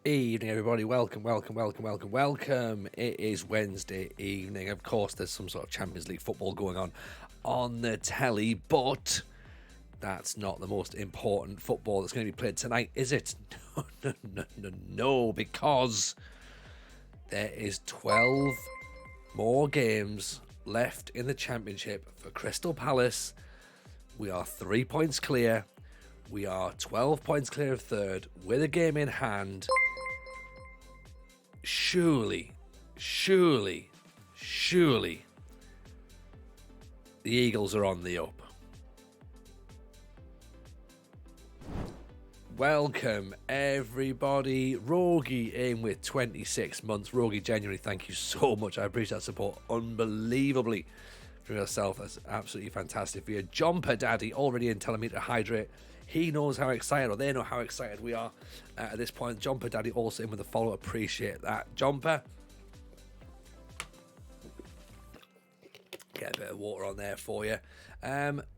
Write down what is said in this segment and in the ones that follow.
Evening, everybody. Welcome. It is Wednesday evening. Of course, there's some sort of Champions League football going on the telly, but that's not the most important football that's going to be played tonight, is it? No, because there is 12 more games left in the Championship for Crystal Palace. We are 3 points clear. We are 12 points clear of third with a game in hand. Surely, the Eagles are on the up. Welcome, everybody. Rogie in with 26 months. Rogie, genuinely, thank you so much. I appreciate that support unbelievably from yourself. That's absolutely fantastic for you. Jumper Daddy already in telling me to hydrate. He knows how excited, or they know how excited we are at this point. Jumper Daddy also in with a follow. Appreciate that. Jumper. Get a bit of water on there for you.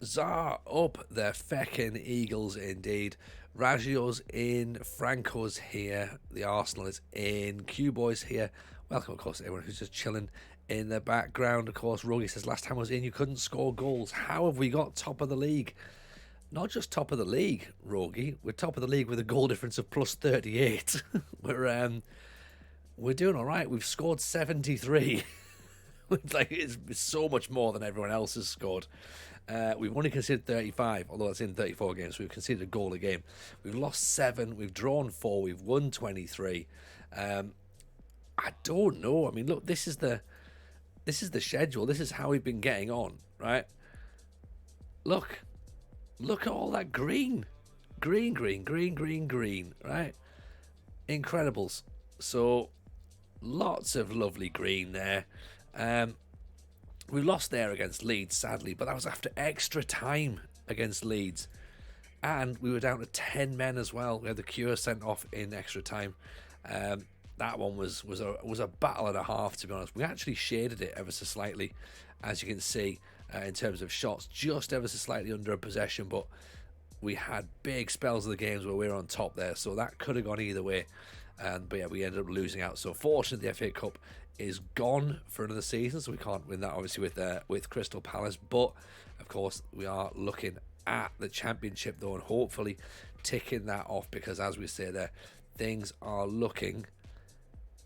Zar up the feckin' Eagles indeed. Raggio's in. Franco's here. The Arsenal is in. Q-Boy's here. Welcome, of course, to everyone who's just chilling in the background. Of course, Rogie says, last time I was in, you couldn't score goals. How have we got top of the league? Not just top of the league, Rogie. We're top of the league with a goal difference of plus 38. We're doing all right. We've scored 73. it's so much more than everyone else has scored. We've only conceded 35, although it's in 34 games. So we've conceded a goal a game. We've lost 7. We've drawn 4. We've won 23. I don't know. I mean, look, this is the schedule. This is how we've been getting on, right? Look at all that green, right? Incredibles. So lots of lovely green there. We lost there against Leeds, sadly, but that was after extra time against Leeds. And we were down to 10 men as well. We had the Cure sent off in extra time. That one was a battle and a half, to be honest. We actually shaded it ever so slightly, as you can see, in terms of shots, just ever so slightly under a possession, but we had big spells of the games where we were on top there, so that could have gone either way. But yeah, we ended up losing out. So fortunately, the FA Cup is gone for another season, so we can't win that obviously with Crystal Palace. But of course, we are looking at the Championship though, and hopefully ticking that off, because as we say there, things are looking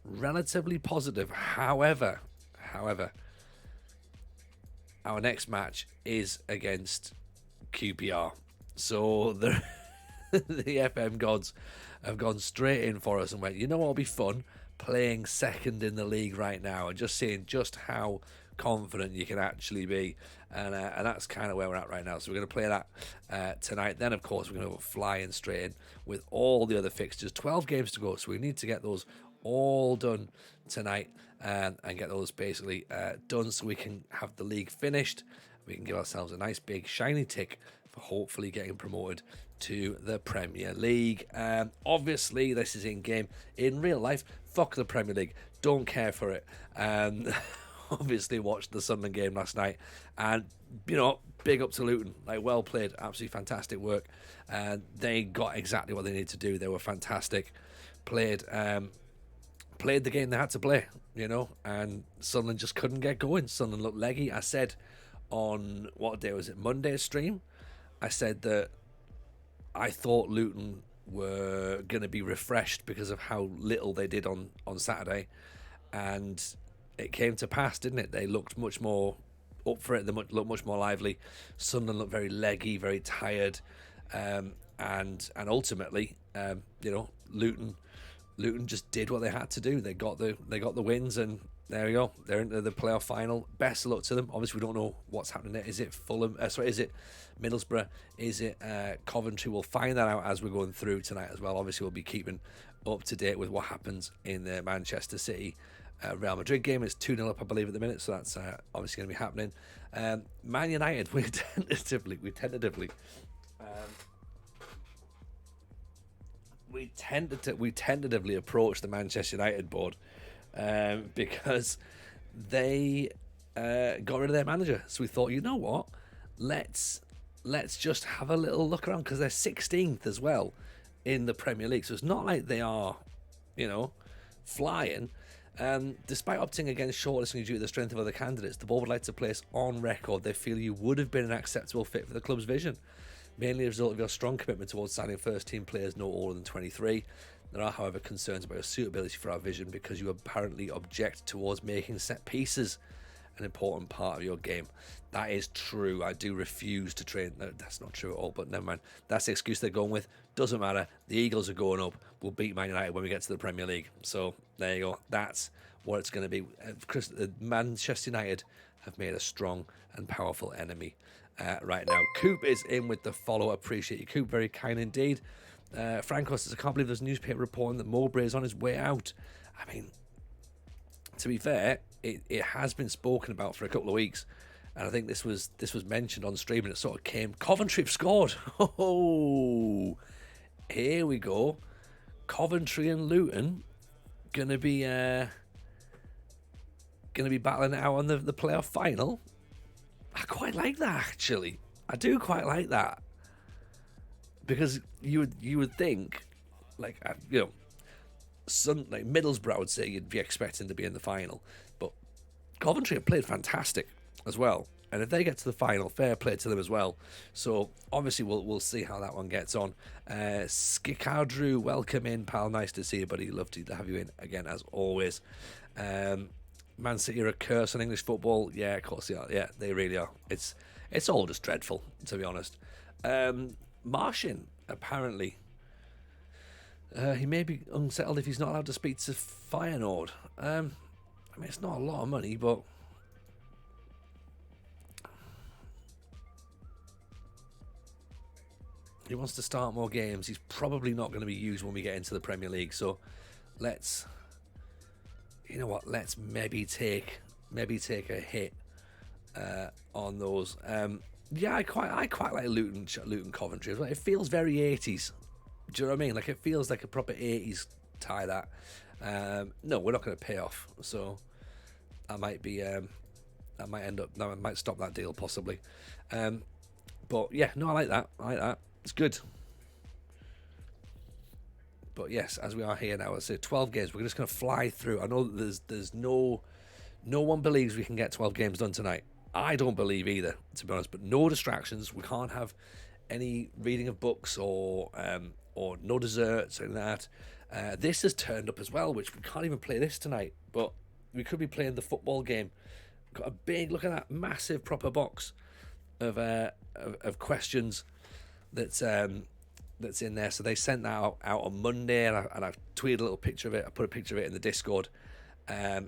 relatively positive. However, our next match is against QPR. So the FM gods have gone straight in for us and went, you know what'll be fun? Playing second in the league right now and just seeing just how confident you can actually be. And that's kind of where we're at right now. So we're going to play that tonight. Then, of course, we're going to go flying straight in with all the other fixtures. 12 games to go, so we need to get those all done tonight and get those basically done so we can have the league finished. We can give ourselves a nice big shiny tick for hopefully getting promoted to the Premier League. Obviously, this is in game. In real life, fuck the Premier League. Don't care for it. Obviously, watched the Sunderland game last night, and big up to Luton. Like, well played, absolutely fantastic work. They got exactly what they needed to do. They were fantastic. Played the game they had to play, and Sunderland just couldn't get going. Sunderland looked leggy. I said on, what day was it, Monday's stream, I said that I thought Luton were going to be refreshed because of how little they did on Saturday, and it came to pass, didn't it? They looked much more up for it. They looked much more lively. Sunderland looked very leggy, very tired, and ultimately, Luton just did what they had to do. They got the wins, and there we go. They're into the playoff final. Best of luck to them. Obviously, we don't know what's happening there. Is it Fulham? Is it Middlesbrough? Is it Coventry? We'll find that out as we're going through tonight as well. Obviously, we'll be keeping up to date with what happens in the Manchester City Real Madrid game. It's 2-0 up, I believe, at the minute, so that's obviously going to be happening. Man United, we tentatively approached the Manchester United board because they got rid of their manager. So we thought, you know what, let's just have a little look around, because they're 16th as well in the Premier League. So it's not like they are flying. Despite opting against shortlisting due to the strength of other candidates, the board would like to place on record they feel you would have been an acceptable fit for the club's vision, mainly as a result of your strong commitment towards signing first-team players no older than 23. There are, however, concerns about your suitability for our vision because you apparently object towards making set pieces an important part of your game. That is true. I do refuse to train. No, that's not true at all, but never mind. That's the excuse they're going with. Doesn't matter. The Eagles are going up. We'll beat Man United when we get to the Premier League. So there you go. That's what it's going to be. Manchester United have made a strong and powerful enemy right now. Coop is in with the follow. Appreciate you, Coop. Very kind indeed. Franco says, I can't believe there's a newspaper reporting that Mowbray is on his way out. I mean, to be fair, it has been spoken about for a couple of weeks, and I think this was mentioned on stream, and it sort of came. Coventry have scored. Oh, here we go. Coventry and Luton gonna be battling it out on the playoff final. I quite like that, actually. I do quite like that, because you would think, like, like Middlesbrough, I would say you'd be expecting to be in the final, but Coventry have played fantastic as well, and if they get to the final, fair play to them as well. So obviously we'll see how that one gets on. Skikadru, welcome in, pal. Nice to see you, buddy. Love to have you in again as always. Man City are a curse on English football. Yeah, of course they are. Yeah, they really are. It's all just dreadful, to be honest. Martian, apparently. He may be unsettled if he's not allowed to speak to Feyenoord. I mean, it's not a lot of money, but he wants to start more games. He's probably not going to be used when we get into the Premier League. So let's, let's maybe take a hit on those. Yeah, I quite like Luton Coventry as well. It feels very 80s. Do you know what I mean? Like, it feels like a proper 80s tie, that. No, we're not going to pay off. So I might stop that deal possibly. But yeah, no, I like that. It's good. But yes, as we are here now, let's say 12 games. We're just going to fly through. I know that there's no one believes we can get 12 games done tonight. I don't believe either, to be honest. But no distractions. We can't have any reading of books or no desserts or anything like that. This has turned up as well, which we can't even play this tonight. But we could be playing the football game. Got a big, look at that massive proper box of questions that's in there. So they sent that out on Monday, and I tweeted a little picture of it. I put a picture of it in the Discord. I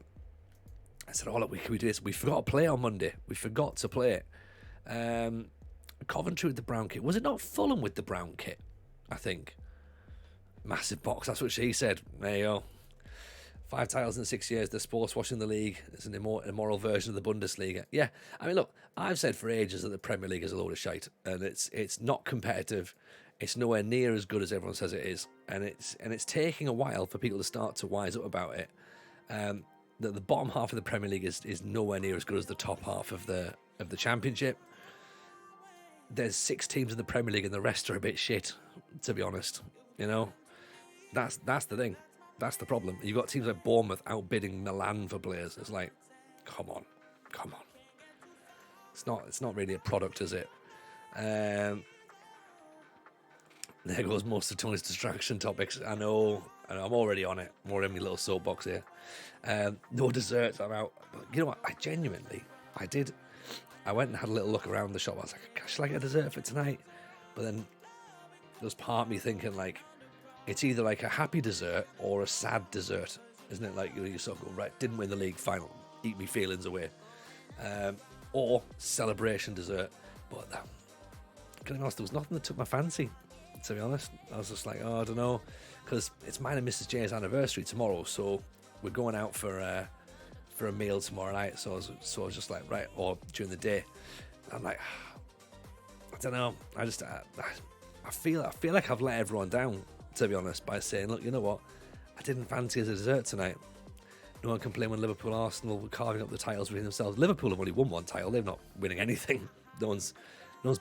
said, look, can we do this? We forgot to play on Monday. We forgot to play it. Coventry with the brown kit. Was it not Fulham with the brown kit? I think. Massive box. That's what she said. There you go. 5 titles in 6 years. The sports washing the league. It's an immoral version of the Bundesliga. Yeah. I mean, look, I've said for ages that the Premier League is a load of shite, and it's not competitive. It's nowhere near as good as everyone says it is, and it's taking a while for people to start to wise up about it. The bottom half of the Premier League is nowhere near as good as the top half of the Championship. There's 6 teams in the Premier League, and the rest are a bit shit, to be honest. That's the thing. That's the problem. You've got teams like Bournemouth outbidding Milan for players. It's like, come on. It's not really a product, is it? There goes most of Tony's distraction topics. I know. I'm already on it. I'm already in my little soapbox here. No desserts. I'm out. But you know what? I went and had a little look around the shop. I was like, should I get a dessert for tonight? But then there was part of me thinking, like, it's either like a happy dessert or a sad dessert, isn't it? Like, you sort of go, right, didn't win the league final, eat me feelings away. Or celebration dessert. But can I be honest, there was nothing that took my fancy, to be honest. I was just like, I don't know, because it's mine and Mrs. J's anniversary tomorrow, so we're going out for a meal tomorrow night. So I was just like, right, or during the day. I'm like, I don't know. I feel like I've let everyone down, to be honest, by saying, look, you know what? I didn't fancy as a dessert tonight. No one complained when Liverpool, Arsenal were carving up the titles between themselves. Liverpool have only won 1 title. They're not winning anything. No one's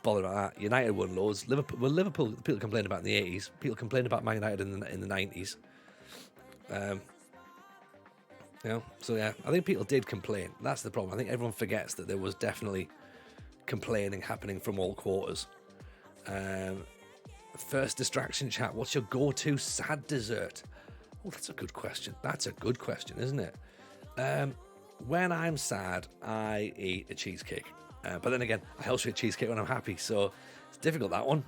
bothered about that. United won loads. Liverpool, people complained about in the 80s. People complained about Man United in the 90s. So yeah, I think people did complain. That's the problem. I think everyone forgets that there was definitely complaining happening from all quarters. First distraction chat. What's your go-to sad dessert? Oh, that's a good question. That's a good question, isn't it? When I'm sad, I eat a cheesecake. But then again, I also eat cheesecake when I'm happy, so it's difficult, that one.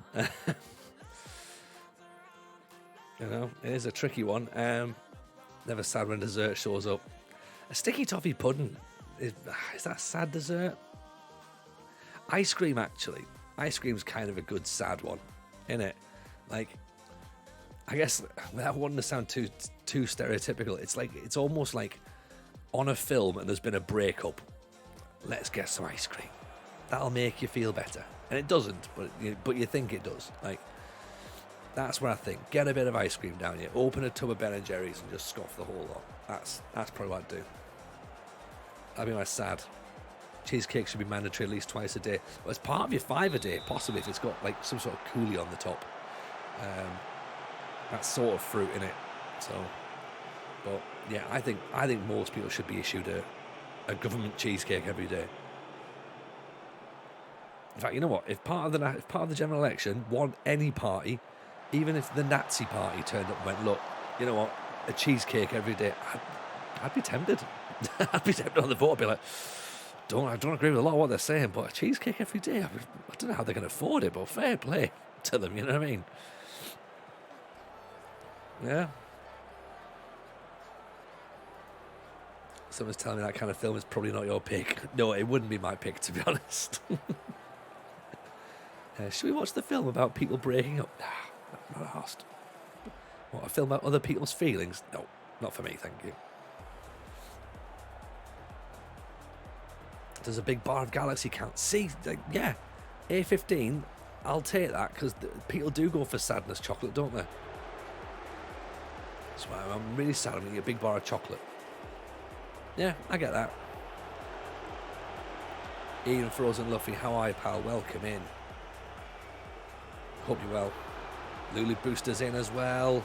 It is a tricky one. Never sad when dessert shows up. A sticky toffee pudding. Is that a sad dessert? Ice cream, actually. Ice cream's kind of a good sad one, isn't it? Like, I guess without wanting to sound too stereotypical, it's almost like on a film and there's been a breakup. Let's get some ice cream. That'll make you feel better. And it doesn't, but you think it does. Like, that's what I think. Get a bit of ice cream down here. Open a tub of Ben and Jerry's and just scoff the whole lot. That's probably what I'd do. That'd be my sad. Cheesecake should be mandatory at least twice a day. Well, it's part of your 5 a day, possibly, if it's got like some sort of coulis on the top. That sort of fruit in it. So, but yeah, I think most people should be issued a government cheesecake every day. In fact, you know what? If part of the general election, any party, even if the Nazi party turned up and went, look, you know what, a cheesecake every day, I'd be tempted. I'd be tempted on the vote. I'd be like, I don't agree with a lot of what they're saying, but a cheesecake every day, I don't know how they can afford it, but fair play to them, you know what I mean? Yeah. Someone's telling me that kind of film is probably not your pick. No, it wouldn't be my pick, to be honest. Should we watch the film about people breaking up? Nah, not asked. What, a film about other people's feelings? No, not for me, thank you. Does a big bar of Galaxy count? See, yeah, A15, I'll take that, because people do go for sadness chocolate, don't they? That's why I'm really sad I'm eating a big bar of chocolate. Yeah, I get that. Ian Frozen Luffy, how are you, pal? Welcome in. Hope you're well. Lulu Booster's in as well.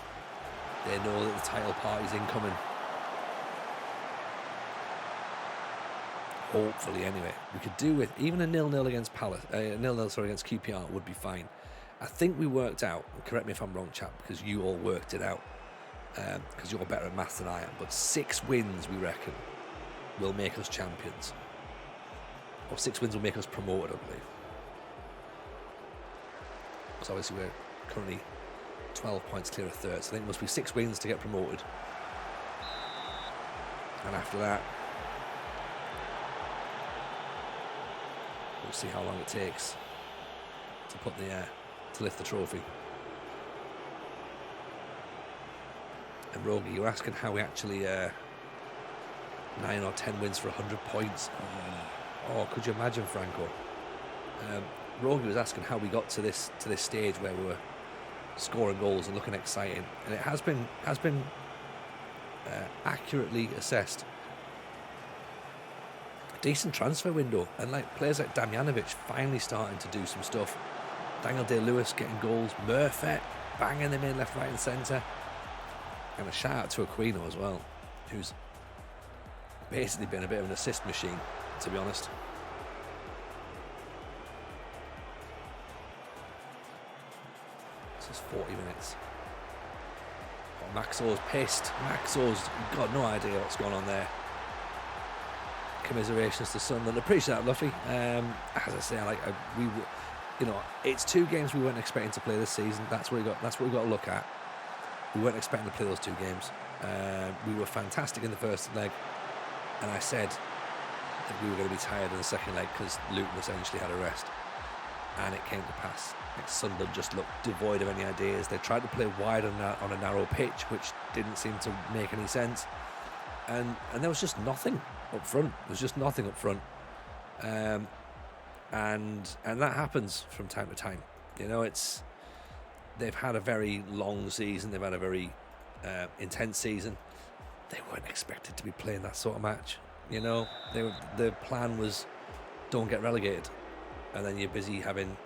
They know that the title party's incoming. Hopefully, anyway. We could do with even a 0-0 against Palace. 0-0, against QPR would be fine. I think we worked out, correct me if I'm wrong, chap, because you all worked it out, because you're better at maths than I am, but 6 wins, we reckon, will make us champions. Or 6 wins will make us promoted, I believe. Because obviously we're currently 12 points clear of third, so I think it must be 6 wins to get promoted. And after that, we'll see how long it takes to put to lift the trophy. And Rogie, you're asking how we actually 9 or 10 wins for 100 points. Oh, could you imagine, Franco? Rogie was asking how we got to this stage where we were scoring goals and looking exciting, and it has been accurately assessed. Decent transfer window, and like players like Damjanovic finally starting to do some stuff. Daniel Day-Lewis getting goals, Murphy banging them in left, right and centre. And a shout out to Aquino as well, who's basically been a bit of an assist machine, to be honest. This is 40 minutes. Oh, Maxo's pissed. Maxo's got no idea what's going on there. Commiserations to Sunderland. Appreciate that, Luffy. As I say, it's 2 games we weren't expecting to play this season. That's what we got to look at. We weren't expecting to play those 2 games. We were fantastic in the first leg, and I said that we were going to be tired in the second leg because Luton essentially had a rest, and it came to pass. Sunderland just looked devoid of any ideas. They tried to play wide on a narrow pitch, which didn't seem to make any sense, and there was just nothing up front. There was just nothing up front, and that happens from time to time. You know, they've had a very long season. They've had a very intense season. They weren't expected to be playing that sort of match. You know, the plan was don't get relegated, and then you're busy having,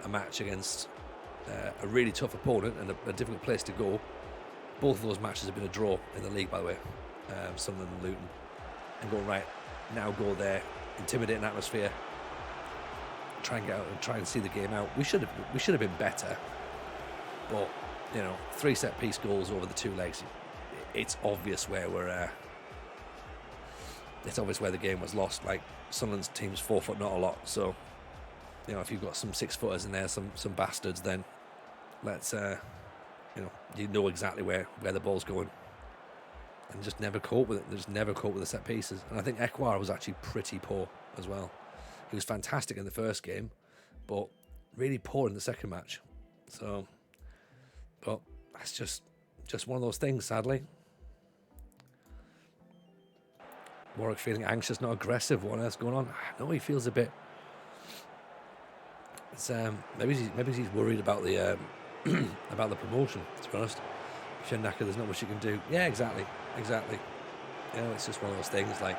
a match against a really tough opponent and a difficult place to go, Both of those matches have been a draw in the league, by the way. Sunderland and Luton. And go, right, now go there, intimidating atmosphere, try and get out and try and see the game out. We should have been better. But, 3 set-piece goals over the 2 legs. It's obvious where it's obvious where the game was lost. Like, Sunderland's team's 4 foot, not a lot. So, if you've got some 6-footers in there, some bastards, then let's, you know exactly where the ball's going. And just never cope with it. They just never cope with the set pieces. And I think Ekwar was actually pretty poor as well. He was fantastic in the first game, but really poor in the second match. So, but that's just one of those things, sadly. Warwick feeling anxious, not aggressive. What else going on? I know he feels a bit. It's maybe he's worried about the about the promotion. To be honest, Shendaka, there's not much you can do. Yeah, exactly. It's just one of those things. Like,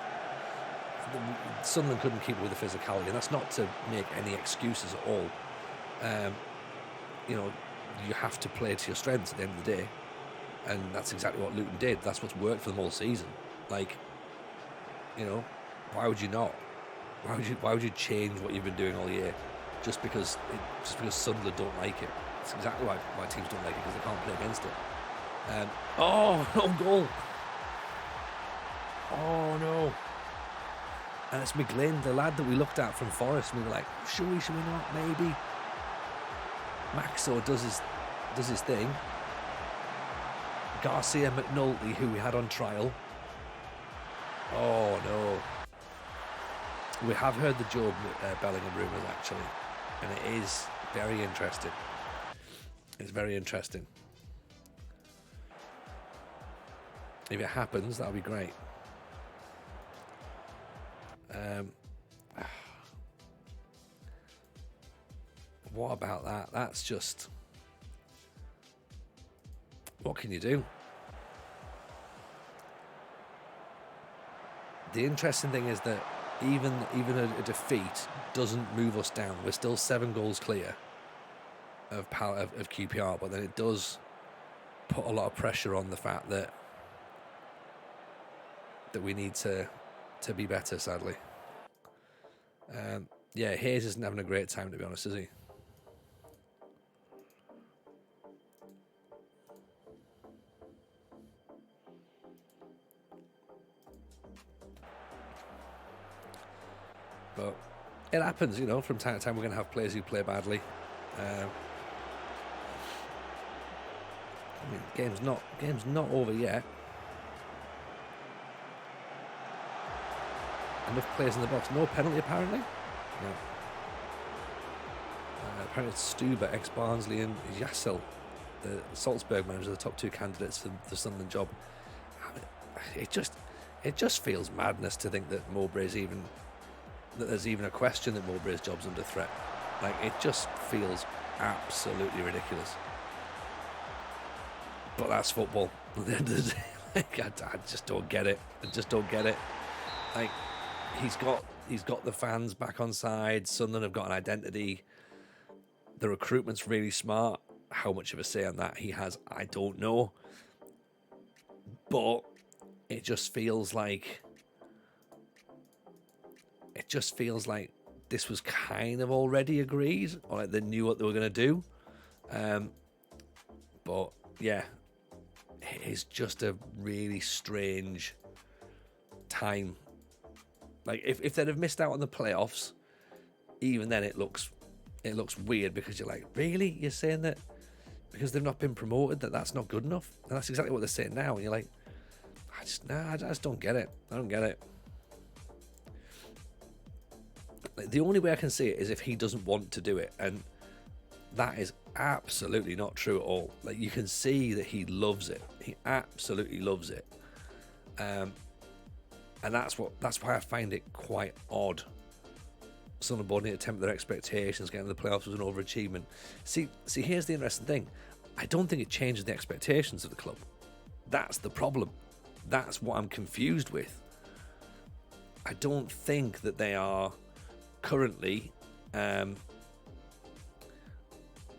Sunderland couldn't keep it with the physicality, and that's not to make any excuses at all. You have to play to your strengths at the end of the day, and that's exactly what Luton did. That's what's worked for them all season. Like, why would you not? Why would you change what you've been doing all year just because Sunderland don't like it? That's exactly why teams don't like it, because they can't play against it. Own goal. Oh no. And it's McGlynn, the lad that we looked at from Forest, and we were like, should we not? Maybe. Maxo does his thing. Garcia McNulty, who we had on trial. Oh no. We have heard the Job Bellingham rumours, actually, and it is very interesting. It's very interesting. If it happens, that'll be great. What about that? That's just... What can you do? The interesting thing is that even a defeat doesn't move us down. We're still 7 goals clear of QPR, but then it does put a lot of pressure on the fact that we need to be better, sadly. Hayes isn't having a great time, to be honest, is he? But it happens, from time to time we're going to have players who play badly. Game's not over yet. Enough players in the box. No penalty, apparently. No. Apparently it's Stuber, ex-Barnsley, and Yassel, the Salzburg manager, the top 2 candidates for the Sunderland job. It just feels madness to think that there's even a question that Mowbray's job's under threat. Like, it just feels absolutely ridiculous. But that's football. At the end of the day, I just don't get it. Like, he's got the fans back on side. Sunderland have got an identity. The recruitment's really smart. How much of a say on that he has, I don't know. But it just feels like this was kind of already agreed, or like they knew what they were going to do. But yeah, it is just a really strange time. Like, if they'd have missed out on the playoffs, even then it looks weird, because you're like, really? You're saying that because they've not been promoted that's not good enough? And that's exactly what they're saying now. And you're like, I just don't get it. I don't get it. Like, the only way I can see it is if he doesn't want to do it, and that is absolutely not true at all. Like, you can see that he loves it. He absolutely loves it. And that's why I find it quite odd. Sunderland board need to temper their expectations. Getting to the playoffs was an overachievement. See, here's the interesting thing. I don't think it changes the expectations of the club. That's the problem. That's what I'm confused with. I don't think that they are currently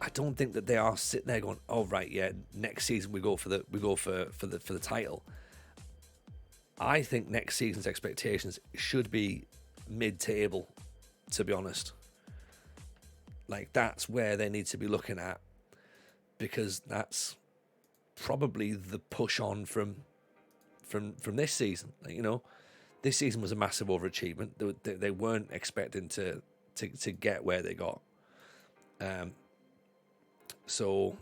I don't think that they are sitting there going, "Oh right, yeah, next season we go for the title." I think next season's expectations should be mid-table, to be honest. Like, that's where they need to be looking at, because that's probably the push on from this season. Like, you know, this season was a massive overachievement. They weren't expecting to get where they got. So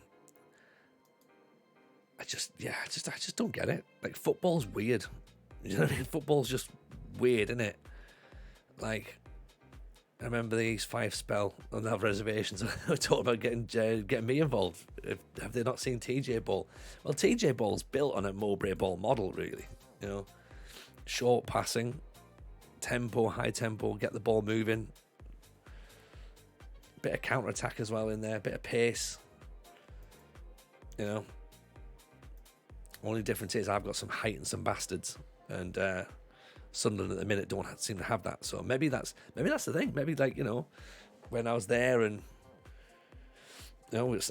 I just don't get it. Like, football's weird. You know what I mean? Football's just weird, isn't it? Like, I remember the East Fife spell on the reservations. I talked about getting me involved. Have they not seen TJ Ball? Well, TJ Ball's built on a Mowbray Ball model, really. You know, short passing, tempo, high tempo, get the ball moving. Bit of counter attack as well in there, bit of pace. You know, only difference is I've got some height and some bastards, and Sunderland at the minute don't seem to have that. So maybe that's the thing. Maybe, like, you know, when I was there, and you know, it's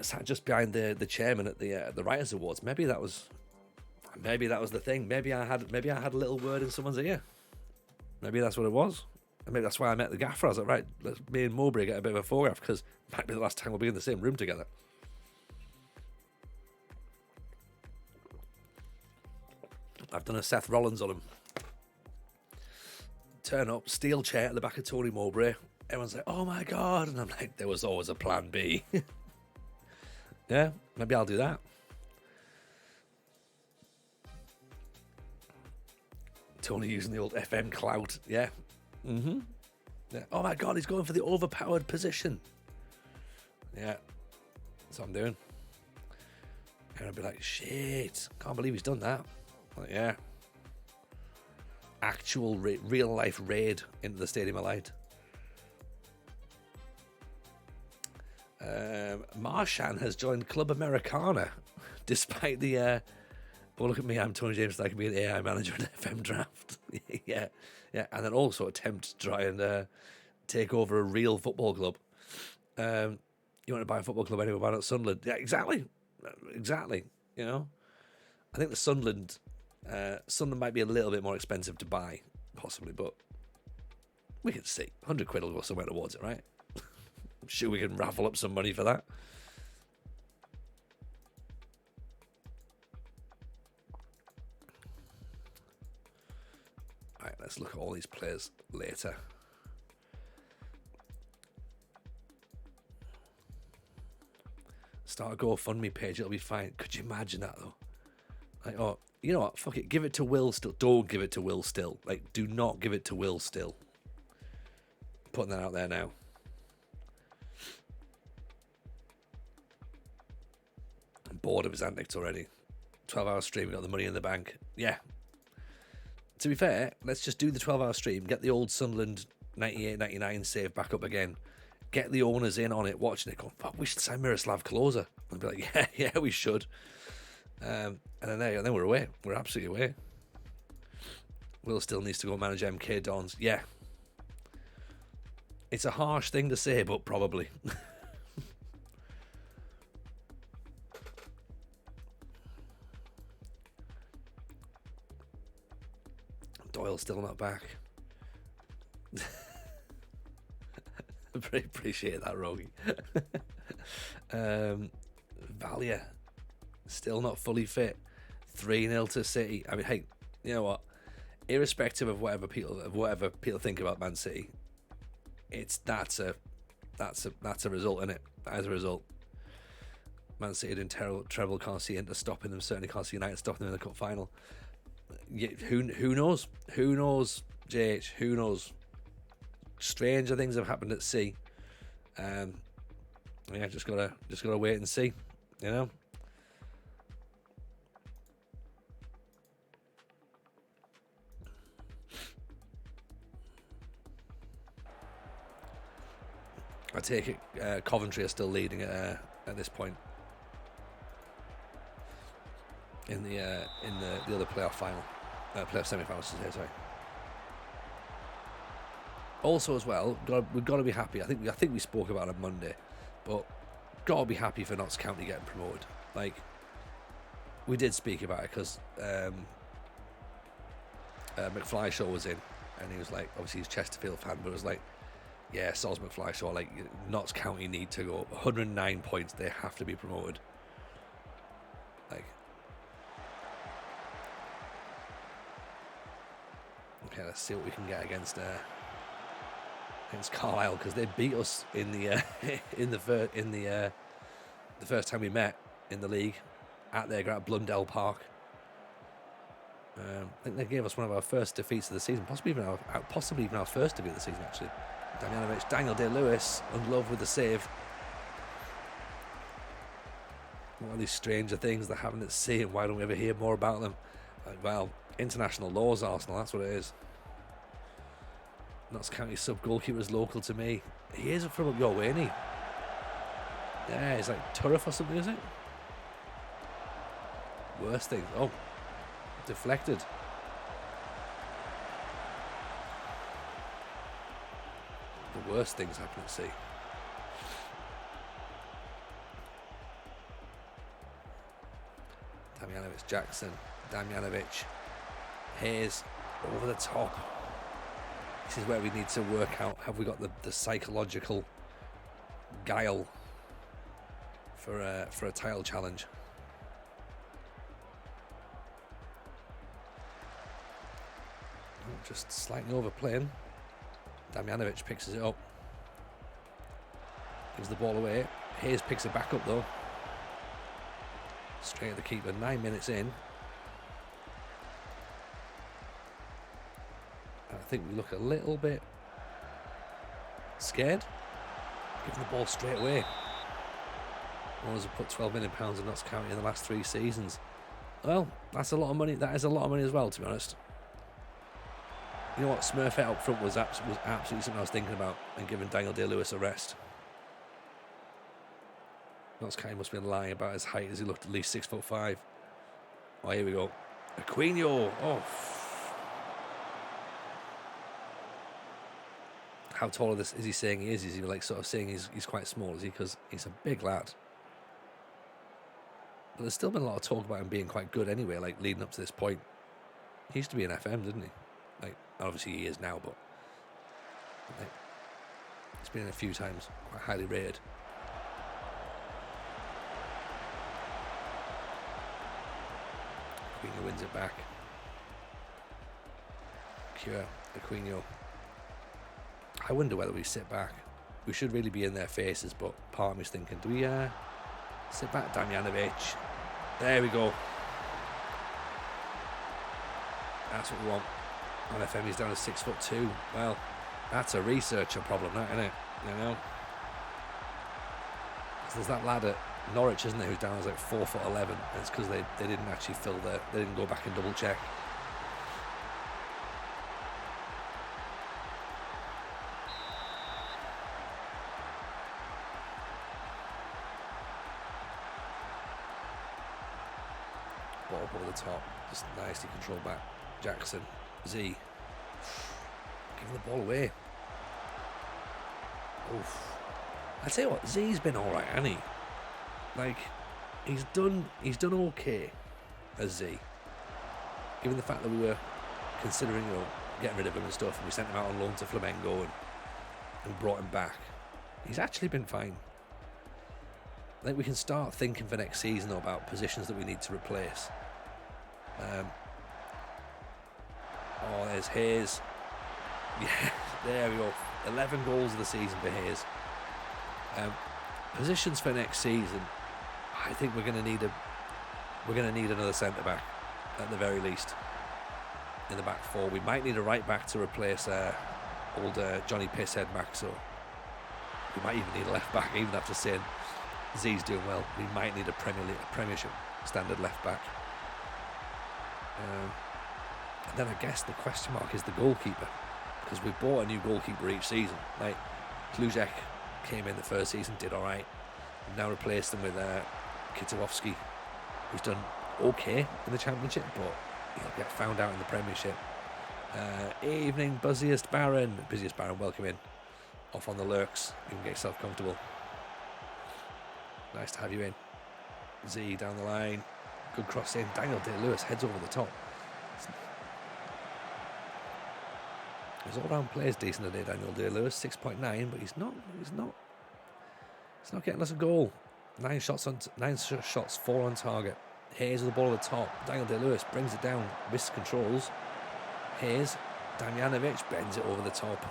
sat just behind the chairman at the Writers' Awards. Maybe that was the thing. Maybe I had a little word in someone's ear. Maybe that's what it was. And maybe that's why I met the gaffer. I was like, right, let's me and Mowbray get a bit of a photograph, because it might be the last time we'll be in the same room together. I've done a Seth Rollins on him. Turn up, steel chair at the back of Tony Mowbray. Everyone's like, oh my God. And I'm like, there was always a plan B. Yeah, maybe I'll do that. Tony using the old FM clout. Yeah. Mm-hmm. Yeah. Oh my God, he's going for the overpowered position. Yeah. That's what I'm doing. And I'll be like, shit, can't believe he's done that. Like, yeah. Actual real life raid into the Stadium of Light. Marshan has joined Club Americana, despite the oh, look at me, I'm Tony James, I can be an AI manager in FM draft. Yeah, and then also attempt to try and take over a real football club. You want to buy a football club anyway, why not Sunderland? Yeah, exactly. You know, I think the Sunderland might be a little bit more expensive to buy, possibly, but we can see. 100 quid will go somewhere towards it, right? I'm sure we can raffle up some money for that. All right, let's look at all these players later. Start a GoFundMe page, it'll be fine. Could you imagine that, though? Like, oh, you know what? Fuck it. Give it to Will Still. Don't give it to Will Still. Like, do not give it to Will Still. Putting that out there now. I'm bored of his antics already. 12-hour stream, got the money in the bank. Yeah. To be fair, let's just do the 12-hour stream, get the old Sunderland 98-99 save back up again. Get the owners in on it, watching it, going, fuck, we should sign Miroslav Klose. And be like, yeah, we should. And then we're away. We're absolutely away. Will still needs to go manage MK Dons. Yeah. It's a harsh thing to say, but probably. Doyle's still not back. Appreciate that, Rogie. Valia still not fully fit. 3-0 to City. I mean, hey, you know what? Irrespective of whatever people think about Man City, that's a result, isn't it? That is a result. Man City doing treble, can't see Inter stopping them. Certainly can't see United stopping them in the cup final. Yeah, who knows? Who knows, JH? Who knows? Stranger things have happened at sea. Yeah, just gotta wait and see. You know. I take it Coventry are still leading at this point in the other playoff final, playoff semi-finals today. Sorry. Also, as well, we've got to be happy. I think we spoke about it on Monday. but gotta be happy for Notts County getting promoted. Like, we did speak about it because McFly Shaw was in, and he was like, obviously he's a Chesterfield fan, but it was like, yeah, Soz McFly Shaw, like, Notts County need to go up 109 points, they have to be promoted. Like, okay, let's see what we can get against Carlisle, because they beat us in the the first time we met in the league at their ground at Blundell Park. I think they gave us one of our first defeats of the season, possibly even our first defeat of the season, actually. Damjanovic, Daniel Day-Lewis, unloved with the save. One of these stranger things that happened at sea, and why don't we ever hear more about them? Like, well, international laws, Arsenal, that's what it is. Notts County sub-goalkeeper is local to me. He is from up your way, isn't he? Yeah, he's like Turf or something, is it? Worst thing. Oh, deflected. The worst things happen at sea. Damjanovic, Jackson, Damjanovic, Hayes, over the top. This is where we need to work out, have we got the psychological guile for a title challenge. Just slightly overplaying. Damjanovic picks it up. Gives the ball away. Hayes picks it back up though. Straight at the keeper, 9 minutes in. I think we look a little bit scared. Giving the ball straight away. Owners have put £12 million in Notts County in the last 3 seasons. Well, that's a lot of money. That is a lot of money as well, to be honest. You know what? Smurfette up front was absolutely something I was thinking about, and giving Daniel Day-Lewis a rest. Notts County must be lying about his height, as he looked at least 6'5". Oh, here we go. Aquino. Oh. How tall is he saying he is? Is he like sort of saying he's quite small? Is he? Because he's a big lad. But there's still been a lot of talk about him being quite good anyway, like leading up to this point. He used to be an FM, didn't he? Like, obviously he is now, but like, he's been in a few times, quite highly rated. Aquino wins it back. Cure, Aquino. I wonder whether we sit back. We should really be in their faces, but part of me's thinking, do we sit back? Damjanovic. There we go. That's what we want. On FM, he's down to 6'2". Well, that's a researcher problem, that, isn't it? You know? There's that lad at Norwich, isn't there, who's down as like 4'11", and it's because they didn't actually they didn't go back and double check. Ball over the top, just nicely controlled back. Jackson, Z, giving the ball away. Oof. I tell you what, Z's been all right, hasn't he? Like, he's done okay as Z. Given the fact that we were considering, getting rid of him and stuff, and we sent him out on loan to Flamengo and brought him back. He's actually been fine. I think we can start thinking for next season though about positions that we need to replace. Oh, there's Hayes. Yeah, there we go. 11 goals of the season for Hayes. Positions for next season. I think we're going to need another centre back at the very least in the back four. We might need a right back to replace old Johnny Pisshead Maxo. We might even need a left back, even after saying Z's doing well. We might need a Premiership standard left back. And then I guess the question mark is the goalkeeper, because we bought a new goalkeeper each season. Like, Kluzek came in the first season, did alright. We've now replaced him with Kitowski, who's done okay in the Championship, but he'll get found out in the Premiership. Evening, Busiest Baron, welcome in. Off on the lurks, you can get yourself comfortable. Nice to have you in. Z down the line. Good cross in. Daniel Day-Lewis heads over the top. His all-round play is decent today, Daniel Day-Lewis. 6.9, but he's not getting us a goal. 9 shots, 4 on target. Hayes with the ball at the top. Daniel Day-Lewis brings it down. Risks controls. Hayes. Damjanovic bends it over the top.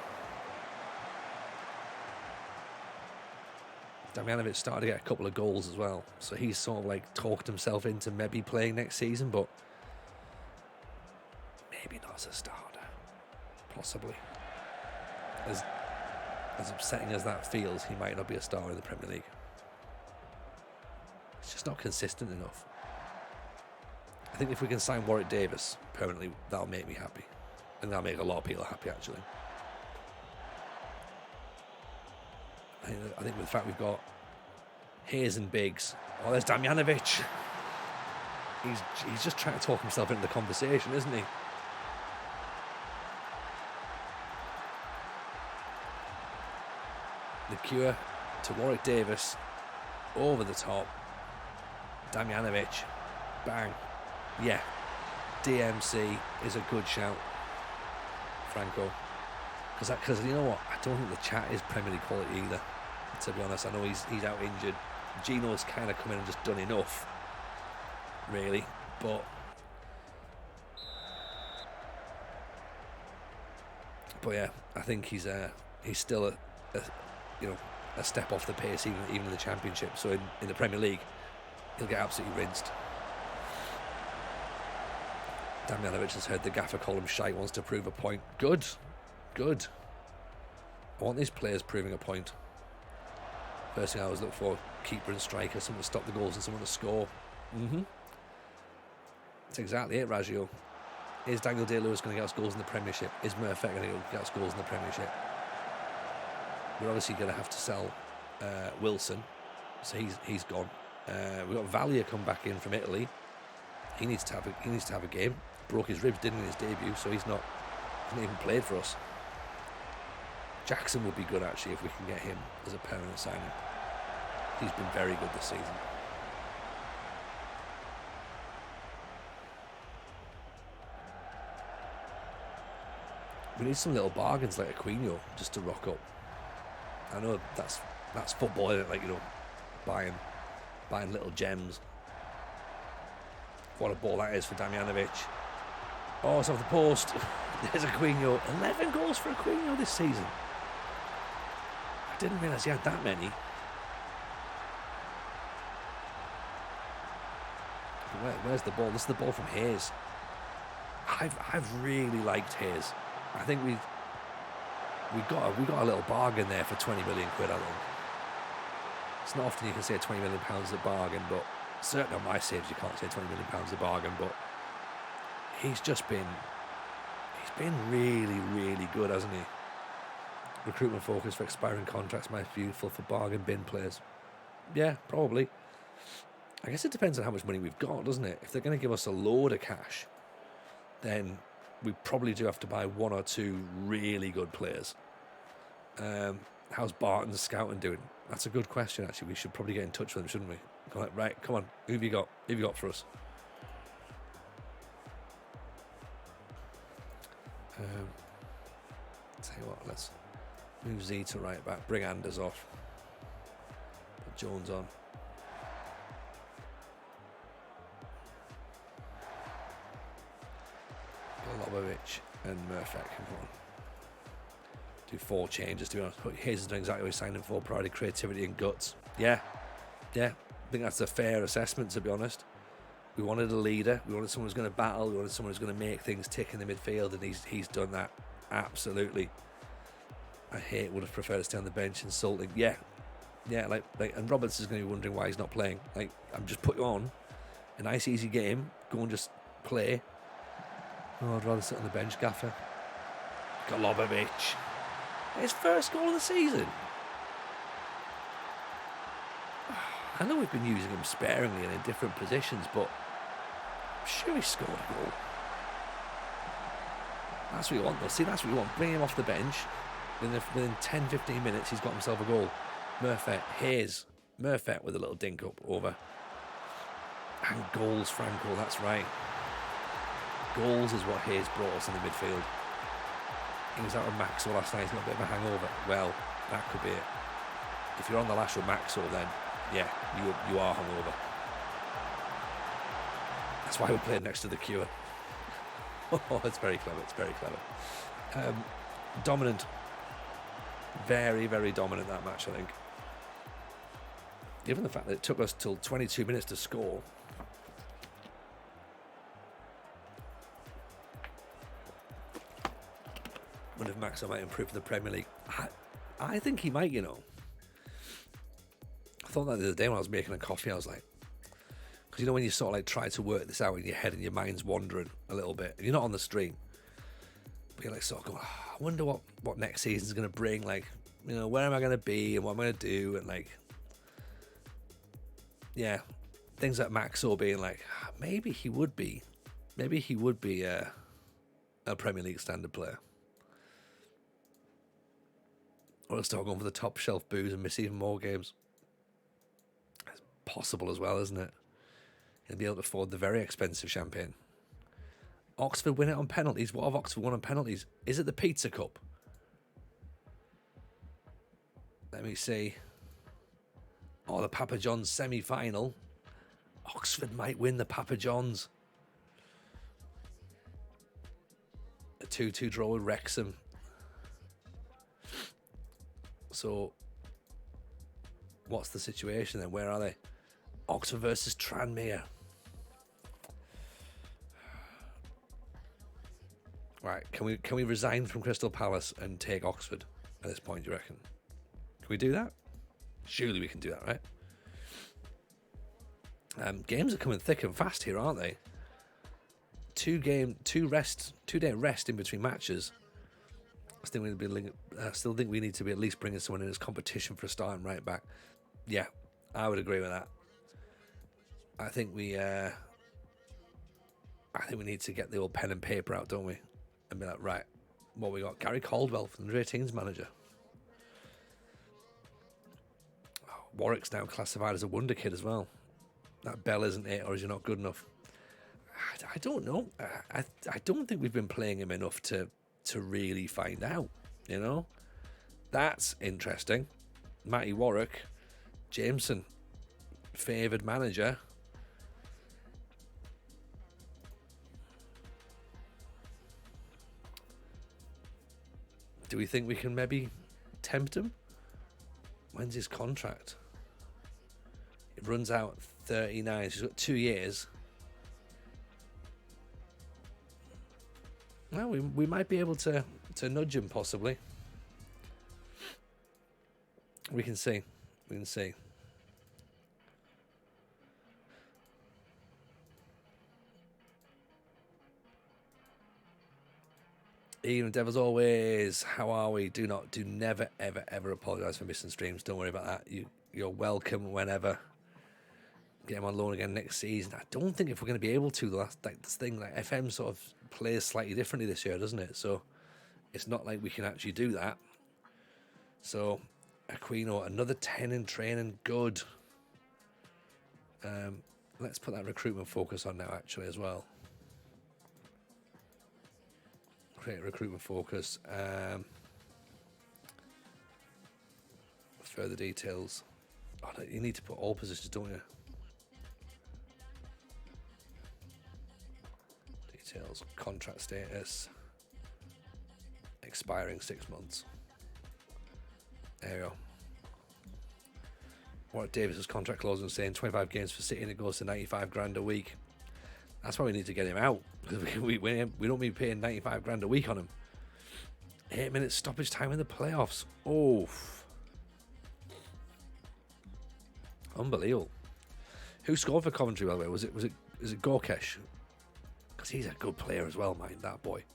Damjanovic started to get a couple of goals as well, so he's sort of like talked himself into maybe playing next season, but maybe not as a starter. Possibly. As upsetting as that feels, he might not be a starter in the Premier League. It's just not consistent enough. I think if we can sign Warwick Davis permanently, that'll make me happy. And that'll make a lot of people happy, actually. I think with the fact we've got Hayes and Biggs. Oh, there's Damjanovic. He's just trying to talk himself into the conversation, isn't he? The cure to Warwick Davis. Over the top. Damjanovic. Bang. Yeah. DMC is a good shout. Franco. Because you know what? I don't think the chat is Premier League quality either. To be honest, I know he's out injured. Gino's kind of come in and just done enough, really. But yeah, I think he's still a step off the pace even in the Championship. So in the Premier League, he'll get absolutely rinsed. Damjanovic has heard the gaffer call him shite, wants to prove a point. Good. I want these players proving a point. First thing I always look for, keeper and striker, someone to stop the goals and someone to score. That's exactly it, Raggio. Is Daniel Day-Lewis going to get us goals in the Premiership? Is Murphy going to get us goals in the Premiership? We're obviously going to have to sell Wilson, so he's gone. We've got Valier come back in from Italy. He needs to have a game. Broke his ribs, didn't he, in his debut, so he's not even played for us. Jackson would be good, actually, if we can get him as a permanent signing. He's been very good this season. We need some little bargains like Aquino just to rock up. I know that's football, isn't it? Like, buying little gems. What a ball that is for Damjanovic. Oh, it's off the post. There's Aquino. 11 goals for Aquino this season. I didn't realise he had that many. Where's the ball? This is the ball from Hayes. I've really liked Hayes. I think we got a little bargain there for 20 million quid, I think. It's not often you can say 20 million pounds a bargain, but certainly on my saves you can't say 20 million pounds a bargain, but he's been really, really good, hasn't he? Recruitment focus for expiring contracts might be useful for bargain bin players. Yeah, probably. I guess it depends on how much money we've got, doesn't it? If they're going to give us a load of cash, then we probably do have to buy 1 or 2 really good players. How's Barton's scouting doing? That's a good question, actually. We should probably get in touch with him, shouldn't we? Right, come on. Who have you got? Who have you got for us? Tell you what, let's move Z to right back. Bring Anders off. Put Jones on. Golubovic and Murphy can go on. Do 4 changes, to be honest. Hayes is doing exactly what he's signing for. Priority, creativity and guts. Yeah. I think that's a fair assessment, to be honest. We wanted a leader. We wanted someone who's going to battle. We wanted someone who's going to make things tick in the midfield, and he's done that. Absolutely. I would have preferred to stay on the bench insulting. Yeah, like, and Roberts is going to be wondering why he's not playing. Like, I'm just put you on a nice easy game, go and just play. Oh, I'd rather sit on the bench, Gaffer. Golubovic. His first goal of the season. I know we've been using him sparingly and in different positions, but I'm sure he scored a goal. That's what we want, though. See, that's what we want. Bring him off the bench. Within 10-15 minutes, he's got himself a goal. Murphy, Hayes. Murphet with a little dink up over. And goals, Franco, that's right. Goals is what Hayes brought us in the midfield. He was out with Maxwell last night, he's got a bit of a hangover. Well, that could be it. If you're on the lash with Maxwell, then yeah, you are hungover. That's why we played next to the Cure. Oh, it's very clever, it's very clever. Dominant. Very, very dominant that match, I think. Given the fact that it took us till 22 minutes to score. I wonder if Maxwell might improve for the Premier League. I think he might, you know. I thought that the other day when I was making a coffee, I was like, because you know when you sort of like try to work this out in your head and your mind's wandering a little bit, and you're not on the stream, but you're like sort of going, oh, I wonder what next season's going to bring, like, you know, where am I going to be and what am I going to do, and like, yeah, things like Maxwell being like, maybe he would be a Premier League standard player. Or he'll start going for the top shelf booze and miss even more games. It's possible as well, isn't it? He'll be able to afford the very expensive champagne. Oxford win it on penalties. What have Oxford won on penalties? Is it the Pizza Cup? Let me see. Oh, the Papa John's semi-final. Oxford might win the Papa John's. A 2-2 draw with Wrexham. So, what's the situation then? Where are they? Oxford versus Tranmere. Right, can we resign from Crystal Palace and take Oxford at this point, do you reckon? Can we do that? Surely we can do that, right? Games are coming thick and fast here, aren't they? 2 day rest in between matches. I still think we need to be at least bringing someone in as competition for a starting right back. Yeah, I would agree with that. I think we need to get the old pen and paper out, don't we? And be like, right, what we got? Gary Caldwell from the Under-18s manager. Oh, Warwick's now classified as a wonder kid as well. That Bell isn't it, or is he not good enough? I don't know. I don't think we've been playing him enough to really find out, you know. That's interesting. Matty Warwick, Jameson, favoured manager. Do we think we can maybe tempt him? When's his contract? It runs out 39. He's got 2 years. Well, we might be able to nudge him, possibly. We can see. We can see. Ian Dev, as always, how are we? Do never, ever, ever apologise for missing streams. Don't worry about that. You're welcome whenever. Get him on loan again next season. I don't think if we're going to be able to, that's like this thing, like FM sort of plays slightly differently this year, doesn't it? So it's not like we can actually do that. So Aquino, another 10 in training, good. Let's put that recruitment focus on now, actually, as well. Create recruitment focus. Further details. Oh, no, you need to put all positions, don't you? Details, contract status, expiring 6 months. There you go. Warwick Davis's contract clause is saying 25 games for City and it goes to 95 grand a week. That's why we need to get him out, because we don't be paying 95 grand a week on him. 8 minutes stoppage time in the playoffs. Oh, unbelievable. Who scored for Coventry, by the way? Was it Gorkesh? Because he's a good player as well, mind that boy.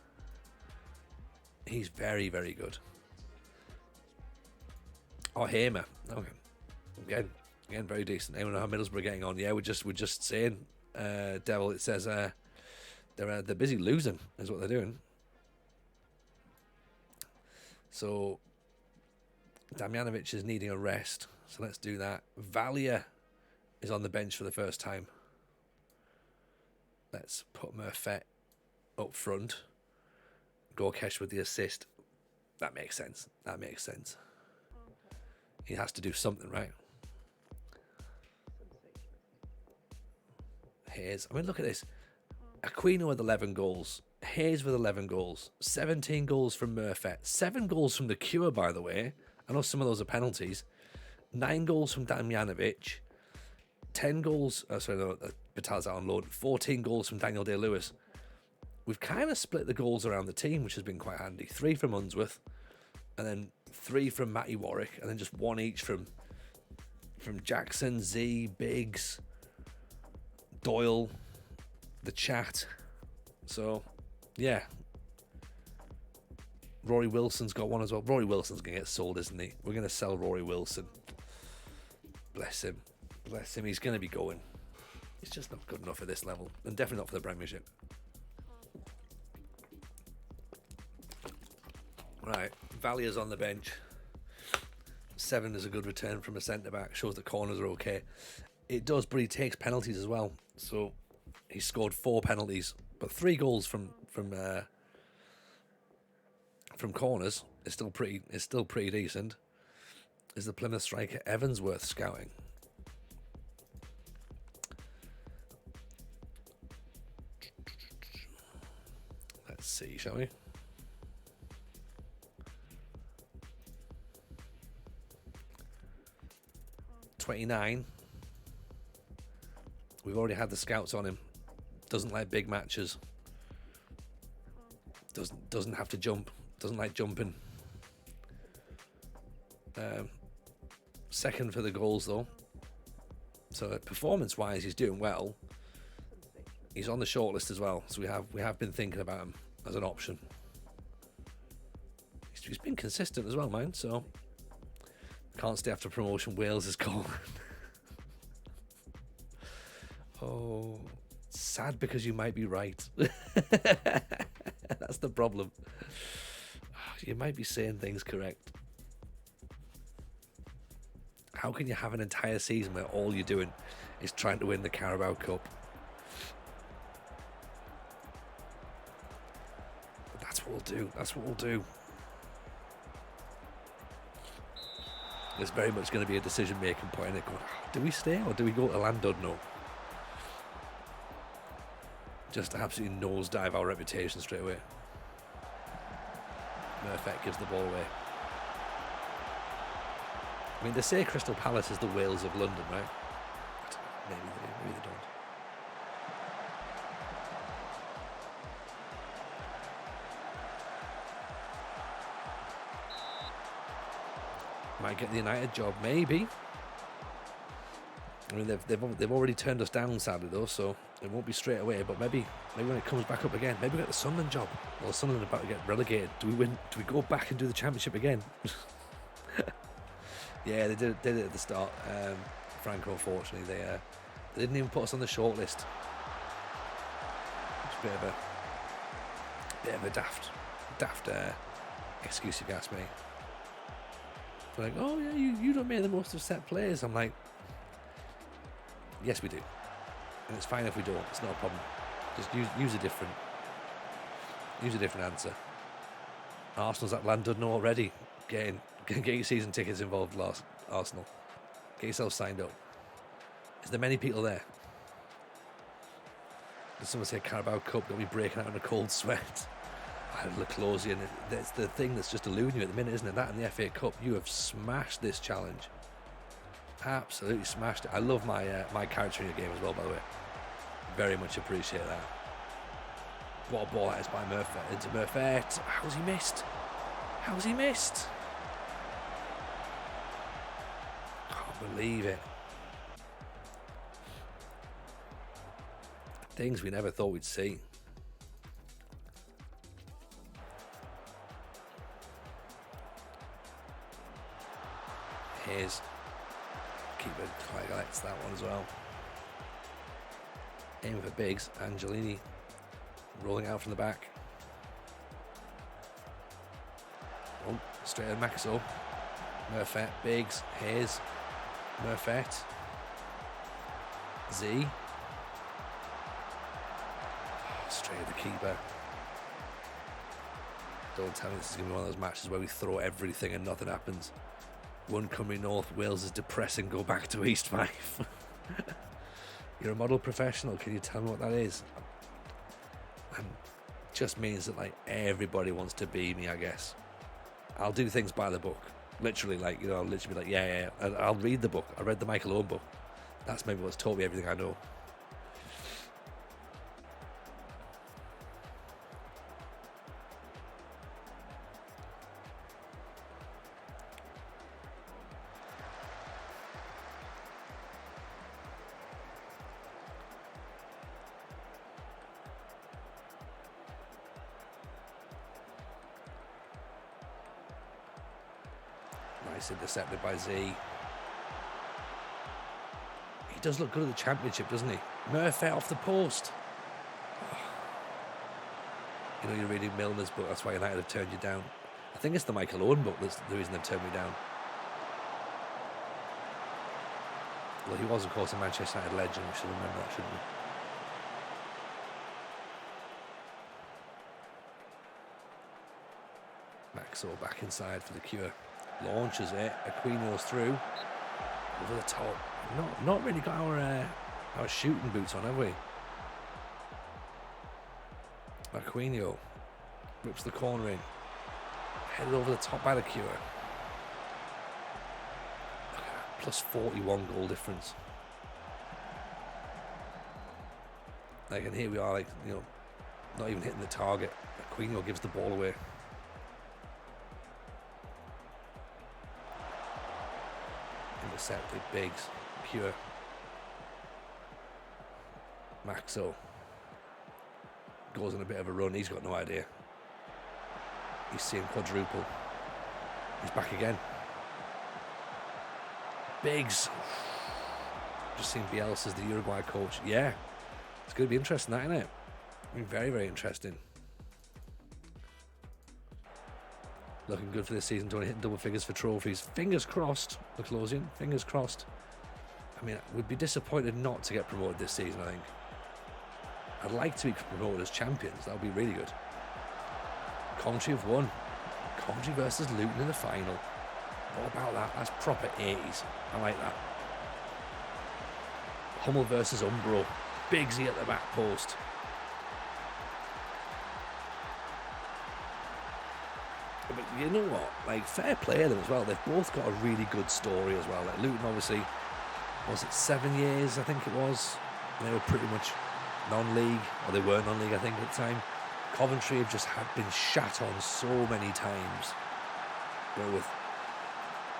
He's very, very good. Oh, Hamer. Okay. Again, very decent. Anyone know how Middlesbrough are getting on? Yeah, we're just saying, Devil. It says they're busy losing, is what they're doing. So Damjanovic is needing a rest. So let's do that. Valier is on the bench for the first time. Let's put Murphy up front. Gorkesh with the assist. That makes sense. That makes sense. He has to do something, right? Hayes. I mean, look at this. Aquino with 11 goals. Hayes with 11 goals. 17 goals from Murphy. 7 goals from the Cure, by the way. I know some of those are penalties. 9 goals from Damjanovic. 10 goals. Oh, sorry, no, Vital's out on loan. 14 goals from Daniel Day-Lewis. We've kind of split the goals around the team, which has been quite handy. 3 from Unsworth, and then 3 from Matty Warwick, and then just 1 each from Jackson, Z, Biggs, Doyle, the chat. So, yeah. Rory Wilson's got 1 as well. Rory Wilson's going to get sold, isn't he? We're going to sell Rory Wilson. Bless him. Bless him. He's going to be going. He's just not good enough at this level, and definitely not for the Premiership. Right, Valier's on the bench. 7 is a good return from a centre-back. Shows the corners are okay. It does, but he takes penalties as well. So he scored 4 penalties, but 3 goals from corners is still pretty decent. Is the Plymouth striker Evans worth scouting? Let's see, shall we? $29. We've already had the scouts on him. Doesn't like big matches. Doesn't have to jump. Doesn't like jumping. Second for the goals though. So performance-wise, he's doing well. He's on the shortlist as well. So we have been thinking about him as an option. He's been consistent as well, man. So can't stay after promotion. Wales is gone. Oh, sad because you might be right. That's the problem. You might be saying things correct. How can you have an entire season where all you're doing is trying to win the Carabao Cup? But that's what we'll do. That's what we'll do. There's very much going to be a decision-making point in it. Going, do we stay or do we go to Llandudno? Just to absolutely nosedive our reputation straight away. Murphy gives the ball away. I mean, they say Crystal Palace is the Wales of London, right? Maybe they don't. Might get the United job, maybe. I mean, they've already turned us down, sadly, though, so it won't be straight away. But maybe when it comes back up again, maybe we get the Sunderland job. Well, Sunderland are about to get relegated. Do we win? Do we go back and do the Championship again? Yeah, they did it at the start. Franco, unfortunately, they didn't even put us on the shortlist. It's a bit of a daft excuse, if you ask me. They're like, oh yeah, you don't make the most of set players. I'm like, yes, we do, and it's fine if we don't. It's not a problem. Just use a different answer. Arsenal's at Llandudno already. Get your season tickets involved, Arsenal. Get yourself signed up. Is there many people there? Did someone say Carabao Cup got me breaking out in a cold sweat? I had Leclosian. That's the thing that's just eluding you at the minute, isn't it? That and the FA Cup. You have smashed this challenge. Absolutely smashed it. I love my character in your game as well, by the way. Very much appreciate that. What a ball that is by Murphy. Into Murphy. How's he missed? How's he missed? Can't believe it. Things we never thought we'd see. Here's keeper quite likes that one as well. Aiming for Biggs. Angelini rolling out from the back. Oh, straight at Maxo. Murphy, Biggs, Hayes. Murphet. Z. Straight at the keeper. Don't tell me this is going to be one of those matches where we throw everything and nothing happens. One Cymru North, Wales is depressing, go back to East 5. You're a model professional, can you tell me what that is? And just means that like everybody wants to be me, I guess. I'll do things by the book. Literally, like, you know, I'll literally be like, yeah. And I'll read the book. I read the Michael Owen book. That's maybe what's taught me everything I know. Nice intercepted by Z. He does look good at the championship, doesn't he? Murphy off the post. Oh. You know, you're reading Milner's book, that's why United have turned you down. I think it's the Michael Owen book that's the reason they've turned me down. Well, he was, of course, a Manchester United legend. We should remember that, shouldn't we? Maxwell back inside for the cure. Launches it. Aquino's through. Over the top. Not really got our shooting boots on, have we? Aquino rips the corner in. Headed over the top by the cure. Plus 41 goal difference. Like, and here we are, like, you know, not even hitting the target. Aquino gives the ball away. Intercepted, Biggs, Pure. Maxo goes on a bit of a run. He's got no idea. He's seeing quadruple. He's back again. Biggs. Just seen Bielsa's the Uruguay coach. Yeah, it's going to be interesting, that, isn't it? I mean, very, very interesting. Looking good for this season, Tony, hitting double figures for trophies. Fingers crossed, the closing. Fingers crossed. I mean, we'd be disappointed not to get promoted this season, I think. I'd like to be promoted as champions. That would be really good. Coventry have won. Coventry versus Luton in the final. What about that? That's proper 80s. I like that. Hummel versus Umbro. Biggsy at the back post. But you know what? Like, fair play to them as well. They've both got a really good story as well. Like, Luton, obviously, was it 7 years, I think it was? They were pretty much non-league, or they were non-league, I think, at the time. Coventry have just been shat on so many times. You know, with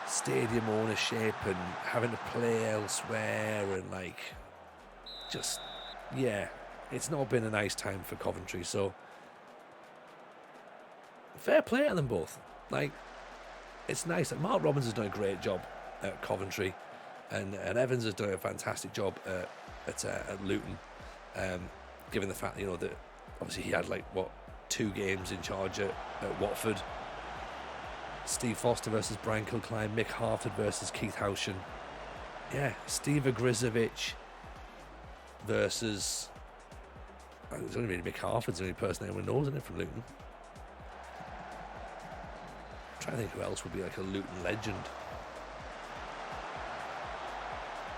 stadium ownership and having to play elsewhere and, like, just, yeah, it's not been a nice time for Coventry. So, fair play to them both. Like, it's nice. Like, Mark Robbins has done a great job at Coventry, and Evans has done a fantastic job at Luton. Given the fact, you know, that obviously he had, like, what, 2 games in charge at Watford. Steve Foster versus Brian Kilcline. Mick Harford versus Keith Houchen. Yeah, Steve Agrizovic versus, it's only really Mick Harford's the only person anyone knows, isn't it, from Luton? I'm trying to think who else would be like a Luton legend.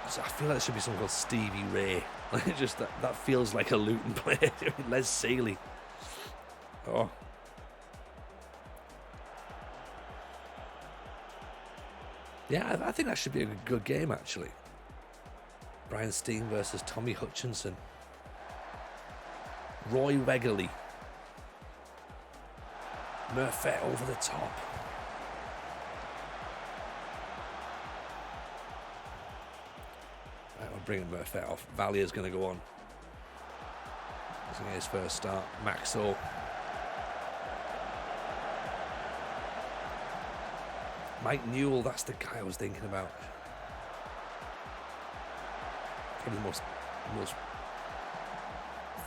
So I feel like there should be someone called Stevie Ray. Like, just that feels like a Luton player. Les Sealy. Oh. Yeah, I think that should be a good game, actually. Brian Steen versus Tommy Hutchinson. Roy Wegerle. Murphy over the top. Right, we're bringing Murphy off. Valier's going to go on. He's going to get his first start. Maxo. Mike Newell, that's the guy I was thinking about. Probably the most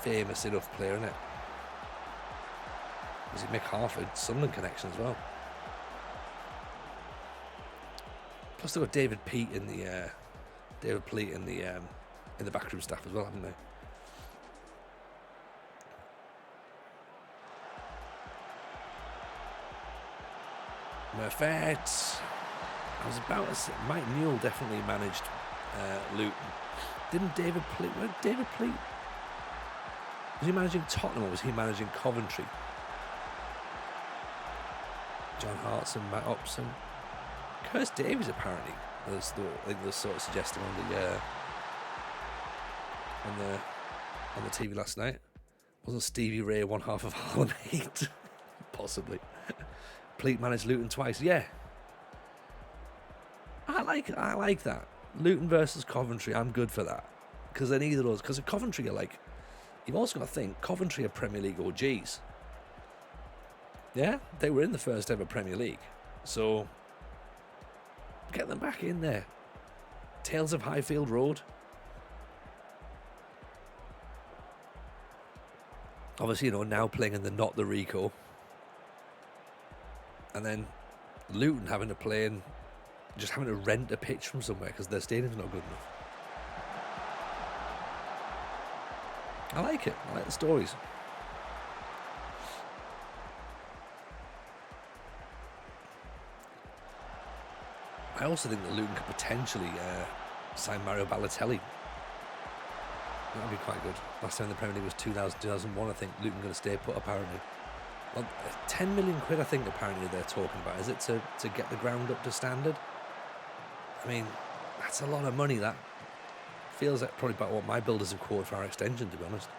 famous enough player, isn't it? Was it Mick Harford? Sunderland connection as well. Plus they've got David Peat in the David Pleat in the backroom staff as well, haven't they? Perfect. I was about to say, Mike Newell definitely managed Luton. Didn't David Pleat? Where did David Pleat? Was he managing Tottenham or was he managing Coventry? John Hartson, Matt Upson, Curtis Davies apparently. I think was sort of suggesting on the TV last night. Wasn't Stevie Ray one half of Harlem Heat? Possibly. Pleat managed Luton twice. Yeah, I like that. Luton versus Coventry. I'm good for that because then either of those. Because Coventry are like, you've also got to think Coventry are Premier League OGs. Yeah, they were in the first ever Premier League, so get them back in there. Tales of Highfield Road. Obviously, now playing in the Not the Rico. And then Luton having to play in, just having to rent a pitch from somewhere because their stadium's not good enough. I like it. I like the stories. I also think that Luton could potentially sign Mario Balotelli. That would be quite good. Last time in the Premier League was 2001, I think. Luton going to stay put, apparently. Well, 10 million quid, I think, apparently they're talking about. Is it to get the ground up to standard? I mean, that's a lot of money, that. Feels like probably about what my builders have quoted for our extension, to be honest.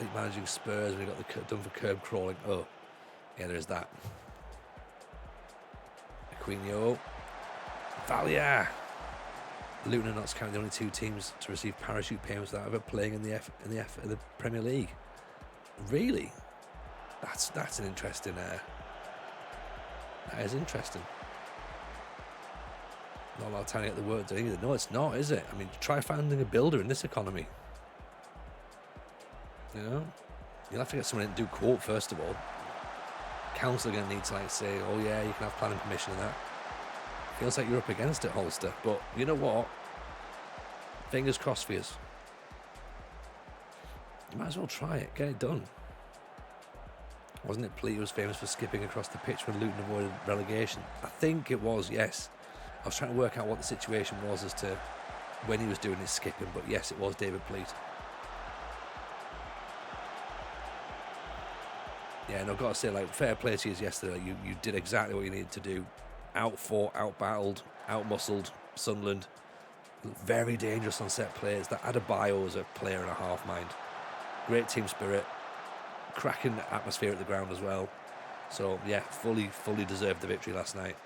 League managing Spurs, we got the done for curb crawling. Oh, yeah, there's that. Aquino, Valia. Luton and Notts County, the only two teams to receive parachute payments without ever playing in the Premier League. Really? That's an interesting. That is interesting. Not a lot of time to get the work done either. No, it's not, is it? I mean, try finding a builder in this economy. You'll have to get someone in to do quote first of all. Council are going to need to say, oh yeah, you can have planning permission and that. Feels like you're up against it, Holster. But you know what? Fingers crossed for you. You might as well try it. Get it done. Wasn't it Pleat who was famous for skipping across the pitch when Luton avoided relegation? I think it was, yes. I was trying to work out what the situation was as to when he was doing his skipping, but yes, it was David Pleat. Yeah, and I've got to say, fair play to you yesterday. You did exactly what you needed to do. Out-fought, out-battled, out-muscled Sunderland. Very dangerous on set plays. That Adebayo was a player and a half, mind. Great team spirit. Cracking atmosphere at the ground as well. So, yeah, fully deserved the victory last night.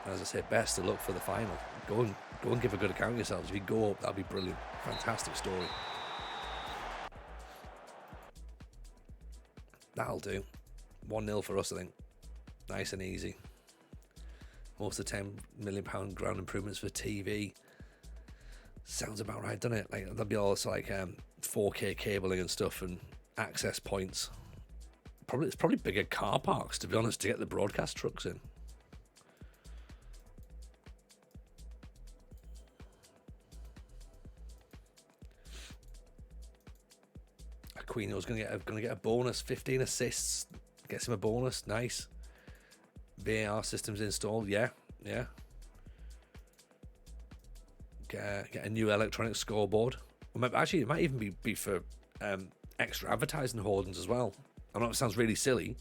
And as I said, best of luck for the final. Go and give a good account of yourselves. If you go up, that'll be brilliant. Fantastic story. That'll do. 1-0 for us, I think. Nice and easy. Most of the £10 million ground improvements for TV. Sounds about right, doesn't it? There'll be all this 4K cabling and stuff and access points. It's probably bigger car parks, to be honest, to get the broadcast trucks in. Aquino's going to get a bonus, 15 assists. Gets him a bonus, nice. VAR systems installed, yeah. Get a new electronic scoreboard. Actually, it might even be for extra advertising hoardings as well. I know it sounds really silly,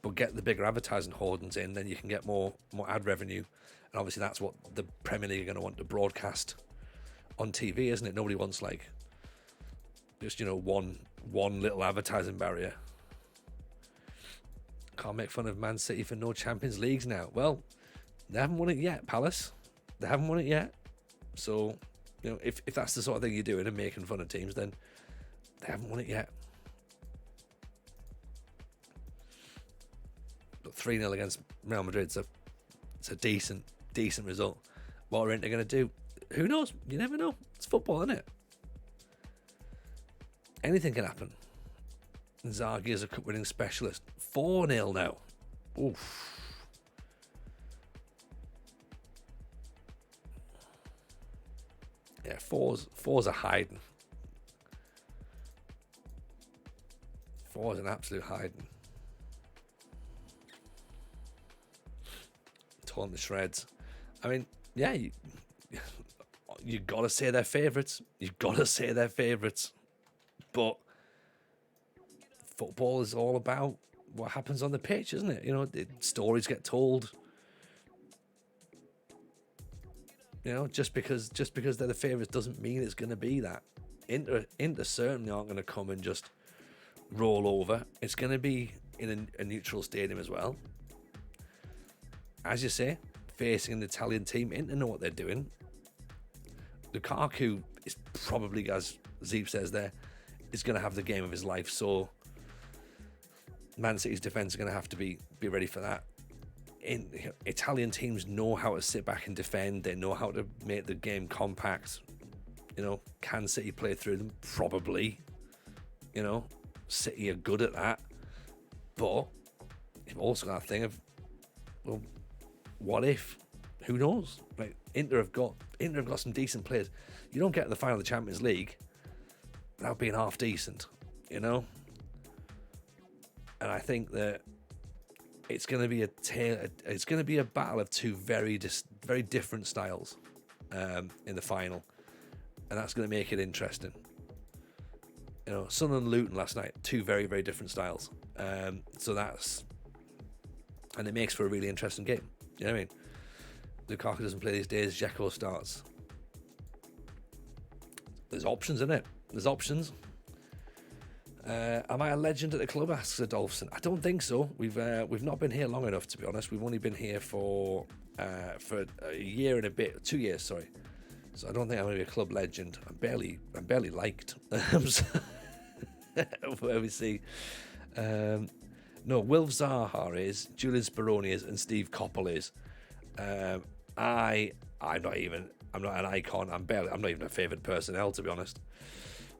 but get the bigger advertising hoardings in, then you can get more ad revenue. And obviously that's what the Premier League are going to want to broadcast on TV, isn't it? Nobody wants just one little advertising barrier. Can't make fun of Man City for no Champions Leagues now. Well, they haven't won it yet, Palace. They haven't won it yet. So, if that's the sort of thing you're doing and making fun of teams, then they haven't won it yet. But 3-0 against Real Madrid, it's a decent result. What are Inter going to do? Who knows? You never know. It's football, isn't it? Anything can happen. Inzaghi is a cup-winning specialist. 4-0 now. Oof. Yeah, four's a hiding. Four's an absolute hiding. Torn to shreds. I mean, yeah, you got to say they're favourites. You've got to say they're favourites. But football is all about what happens on the pitch, isn't it? You know, stories get told. You know, just because they're the favourites doesn't mean it's going to be that. Inter certainly aren't going to come and just roll over. It's going to be in a neutral stadium as well. As you say, facing an Italian team, Inter know what they're doing. Lukaku is probably, as Zeep says there, is going to have the game of his life. So Man City's defence is going to have to be ready for that. Italian teams know how to sit back and defend. They know how to make the game compact. You know, can City play through them? Probably. You know, City are good at that. But you've also got a thing of, well, what if? Who knows? Like Inter have got some decent players. You don't get to the final of the Champions League without being half decent, you know. And I think that it's going to be it's going to be a battle of two very different styles in the final, and that's going to make it interesting. You know, Sunderland and Luton last night, two very, very different styles. And it makes for a really interesting game. You know what I mean? Lukaku doesn't play these days. Dzeko starts. There's options, isn't it? There's options. Am I a legend at the club? Asks Adolphson. I don't think so. We've not been here long enough, to be honest. We've only been here for a year and a bit, 2 years, sorry. So I don't think I'm going to be a club legend. I'm barely liked. Where we see. No, Wilf Zaha is, Julian Speroni is, and Steve Coppell is. I'm not an icon. I'm not even a favoured personnel, to be honest.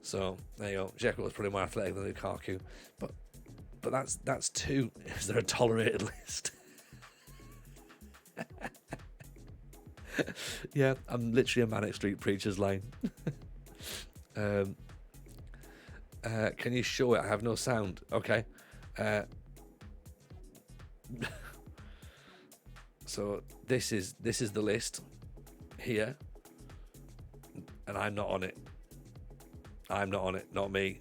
So there you go. Dzeko is probably more athletic than Lukaku, but that's two. Is there a tolerated list? Yeah, I'm literally a Manic Street Preacher's line. Can you show it? I have no sound. Okay. So this is the list here, and I'm not on it. Not me.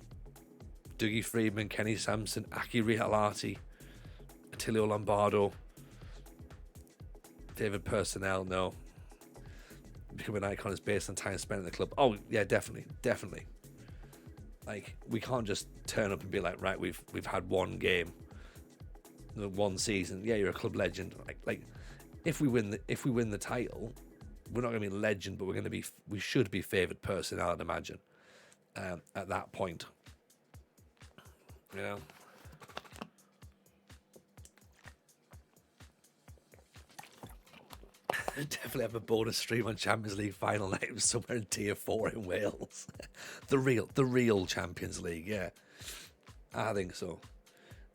Dougie Friedman, Kenny Sampson, Aki Rihalati, Attilio Lombardo, David Purcell. No. Become an icon is based on time spent in the club. Oh yeah, definitely. Like, we can't just turn up and be like, right, we've had one game, one season. Yeah, you're a club legend. Like, if we win the title, we're not going to be legend, but we should be favoured personnel, I'd imagine. At that point, you know. Definitely have a bonus stream on Champions League final night somewhere in Tier 4 in Wales. the real Champions League, yeah. I think so.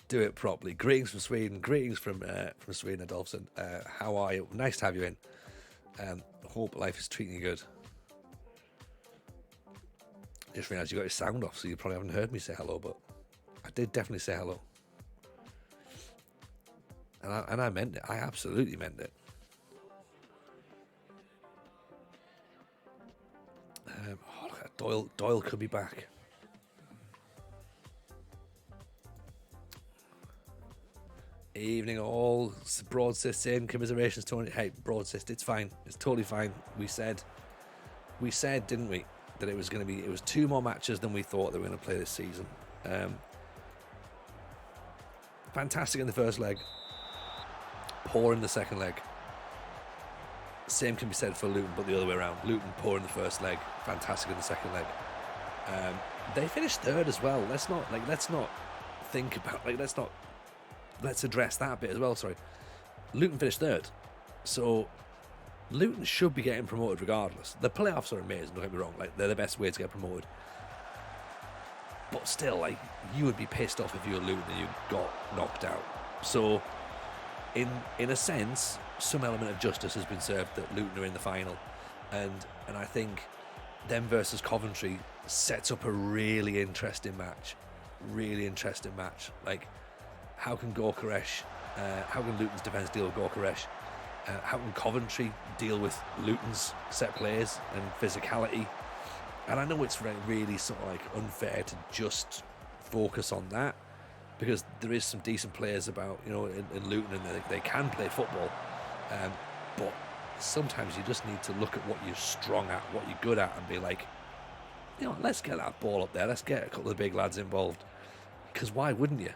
Do it properly. Greetings from Sweden. Greetings from Sweden, Adolphson. How are you? Nice to have you in. Hope life is treating you good. Just realised you got your sound off, so you probably haven't heard me say hello, but I did definitely say hello. And I meant it. I absolutely meant it. Doyle could be back. Evening all. Broadcist in. Commiserations, Tony. Hey, Broadcist, it's fine. It's totally fine. We said, didn't we, that it was going to be, it was 2 more matches than we thought they were going to play this season. Fantastic in the first leg. Poor in the second leg. Same can be said for Luton, but the other way around. Luton poor in the first leg, fantastic in the second leg. They finished third as well. Let's address that bit as well. Sorry, Luton finished third, so Luton should be getting promoted regardless. The playoffs are amazing. Don't get me wrong; like, they're the best way to get promoted. But still, like, you would be pissed off if you were Luton and you got knocked out. So, in a sense, some element of justice has been served that Luton are in the final, and I think them versus Coventry sets up a really interesting match. Really interesting match. Like, how can how can Luton's defence deal with Gorkaresh? How can Coventry deal with Luton's set plays and physicality? And I know it's really sort of like unfair to just focus on that, because there is some decent players about, in Luton, and they can play football. But sometimes you just need to look at what you're strong at, what you're good at, and be like, let's get that ball up there. Let's get a couple of big lads involved. Because why wouldn't you?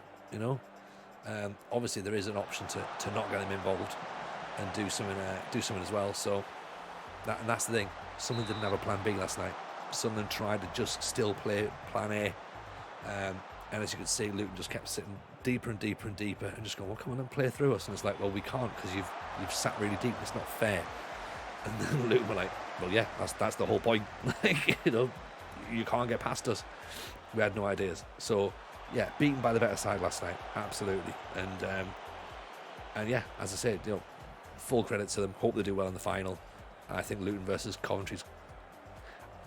Obviously there is an option to not get them involved and do something as well. So that's the thing. Sunderland didn't have a plan B last night. Sunderland tried to just still play plan A. And as you can see, Luton just kept sitting deeper and deeper and deeper and just going, well, come on and play through us. And it's like, well, we can't, because you've sat really deep. It's not fair. And then Luton were like, well, yeah, that's the whole point. You can't get past us. We had no ideas. So, yeah, beaten by the better side last night, absolutely. And yeah, as I said, full credit to them. Hope they do well in the final. I think Luton versus Coventry's,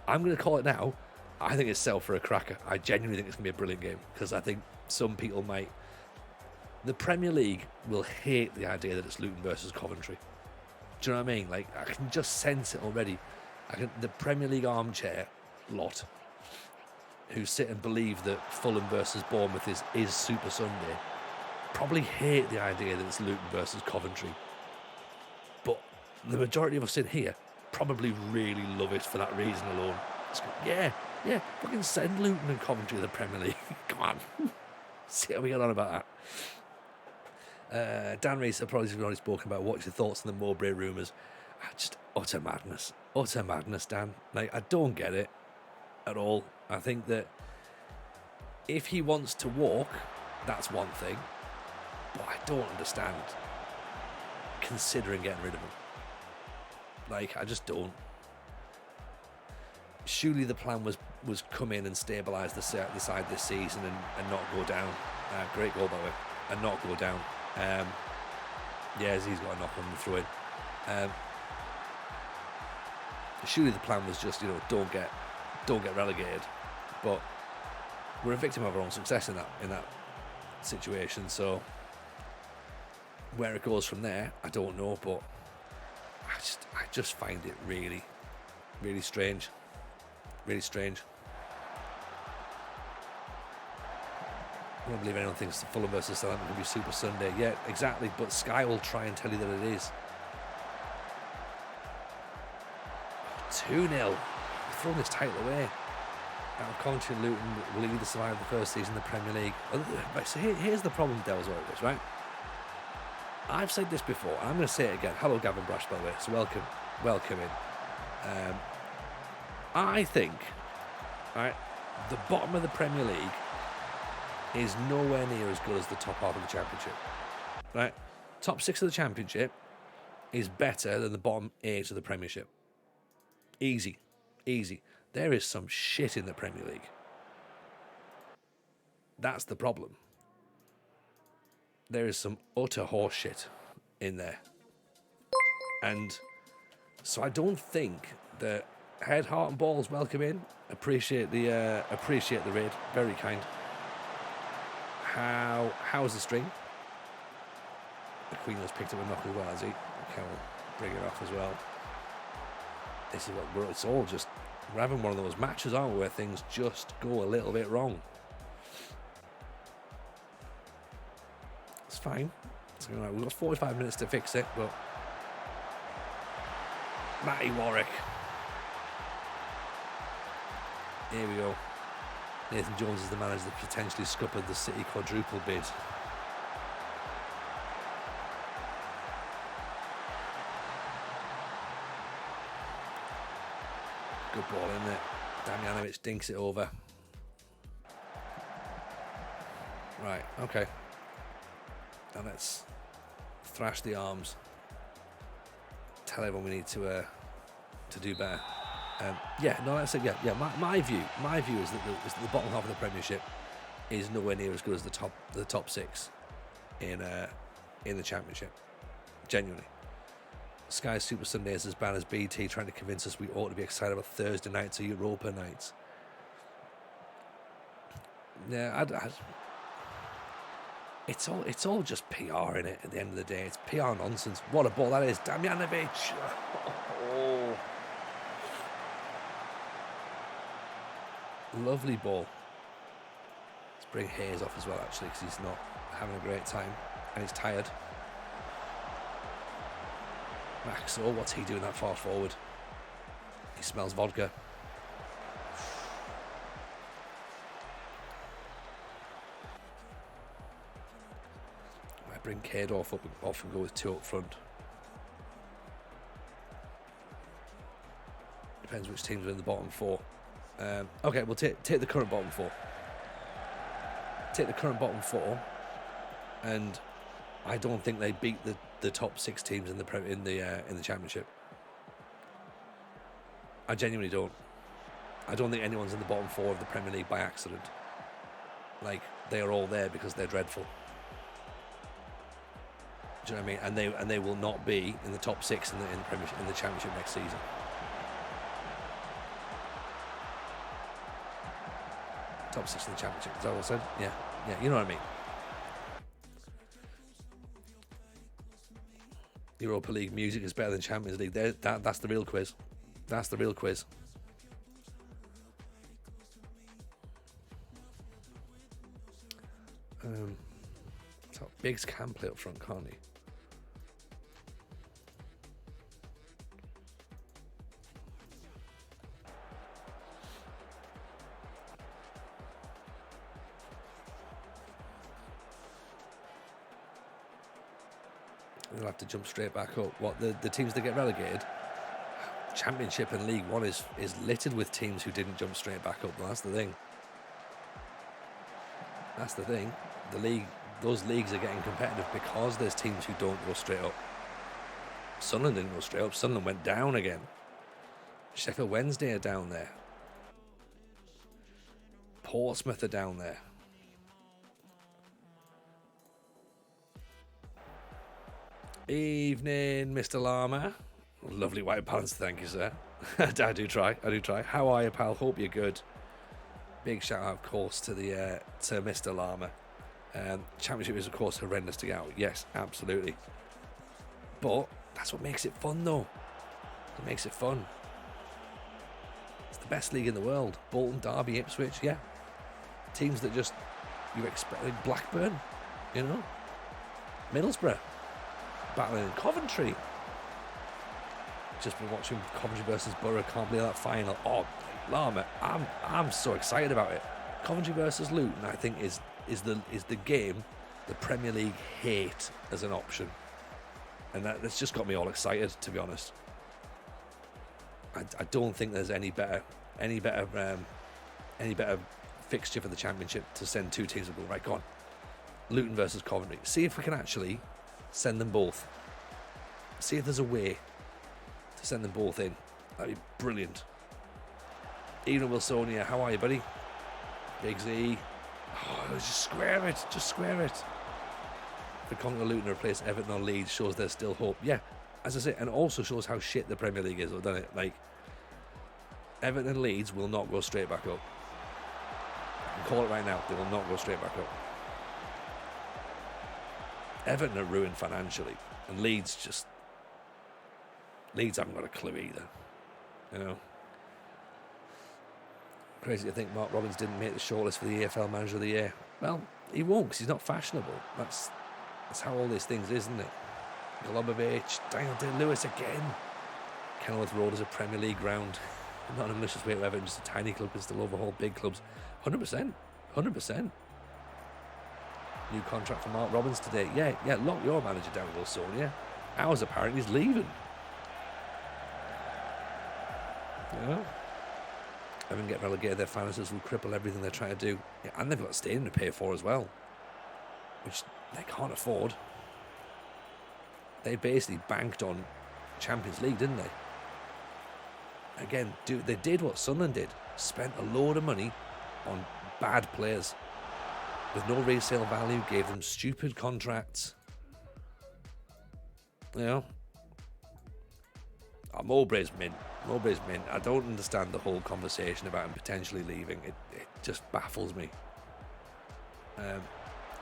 I'm going to call it now, I think it's set up for a cracker. I genuinely think it's going to be a brilliant game, because I think some people might... The Premier League will hate the idea that it's Luton versus Coventry. Do you know what I mean? Like, I can just sense it already. The Premier League armchair lot who sit and believe that Fulham versus Bournemouth is Super Sunday probably hate the idea that it's Luton versus Coventry. But the majority of us in here probably really love it for that reason alone. Yeah, fucking send Luton and Coventry to the Premier League. Come on. See how we get on about that. Dan Reese, apologies, we've already spoken about. What's your thoughts on the Mowbray rumours? Just utter madness. Utter madness, Dan. Like, I don't get it at all. I think that if he wants to walk, that's one thing. But I don't understand considering getting rid of him. Like, I just don't. Surely the plan was come in and stabilise the side this season and not go down. Great goal, by the way. And not go down. He's got a knock on the throw in. Surely the plan was just, don't get relegated. But we're a victim of our own success in that situation. So where it goes from there, I don't know. But I just find it really, really strange. Really strange. I don't believe anyone thinks Fulham versus Southampton will be Super Sunday. Yeah, exactly. But Sky will try and tell you that it is. 2-0. We're throwing this title away. Coventry and Luton will either survive the first season in the Premier League. Right, so here's the problem, Devils Warriors, right? I've said this before. I'm going to say it again. Hello, Gavin Brash, by the way. So welcome in. I think, right, the bottom of the Premier League is nowhere near as good as the top half of the Championship. Right? Top 6 of the Championship is better than the bottom 8 of the Premiership. Easy. There is some shit in the Premier League. That's the problem. There is some utter horse shit in there. And so I don't think that Head, Heart and Balls welcome in. Appreciate the raid. Very kind. How's the string? The Queen has picked up a knock as well, has he? Okay, we'll bring it off as well. This is what it's all just... We're having one of those matches, aren't we, where things just go a little bit wrong. It's fine. It's all right. We've got 45 minutes to fix it, but... Matty Warwick. Here we go. Nathan Jones is the manager that potentially scuppered the City quadruple bid. Good ball, isn't it? Damjanovic dinks it over. Right, okay. Now let's thrash the arms. Tell everyone we need to do better. That's it. Yeah. My view is that the bottom half of the Premiership is nowhere near as good as the top 6 in the Championship. Genuinely. Sky Super Sunday is as bad as BT trying to convince us we ought to be excited about Thursday nights or Europa nights. Yeah, it's all just PR in it. At the end of the day, it's PR nonsense. What a ball that is, Damjanovic! Oh, lovely ball. Let's bring Hayes off as well, actually, because he's not having a great time and he's tired. Maxwell, what's he doing that far forward? He smells vodka. I bring Cade off and go with 2 up front. Depends which teams are in the bottom 4. Okay, we'll take the current bottom 4. Take the current bottom 4, and I don't think they beat the top 6 teams in the championship. I genuinely don't. I don't think anyone's in the bottom 4 of the Premier League by accident. Like, they are all there because they're dreadful. Do you know what I mean? And they will not be in the top 6 in the Premiership, in the Championship next season. Top 6 in the Championship. Is that what I said? Yeah, you know what I mean. Europa League music is better than Champions League. That's the real quiz. That's the real quiz. So Biggs can play up front, can't he? They'll have to jump straight back up. What, the teams that get relegated? Championship and League One is littered with teams who didn't jump straight back up. That's the thing. That's the thing. Those leagues are getting competitive because there's teams who don't go straight up. Sunderland didn't go straight up. Sunderland went down again. Sheffield Wednesday are down there. Portsmouth are down there. Evening, Mr. Llama. Lovely white pants, thank you, sir. I do try. How are you, pal? Hope you're good. Big shout out, of course, to Mr. Llama. Championship is, of course, horrendous to get out. Yes, absolutely. But that's what makes it fun, though. It makes it fun. It's the best league in the world. Bolton, Derby, Ipswich, yeah. Teams that just you expect, like Blackburn, you know, Middlesbrough, battling in Coventry. Just been watching Coventry versus Borough. Can't believe that final. Oh, Llama, I'm so excited about it. Coventry versus Luton, I think, is the game the Premier League hate as an option, and that's just got me all excited, to be honest. I don't think there's any better fixture for the Championship to send 2 teams and go, right, go on, Luton versus Coventry. See if we can actually send them both. See if there's a way to send them both in. That'd be brilliant. Ian Wilsonia, how are you, buddy? Big Z. Oh, just square it. The Conquer Luton replace Everton or Leeds shows there's still hope. Yeah, as I say, and also shows how shit the Premier League is, doesn't it? Like, Everton and Leeds will not go straight back up. I can call it right now. They will not go straight back up. Everton are ruined financially, and Leeds haven't got a clue either. You know. Crazy to think Mark Robins didn't make the shortlist for the EFL Manager of the Year. Well, he won't, because he's not fashionable. That's how all these things is, isn't it? Golubovic, Daniel Day-Lewis again. Kenilworth Road is a Premier League ground. Not an malicious way to Everton, just a tiny club can still overhaul big clubs. 100%. New contract for Mark Robins today. Yeah, lock your manager down, Wilsonia. Ours apparently is leaving. Yeah. Everton get relegated, their finances will cripple everything they're trying to do. Yeah, and they've got a stadium to pay for as well, which they can't afford. They basically banked on Champions League, didn't they? Again, they did what Sunderland did. Spent a load of money on bad players with no resale value, gave them stupid contracts. You know? Mowbray's mint. Mowbray's mint. I don't understand the whole conversation about him potentially leaving. It just baffles me.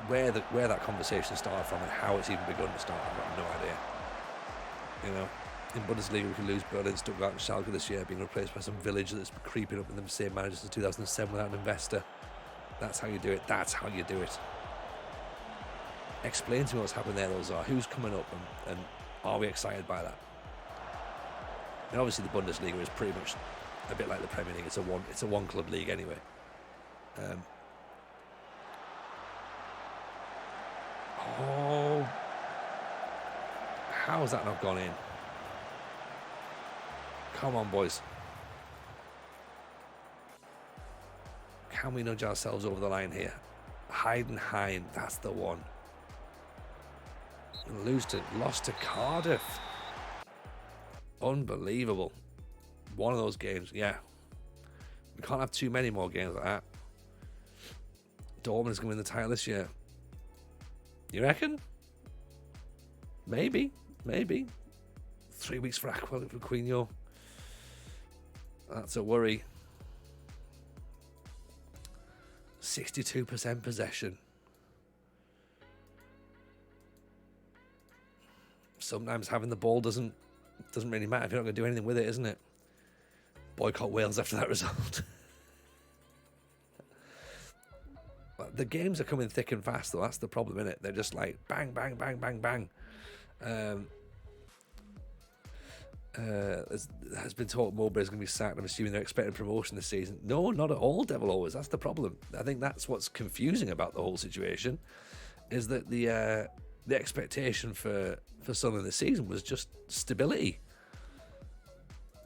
Where that conversation started from and how it's even begun to start, I've got no idea. You know, in Bundesliga we can lose Berlin, Stuttgart and Schalke this year, being replaced by some village that's creeping up with the same manager since 2007 without an investor. That's how you do it. That's how you do it. Explain to me what's happened there, Ozar. Who's coming up and are we excited by that? And obviously the Bundesliga is pretty much a bit like the Premier League. It's a one club league anyway. How has that not gone in? Come on, boys. Can we nudge ourselves over the line here? Heidenheim, that's the one. And lost to Cardiff. Unbelievable. One of those games, yeah. We can't have too many more games like that. Dortmund's going to win the title this year. You reckon? Maybe. 3 weeks for Aquila for Quinio. That's a worry. 62% possession. Sometimes having the ball doesn't really matter if you're not going to do anything with it, isn't it? Boycott Wales after that result. The games are coming thick and fast, though. That's the problem, isn't it? They're just like bang, bang, bang, bang, bang. Has been talk Mowbray's going to be sacked. I'm assuming they're expecting promotion this season. No, not at all, Devil Always. That's the problem. I think that's what's confusing about the whole situation, is that the expectation for Sunderland this season was just stability.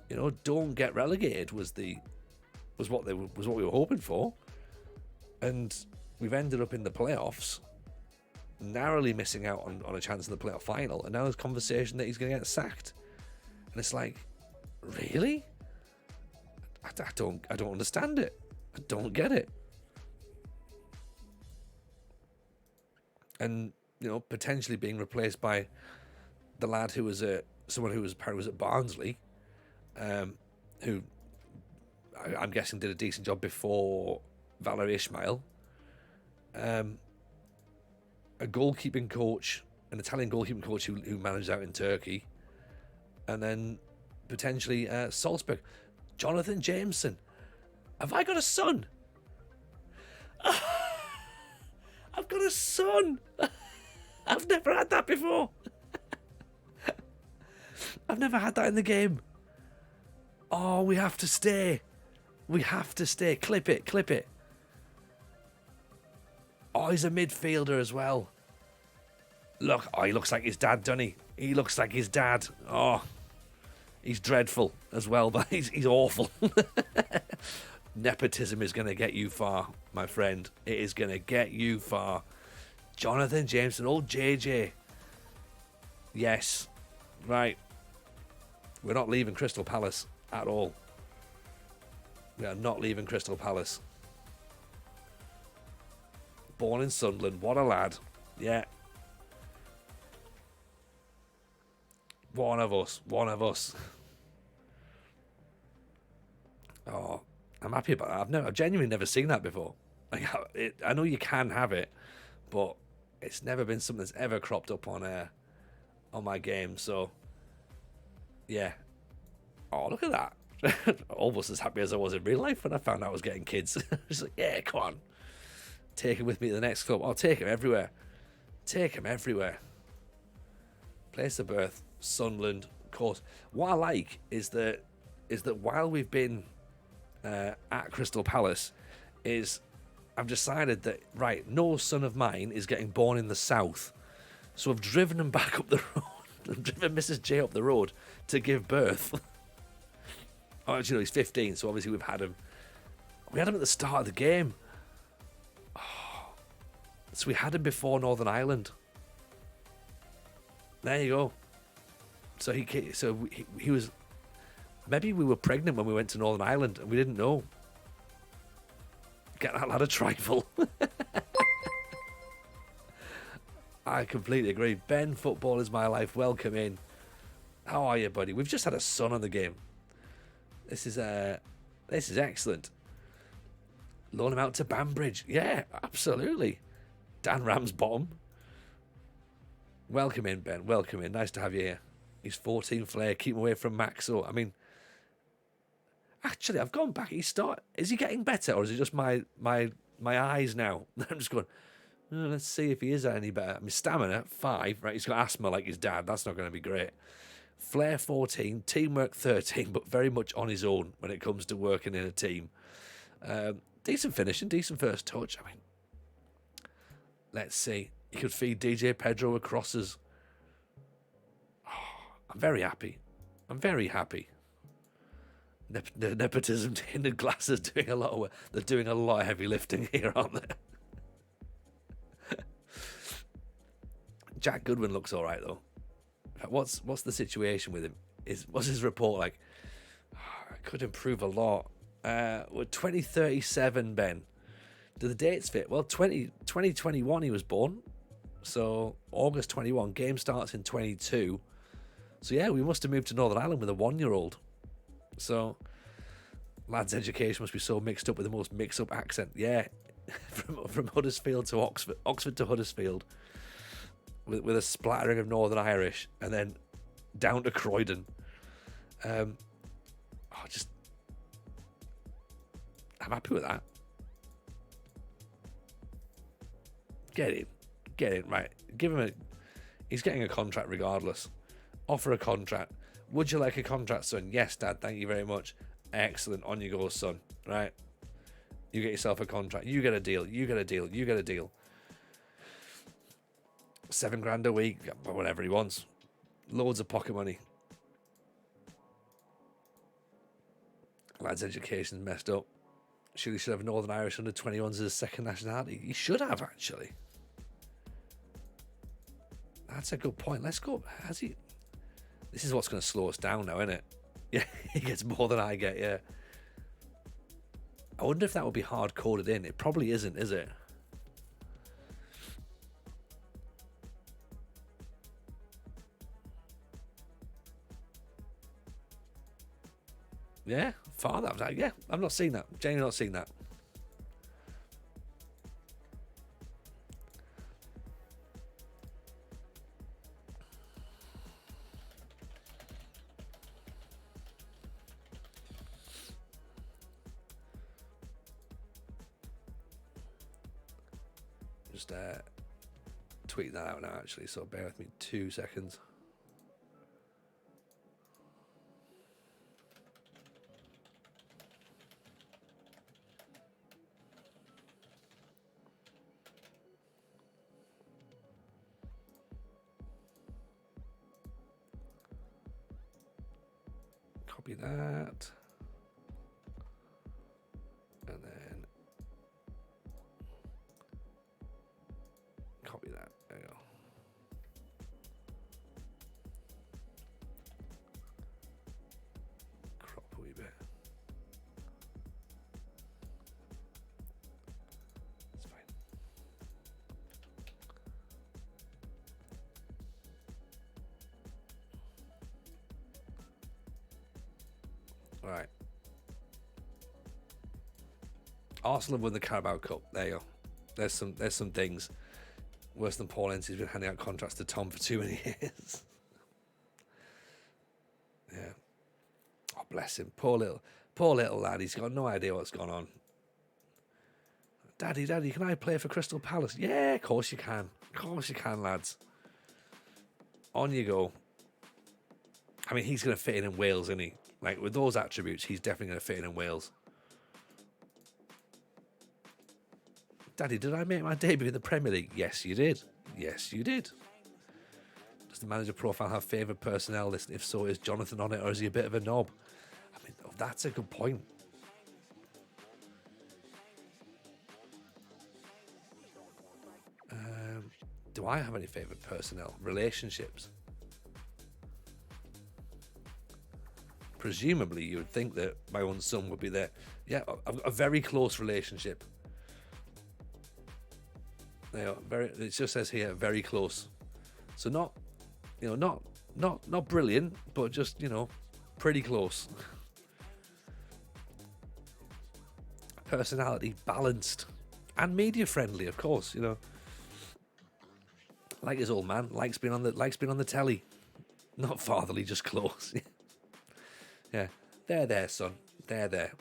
You know, don't get relegated was what we were hoping for, and we've ended up in the playoffs, narrowly missing out on a chance in the playoff final, and now there's conversation that he's going to get sacked. And it's like, really? I don't understand it. I don't get it. And, you know, potentially being replaced by the lad who was someone who was apparently at Barnsley, who I'm guessing did a decent job before Valerie Ismail. A goalkeeping coach, an Italian goalkeeping coach who managed out in Turkey. And then potentially Salzburg. Jonathan Jameson. Have I got a son? I've got a son. I've never had that before. I've never had that in the game. Oh, we have to stay. We have to stay. Clip it. Oh, he's a midfielder as well. Look, he looks like his dad, doesn't he? He looks like his dad. Oh, he's dreadful as well, but he's awful. Nepotism is going to get you far, my friend. It is going to get you far. Jonathan Jameson, old JJ. Yes. Right. We're not leaving Crystal Palace at all. We are not leaving Crystal Palace. Born in Sunderland. What a lad. Yeah. One of us. Oh, I'm happy about that. I've genuinely never seen that before. Like, I know you can have it, but it's never been something that's ever cropped up on my game. So, yeah. Oh, look at that. Almost as happy as I was in real life when I found out I was getting kids. I was like, yeah, come on. Take him with me to the next club. I'll take him everywhere. Place of birth, Sunderland, of course. What I like is that while we've been at Crystal Palace, I've decided that, right, no son of mine is getting born in the south. So I've driven him back up the road. I've driven Mrs. J up the road to give birth. Oh, actually, no, he's 15, so obviously we've had him. We had him at the start of the game. Oh, so we had him before Northern Ireland. There you go. So he was. Maybe we were pregnant when we went to Northern Ireland and we didn't know. Get that lad a trifle. I completely agree. Ben, football is my life. Welcome in. How are you, buddy? We've just had a son on the game. This is excellent. Loan him out to Banbridge. Yeah, absolutely. Dan Ramsbottom. Welcome in, Ben. Welcome in. Nice to have you here. He's 14 flair. Keep him away from Maxo. I mean, actually, I've gone back. Is he getting better, or is it just my eyes now? I'm just going, oh, let's see if he is any better. I mean, stamina, 5. Right, he's got asthma like his dad. That's not going to be great. Flair, 14. Teamwork, 13, but very much on his own when it comes to working in a team. Decent finishing, decent first touch. I mean, let's see. He could feed DJ Pedro with crosses. Oh, I'm very happy. The nepotism in the glass is doing a lot of work. They're doing a lot of heavy lifting here, aren't they? Jack Goodwin looks all right though. What's the situation with him? What's his report like? I could improve a lot. We're 2037, Ben. Do the dates fit? Well, 2021 he was born. So August 21. Game starts in 22. So yeah, we must have moved to Northern Ireland with a 1-year-old. So lad's education must be so mixed up with the most mixed up accent. Yeah, from Huddersfield to Oxford to Huddersfield, with a splattering of Northern Irish, and then down to Croydon. I'm happy with that. Get in, right. He's getting a contract regardless. Offer a contract. Would you like a contract, son? Yes, Dad, thank you very much. Excellent, on you go, son. Right. You get yourself a contract. You get a deal. You get a deal. $7,000 a week, whatever he wants. Loads of pocket money. Lad's education's messed up. Surely should have Northern Irish under 21s as his second nationality. He should have, actually. That's a good point. Let's go. Has he? This is what's going to slow us down now, isn't it? Yeah, he gets more than I get, yeah. I wonder if that would be hard coded in. It probably isn't, is it? Yeah, father. I was like, yeah, I've not seen that. Genuinely not seen that. Just tweet that out now, actually, so bear with me 2 seconds. Copy that. And then copy that. There you go. Crop a wee bit. It's fine. All right. Arsenal have won the Carabao Cup. There you go. There's some things. Worse than Paul Ince's been handing out contracts to Tom for too many years. Yeah. Oh, bless him. Poor little lad. He's got no idea what's gone on. Daddy, can I play for Crystal Palace? Yeah, of course you can. Of course you can, lads. On you go. I mean, he's going to fit in Wales, isn't he? Like, with those attributes, he's definitely going to fit in Wales. Daddy, did I make my debut in the Premier League? Yes, you did. Yes, you did. Does the manager profile have favoured personnel list? If so, is Jonathan on it, or is he a bit of a knob? I mean, that's a good point. Do I have any favoured personnel? Relationships? Presumably, you would think that my own son would be there. Yeah, a very close relationship. They are very. It just says here very close, so not Not brilliant, but just, pretty close. Personality, balanced, and media friendly, of course. Like his old man, likes being on the telly. Not fatherly, just close. Yeah, there, son. There.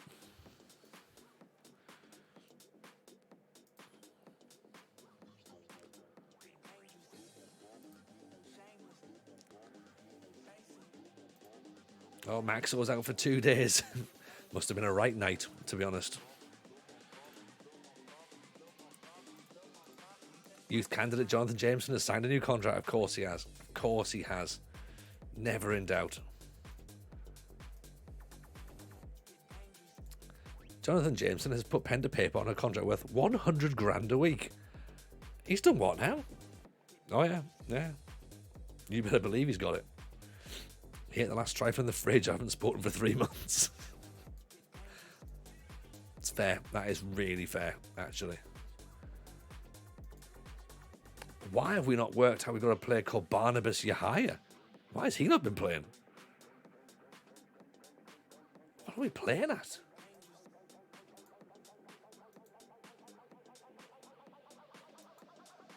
Oh, Max was out for 2 days. Must have been a right night, to be honest. Youth candidate Jonathan Jameson has signed a new contract. Of course he has. Of course he has. Never in doubt. Jonathan Jameson has put pen to paper on a contract worth 100 grand a week. He's done what now? Oh, yeah. You better believe he's got it. He ate the last try from the fridge. I haven't spoken for 3 months. It's fair. That is really fair, actually. Why have we not worked out we've got a player called Barnabas Yahaya? Why has he not been playing? What are we playing at?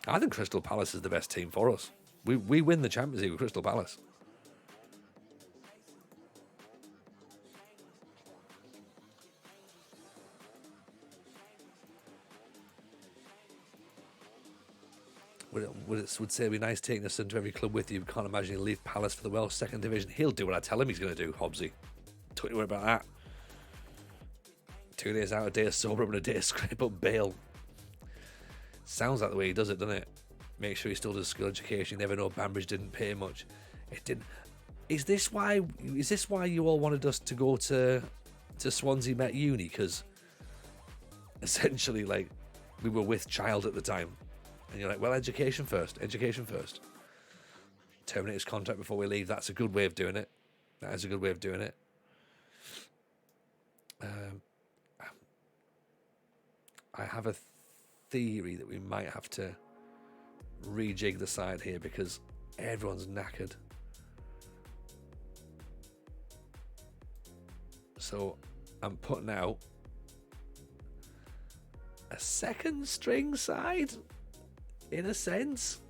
I think Crystal Palace is the best team for us. We win the Champions League with Crystal Palace. Would say it'd be nice taking a son to every club with you. Can't imagine he'll leave Palace for the Welsh second division. He'll do what I tell him he's going to do, Hobbsy. Don't you worry about that. 2 days out, a day of sober up and a day of scrape up bail. Sounds like the way he does it, doesn't it? Make sure he still does school education. You never know, Banbridge didn't pay much. It didn't. Is this why you all wanted us to go to Swansea Met Uni? Because essentially, like, we were with child at the time. And you're like, well, education first. Terminate his contract before we leave. That's a good way of doing it. I have a theory that we might have to rejig the side here because everyone's knackered. So I'm putting out a second string side. In a sense.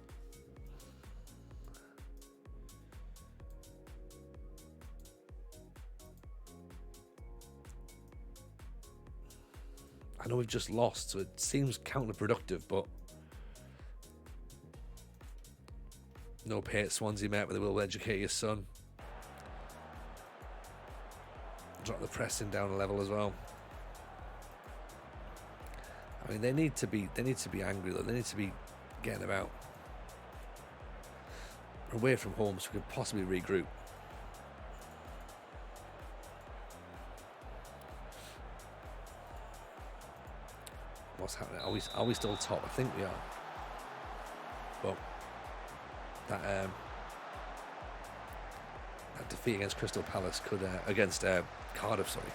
I know we've just lost, so it seems counterproductive, but no pay at Swansea Met, but they will educate your son. Drop the pressing down a level as well. I mean, they need to be angry though. They need to be getting about. We're away from home, so we could possibly regroup. What's happening? Are we still top? I think we are. But that defeat against Crystal Palace against Cardiff, sorry,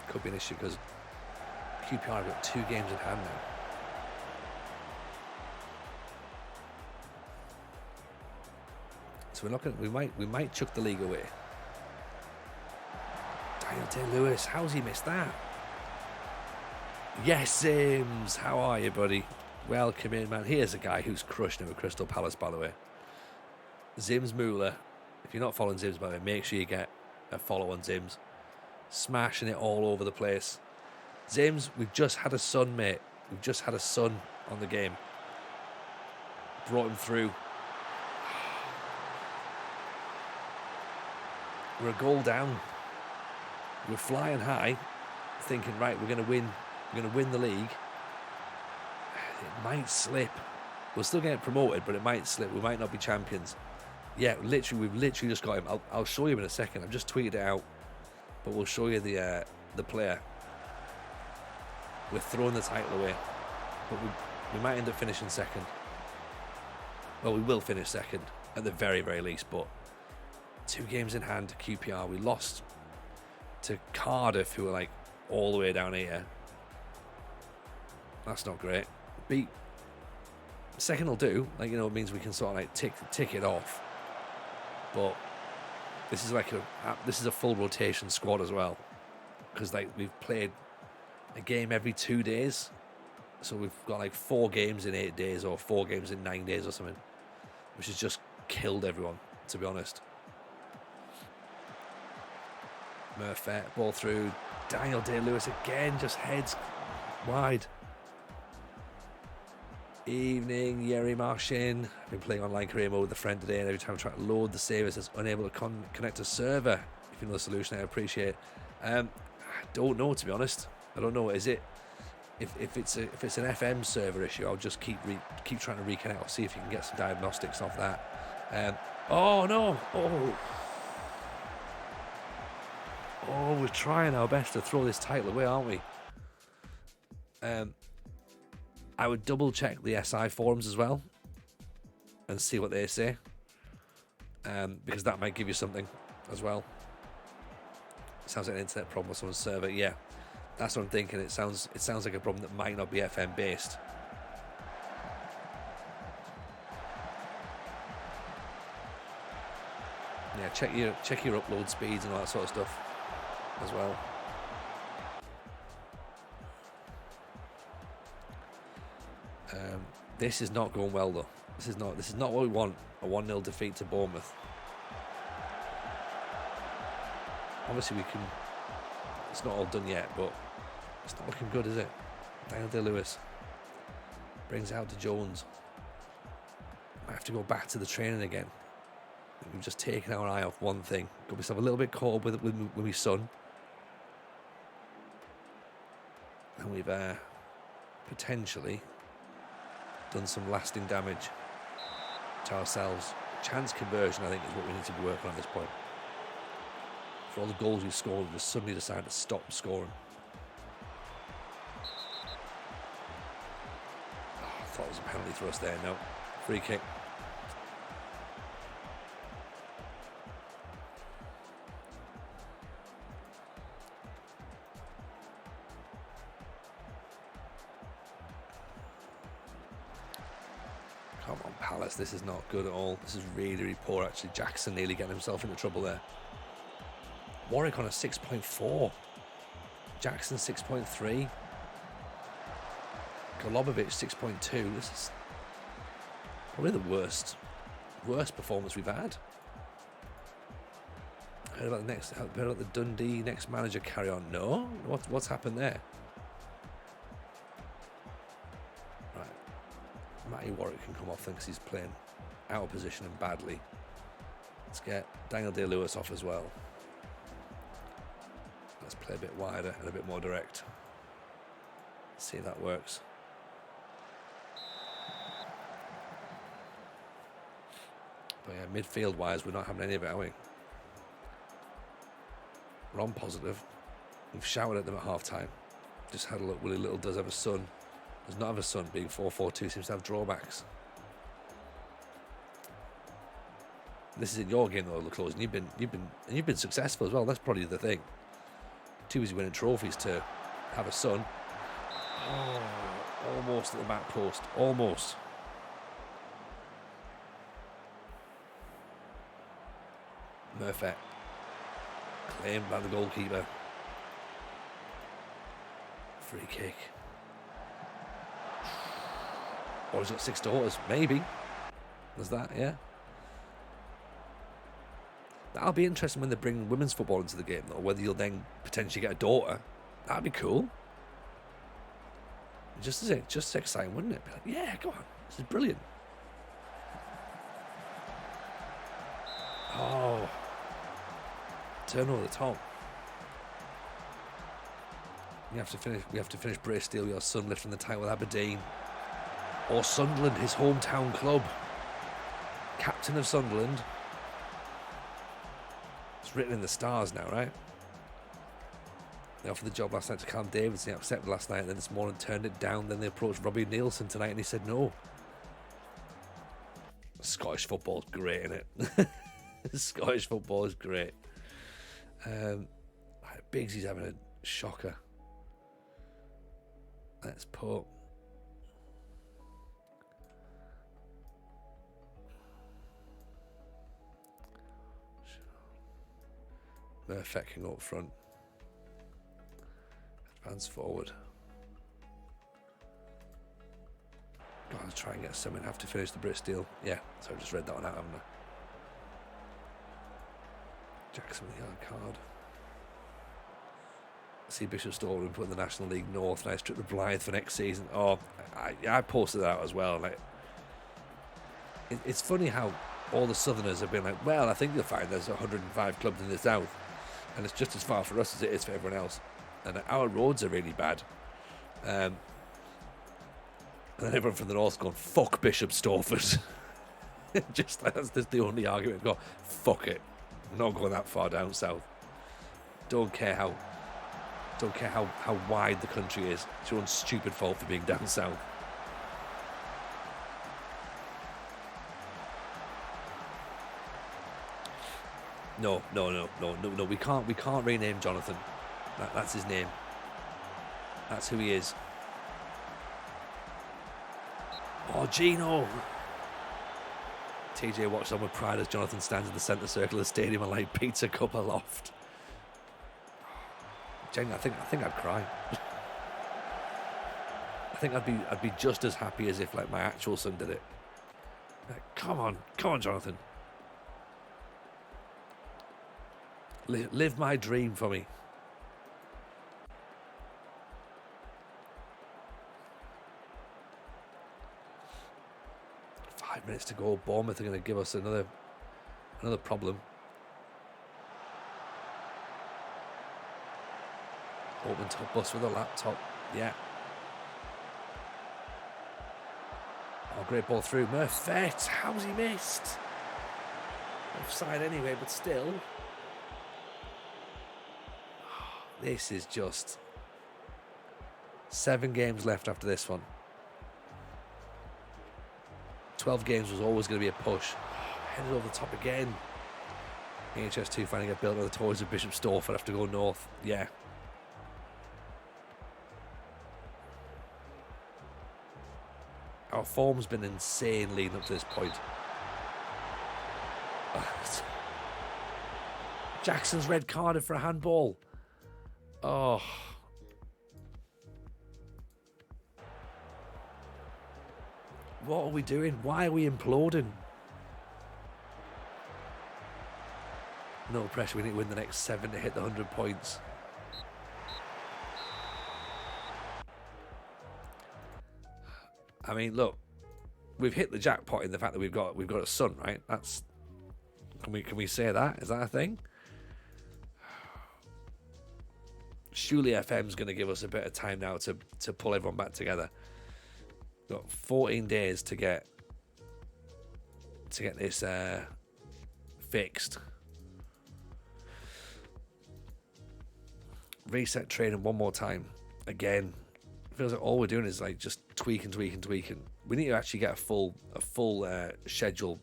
could be an issue because QPR have got 2 games in hand now. So we might chuck the league away. Daniel Day-Lewis, how's he missed that? Yes, Sims, how are you, buddy? Welcome in, man. Here's a guy who's crushed it with Crystal Palace, by the way. Zims Muller. If you're not following Zims, by the way, make sure you get a follow on Zims. Smashing it all over the place. Zims, we've just had a son, mate. We've just had a son on the game. Brought him through. We're a goal down. We're flying high, thinking, right, we're going to win. We're going to win the league. It might slip. We'll still get promoted, but it might slip. We might not be champions. Yeah, we've literally just got him. I'll show you in a second. I've just tweeted it out, but we'll show you the player. We're throwing the title away, but we might end up finishing second. Well, we will finish second at the very, very least, but 2 games in hand, QPR. We lost to Cardiff, who are like all the way down here. That's not great. Beat second will do. Like, it means we can sort of like tick it off. But This is like a full rotation squad as well, because like we've played a game every 2 days, so we've got like 4 games in 8 days or 4 games in 9 days or something, which has just killed everyone, to be honest. Murphy, ball through. Daniel Day-Lewis again, just heads wide. Evening, Yeri Marshin. I've been playing online career mode with a friend today, and every time I try to load the save, it says unable to connect to server. If you know the solution, I appreciate it. I don't know, to be honest. I don't know. Is it if it's an FM server issue? I'll just keep trying to reconnect. I'll see if you can get some diagnostics off that. Oh no! Oh, we're trying our best to throw this title away, aren't we? I would double check the SI forums as well and see what they say, because that might give you something as well. Sounds like an internet problem on someone's server. Yeah, that's what I'm thinking. It sounds like a problem that might not be FM based. Yeah, check your upload speeds and all that sort of stuff as well. This is not going well though. This is not what we want. A 1-0 defeat to Bournemouth. Obviously we can. It's not all done yet, but it's not looking good, is it? Daniel Day-Lewis brings it out to Jones. Might have to go back to the training again. We've just taken our eye off one thing. Got myself a little bit caught up with my son, and we've potentially done some lasting damage to ourselves. Chance conversion, I think, is what we need to be working on at this point. For all the goals we've scored, we just suddenly decided to stop scoring. Oh, I thought it was a penalty for us there. No, free kick. Come on, Palace. This is not good at all. This is really, really poor, actually. Jackson nearly getting himself into trouble there. Warwick on a 6.4. Jackson 6.3. Golubovic 6.2. This is probably the worst performance we've had. Heard about the Dundee next manager carry on? No? What's happened there? Matty Warwick can come off then because he's playing out of position and badly. Let's get Daniel Day-Lewis off as well. Let's play a bit wider and a bit more direct. See if that works. But yeah, midfield wise, we're not having any of it, are we? We're on positive. We've shouted at them at half time. Just had a look. Willie Little does have a son. Does not have a son. Being 4-4-2 seems to have drawbacks. This is in your game though, the close, and you've been successful as well. That's probably the thing. Too busy winning trophies to have a son. Oh, almost at the back post. Almost. Murphy. Claimed by the goalkeeper. Free kick. Or he's got 6 daughters. Maybe. There's that, yeah. That'll be interesting when they bring women's football into the game, though. Whether you'll then potentially get a daughter. That'd be cool. Just as exciting, wouldn't it? Be like, yeah, go on. This is brilliant. Oh. Turn over the top. We have to finish Brace Steel, your son lifting the title with Aberdeen. Or Sunderland, his hometown club. Captain of Sunderland. It's written in the stars now, right? They offered the job last night to Callum Davidson. He accepted last night, and then this morning turned it down. Then they approached Robbie Nielsen tonight, and he said no. Scottish football's great, isn't it? Scottish football is great. Biggsy's having a shocker. Let's put... Fecking up front. Advance forward. Gotta try and get someone. Have to finish the Brit Steel. Yeah, so I just read that one out, haven't I? Jackson with the yellow card. See Bishop Stortford put in the National League North. Nice trip to Blythe for next season. Oh, I posted that out as well. Like, it's funny how all the Southerners have been like, well, I think you'll find there's 105 clubs in the South, and it's just as far for us as it is for everyone else. And our roads are really bad. And then everyone from the North's gone, fuck Bishop Stortford. Just that's the only argument we've got. Fuck it. I'm not going that far down south. Don't care how wide the country is. It's your own stupid fault for being down south. No. We can't rename Jonathan. That's his name. That's who he is. Oh, Gino. TJ watched on with pride as Jonathan stands in the centre circle of the stadium and like pizza cup aloft. Genuinely, I think I'd cry. I think I'd be just as happy as if like my actual son did it. Like, come on, Jonathan. Live my dream for me. Minutes to go. Bournemouth are going to give us another problem. Open top bus with a laptop. Yeah. Oh, great ball through. Murphet. How's he missed? Offside anyway, but still. This is just 7 games left after this one. 12 games was always going to be a push. Headed over the top again. HS2 finally get built on the toys of Bishop Stortford after going north. Yeah. Our form's been insane leading up to this point. Jackson's red carded for a handball. Oh. What are we doing? Why are we imploding? No pressure. We need to win the next 7 to hit the 100 points. I mean, look, we've hit the jackpot in the fact that we've got a son, right? That's can we say that? Is that a thing? Surely FM's going to give us a bit of time now to pull everyone back together. Got 14 days to get this fixed. Reset training one more time. Again, it feels like all we're doing is like just tweaking. We need to actually get a full schedule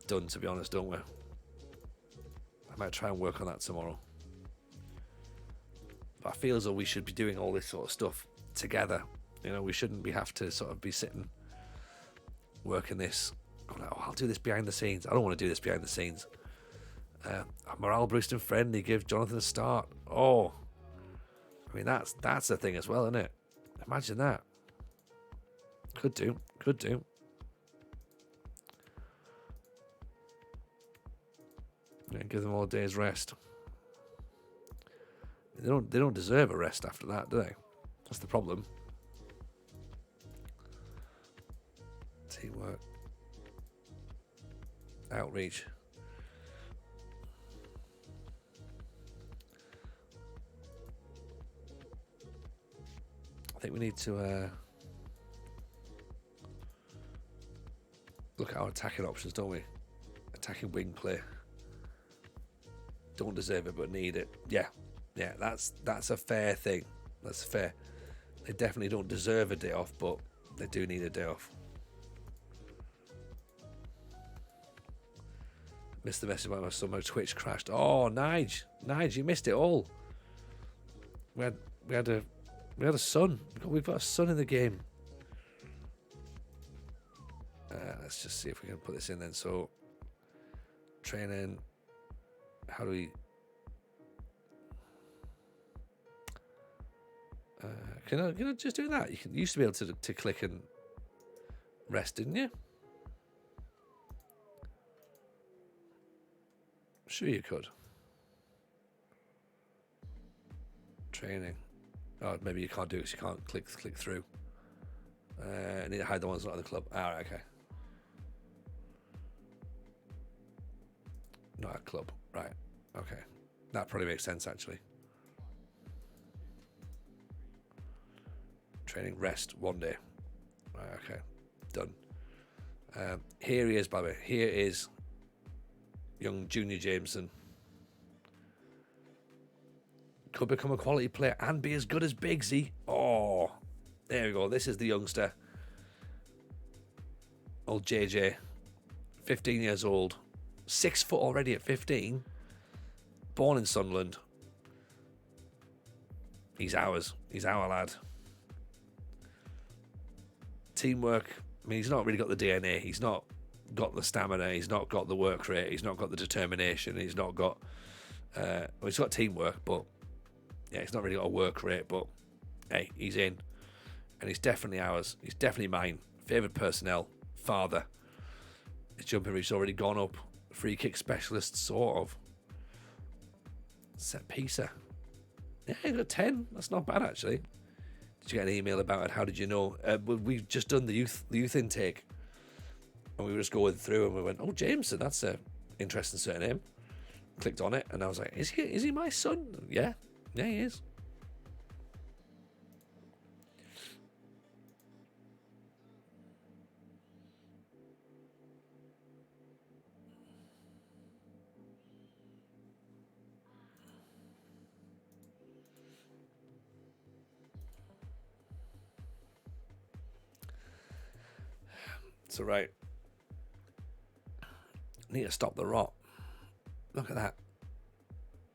done, to be honest, don't we? I might try and work on that tomorrow. But I feel as though we should be doing all this sort of stuff together. You know, we shouldn't have to sort of be sitting working this. Going like, oh, I'll do this behind the scenes. I don't want to do this behind the scenes. A morale boosting friendly, give Jonathan a start. Oh, I mean that's a thing as well, isn't it? Imagine that. Could do. Yeah, give them all a day's rest. They don't deserve a rest after that, do they? That's the problem. Teamwork. Outreach. I think we need to look at our attacking options, don't we? Attacking wing play. Don't deserve it, but need it. Yeah, that's a fair thing. That's fair. They definitely don't deserve a day off, but they do need a day off. Missed the message about my son. My Twitch crashed. Oh, Nige, you missed it all. We had a son. We've got a son in the game. Let's just see if we can put this in then. So, training. How do we Can I just do that? You used to be able to click and rest, didn't you? Sure you could. Training. Oh, maybe you can't do it because you can't click through. I need to hide the ones not in the club. All right, okay. Not a club. Right. Okay. That probably makes sense, actually. Training, rest, 1 day. Right, okay. Done. Here he is, by the way. Here is young Junior Jameson. Could become a quality player and be as good as Bigsy. Oh, there we go. This is the youngster. Old JJ. 15 years old. 6 foot already at 15. Born in Sunderland. He's ours. He's our lad. Teamwork. I mean, he's not really got the DNA. He's not got the stamina. He's not got the work rate. He's not got the determination. He's not got... well, he's got teamwork, but... Yeah, he's not really got a work rate, but... Hey, he's in. And he's definitely ours. He's definitely mine. Favoured personnel. Father. His jumping reach's already gone up. Free kick specialist, sort of. Set piecer. Yeah, he got 10. That's not bad, actually. Did you get an email about it? How did you know? We've just done the youth intake. And we were just going through and we went, oh, Jameson, that's a interesting surname. Clicked on it and I was like, is he my son? Yeah, he is. So right, need to stop the rot. Look at that.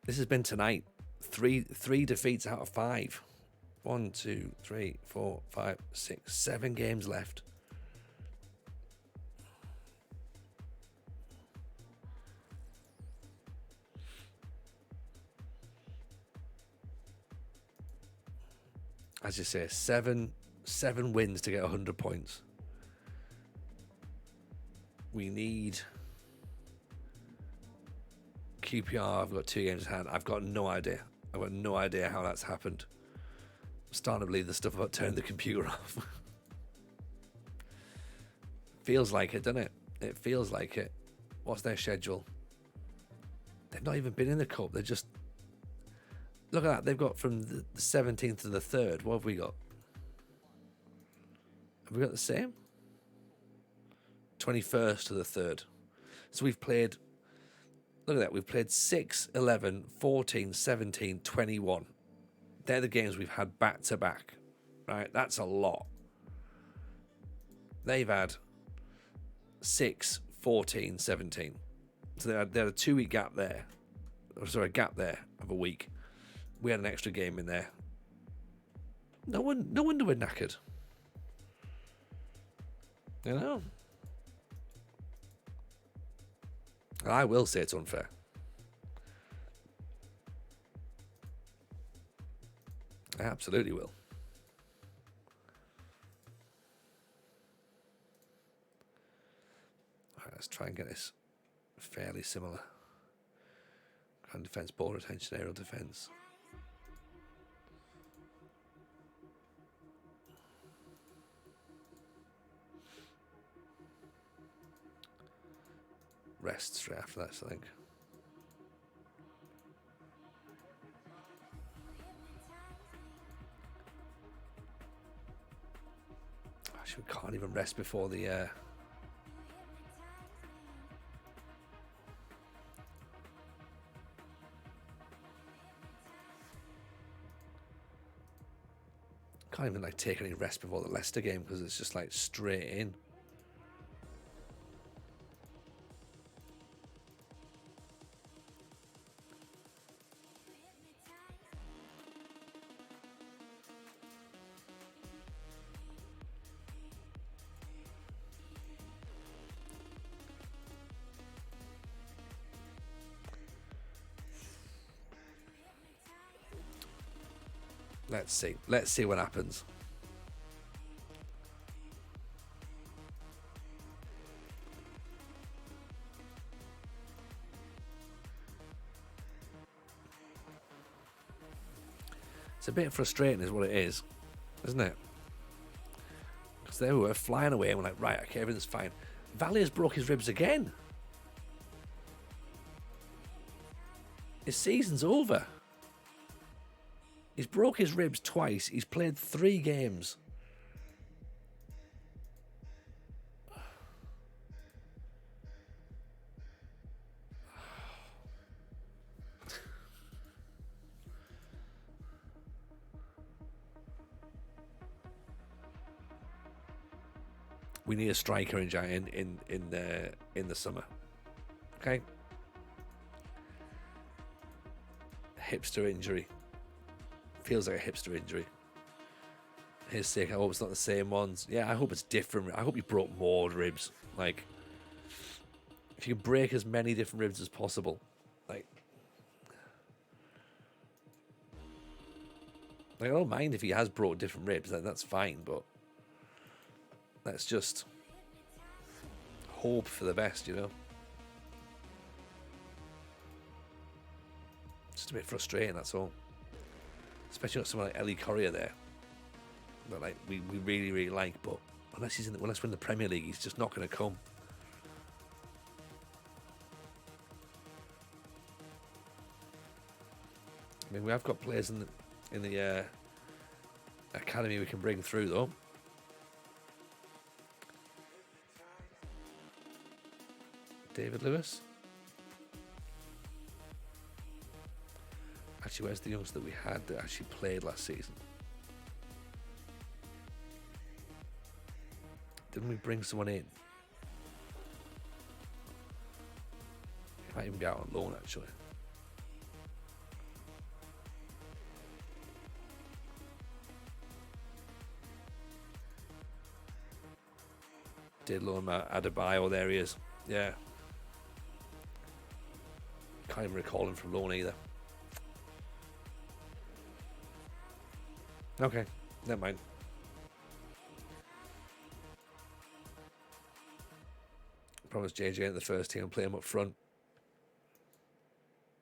This has been tonight. Three defeats out of 5. 1, 2, 3, 4, 5, 6, 7 games left. As you say, seven wins to get 100 points. We need QPR. I've got 2 games in hand. I've got no idea. I've got no idea how that's happened. I'm starting to believe the stuff about turning the computer off. Feels like it, doesn't it? It feels like it. What's their schedule? They've not even been in the cup. They're just... Look at that. They've got from the 17th to the 3rd. What have we got? Have we got the same? 21st to the 3rd. So we've played... Look at that. We've played 6, 11, 14, 17, 21. They're the games we've had back to back. Right? That's a lot. They've had 6, 14, 17. So they had a 2-week gap there. Or sorry, a gap there of a week. We had an extra game in there. No wonder we're knackered. You know? I will say it's unfair. I absolutely will. All right, let's try and get this fairly similar. Ground defence, ball retention, aerial defence. Rest straight after that, I think. Actually, we can't even rest before the... Can't even like take any rest before the Leicester game because it's just like straight in. Let's see. Let's see what happens. It's a bit frustrating is what it is, isn't it? Because they were flying away and we're like, right, okay, everything's fine. Valia's broke his ribs again. His season's over. He's broke his ribs twice. He's played 3 games. We need a striker in the summer. Okay. Hipster injury. Feels like a hipster injury. His sake, I hope it's not the same ones. Yeah, I hope it's different. I hope you broke more ribs. Like, if you can break as many different ribs as possible, like I don't mind if he has brought different ribs. That's fine, but let's just hope for the best, you know. Just a bit frustrating, that's all. Especially not someone like Ellie Correa there, that like we really really like. But unless we're in the Premier League, he's just not going to come. I mean, we have got players in the academy we can bring through though. David Lewis. Actually, where's the youngster that we had that actually played last season? Didn't we bring someone in? He might even be out on loan, actually. Did loan him out Adebayo, there he is. Yeah. Can't even recall him from loan either. Okay, never mind. Promise JJ in the first team and play him up front.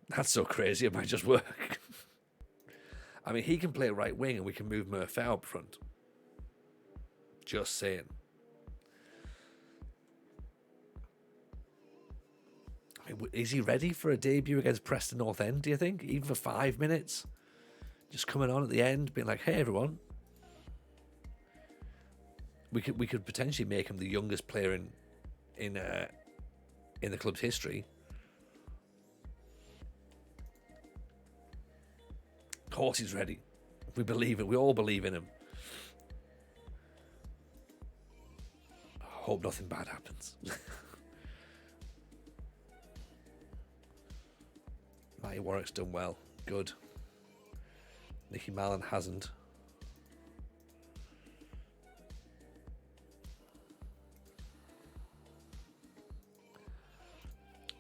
That's so crazy, it might just work. I mean, he can play right wing and we can move Murphy up front. Just saying. I mean, is he ready for a debut against Preston North End, do you think? Even for 5 minutes? Just coming on at the end, being like, hey everyone. We could potentially make him the youngest player in the club's history. Of course he's ready. We believe it. We all believe in him. I hope nothing bad happens. Matty Warwick's done well. Good. Nicky Mallon hasn't.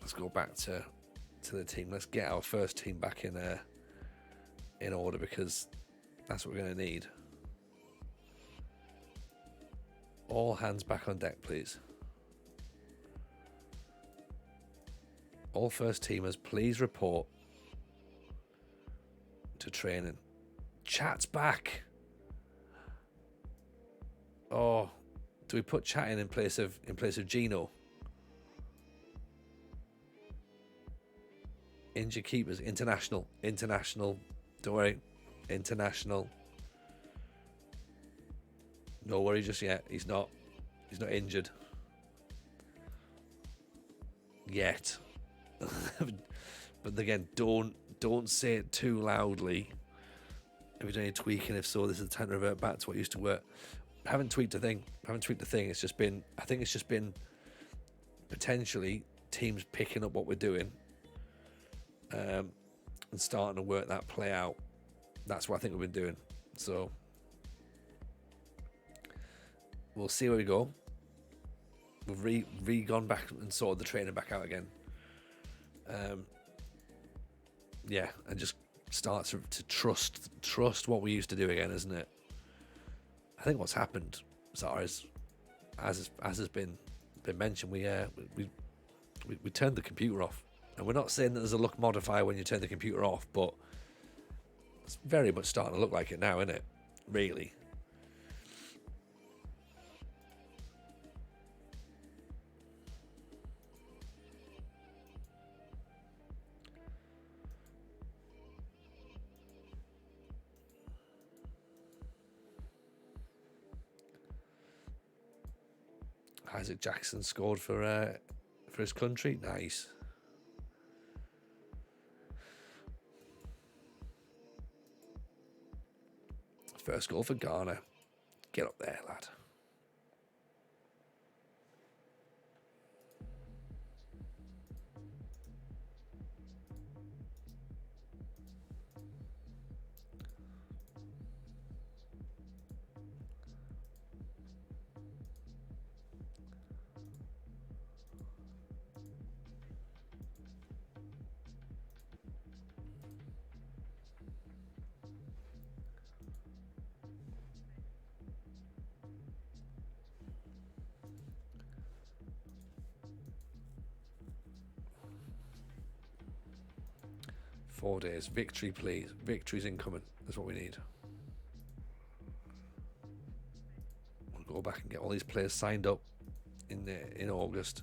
Let's go back to the team. Let's get our first team back in order, because that's what we're going to need. All hands back on deck, please. All first teamers, please report to training. Chat's back. Oh, do we put Chat in place of Gino? Injured keepers, international. Don't worry, international. No worry just yet. He's not injured yet. But again, don't say it too loudly. If you're doing any tweaking, if so, this is the time to revert back to what used to work. Haven't tweaked a thing. It's just been, I think it's just been potentially teams picking up what we're doing, and starting to work that play out. That's what I think we've been doing. So we'll see where we go. We've gone back and sorted the training back out again. Yeah, and just start to trust what we used to do again, isn't it? I think what's happened, Zara, is as has been mentioned, we turned the computer off, and we're not saying that there's a luck modifier when you turn the computer off, but it's very much starting to look like it now, isn't it? Really. Isaac Jackson scored for his country. Nice. First goal for Ghana. Get up there, lad. Four days. Victory, please. Victory's incoming. That's what we need. We'll go back and get all these players signed up in August.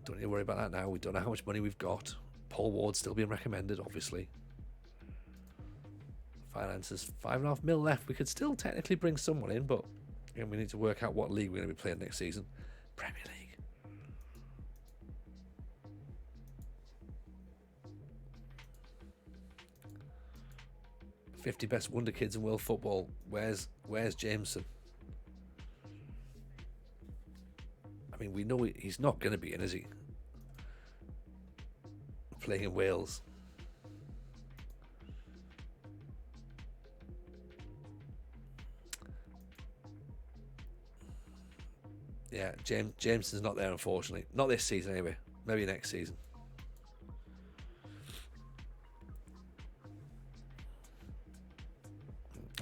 Don't need to worry about that now. We don't know how much money we've got. Paul Ward's still being recommended, obviously. Finances, 5.5 mil left. We could still technically bring someone in, but again, we need to work out what league we're going to be playing next season. Premier League. 50 best wonder kids in world football. Where's Jameson? I mean, we know he's not going to be in, is he? Playing in Wales. Yeah, Jameson's not there, unfortunately. Not this season, anyway. Maybe next season.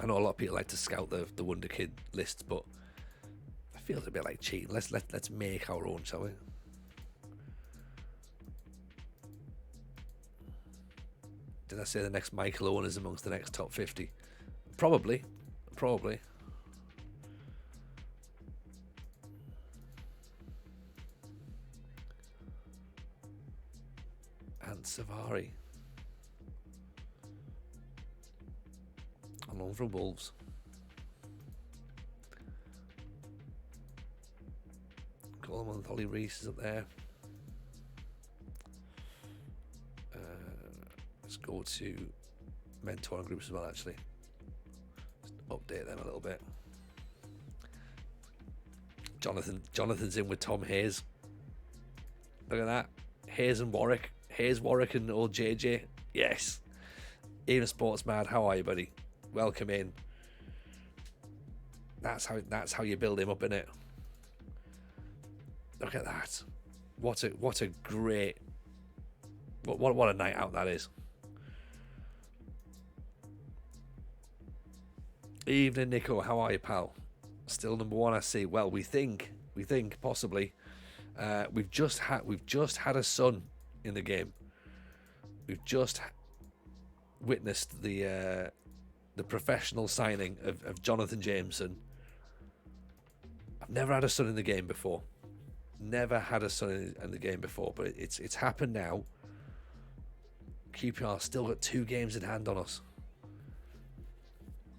I know a lot of people like to scout the Wonder Kid lists, but I feel it's a bit like cheating. Let's make our own, shall we? Did I say the next Michael Owen is amongst the next top 50? Probably. And Savari. On loan from Wolves. Coleman, Ollie Reese is up there. Let's go to mentoring groups as well, actually. Just update them a little bit. Jonathan's in with Tom Hayes. Look at that. Hayes and Warwick. Hayes, Warwick and old JJ. Yes. Even Sports Mad, how are you, buddy? Welcome in. That's how you build him up, innit? Look at that. What a great what a night out that is. Evening, Nico. How are you, pal? Still number one, I see. Well, we think possibly. We've just had a son in the game. We've just witnessed the professional signing of Jonathan Jameson. I've never had a son in the game before. Never had a son in the game before, but it's happened now. QPR still got 2 games in hand on us.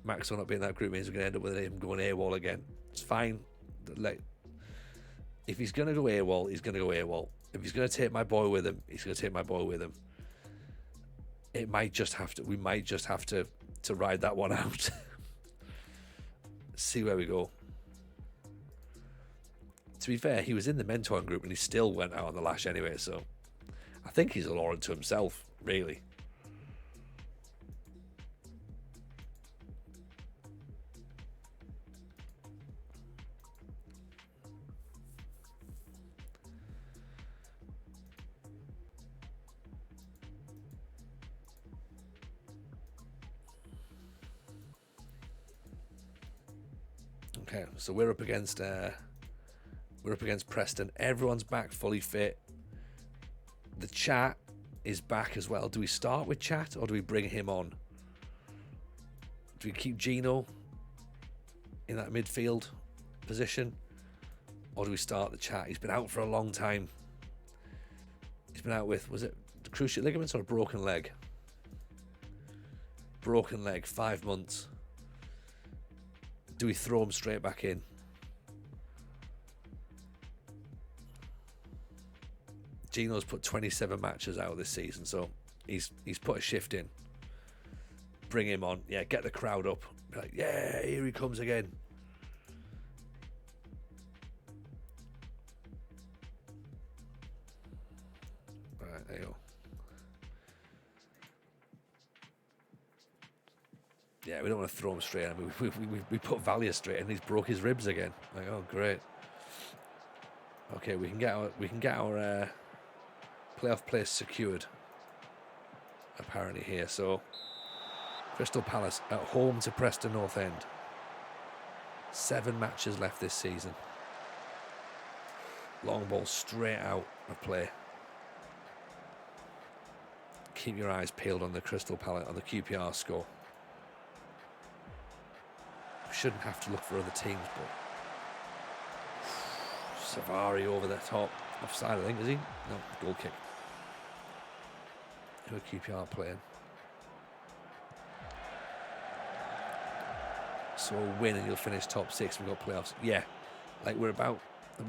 Maxwell not being in that group means we're going to end up with him going AWOL again. It's fine. If he's going to go AWOL, he's going to go AWOL. If he's going to take my boy with him, he's going to take my boy with him. We might just have to ride that one out. See where we go. To be fair, he was in the mentoring group and he still went out on the lash anyway, so I think he's a law unto himself, really. Okay, so we're up against Preston. Everyone's back fully fit. The chat is back as well. Do we start with chat or do we bring him on? Do we keep Gino in that midfield position or do we start the chat? He's been out for a long time. He's been out with, was it cruciate ligaments or a broken leg? Broken leg, 5 months. Do we throw him straight back in? Gino's put 27 matches out this season, so he's put a shift in. Bring him on. Yeah, get the crowd up. Be like, yeah, here he comes again. Right, there you go. Yeah, we don't want to throw him straight in. We put Valier straight in and he's broke his ribs again. Like, oh, great. Okay, we can get our playoff place secured apparently here. So Crystal Palace at home to Preston North End. 7 matches left this season. Long ball straight out of play. Keep your eyes peeled on the Crystal Palace, on the QPR score. We shouldn't have to look for other teams, but Savari over the top. Offside, I think, is he? No, goal kick. Who are QPR playing? So a win and you'll finish top 6. We've got playoffs. Yeah, like we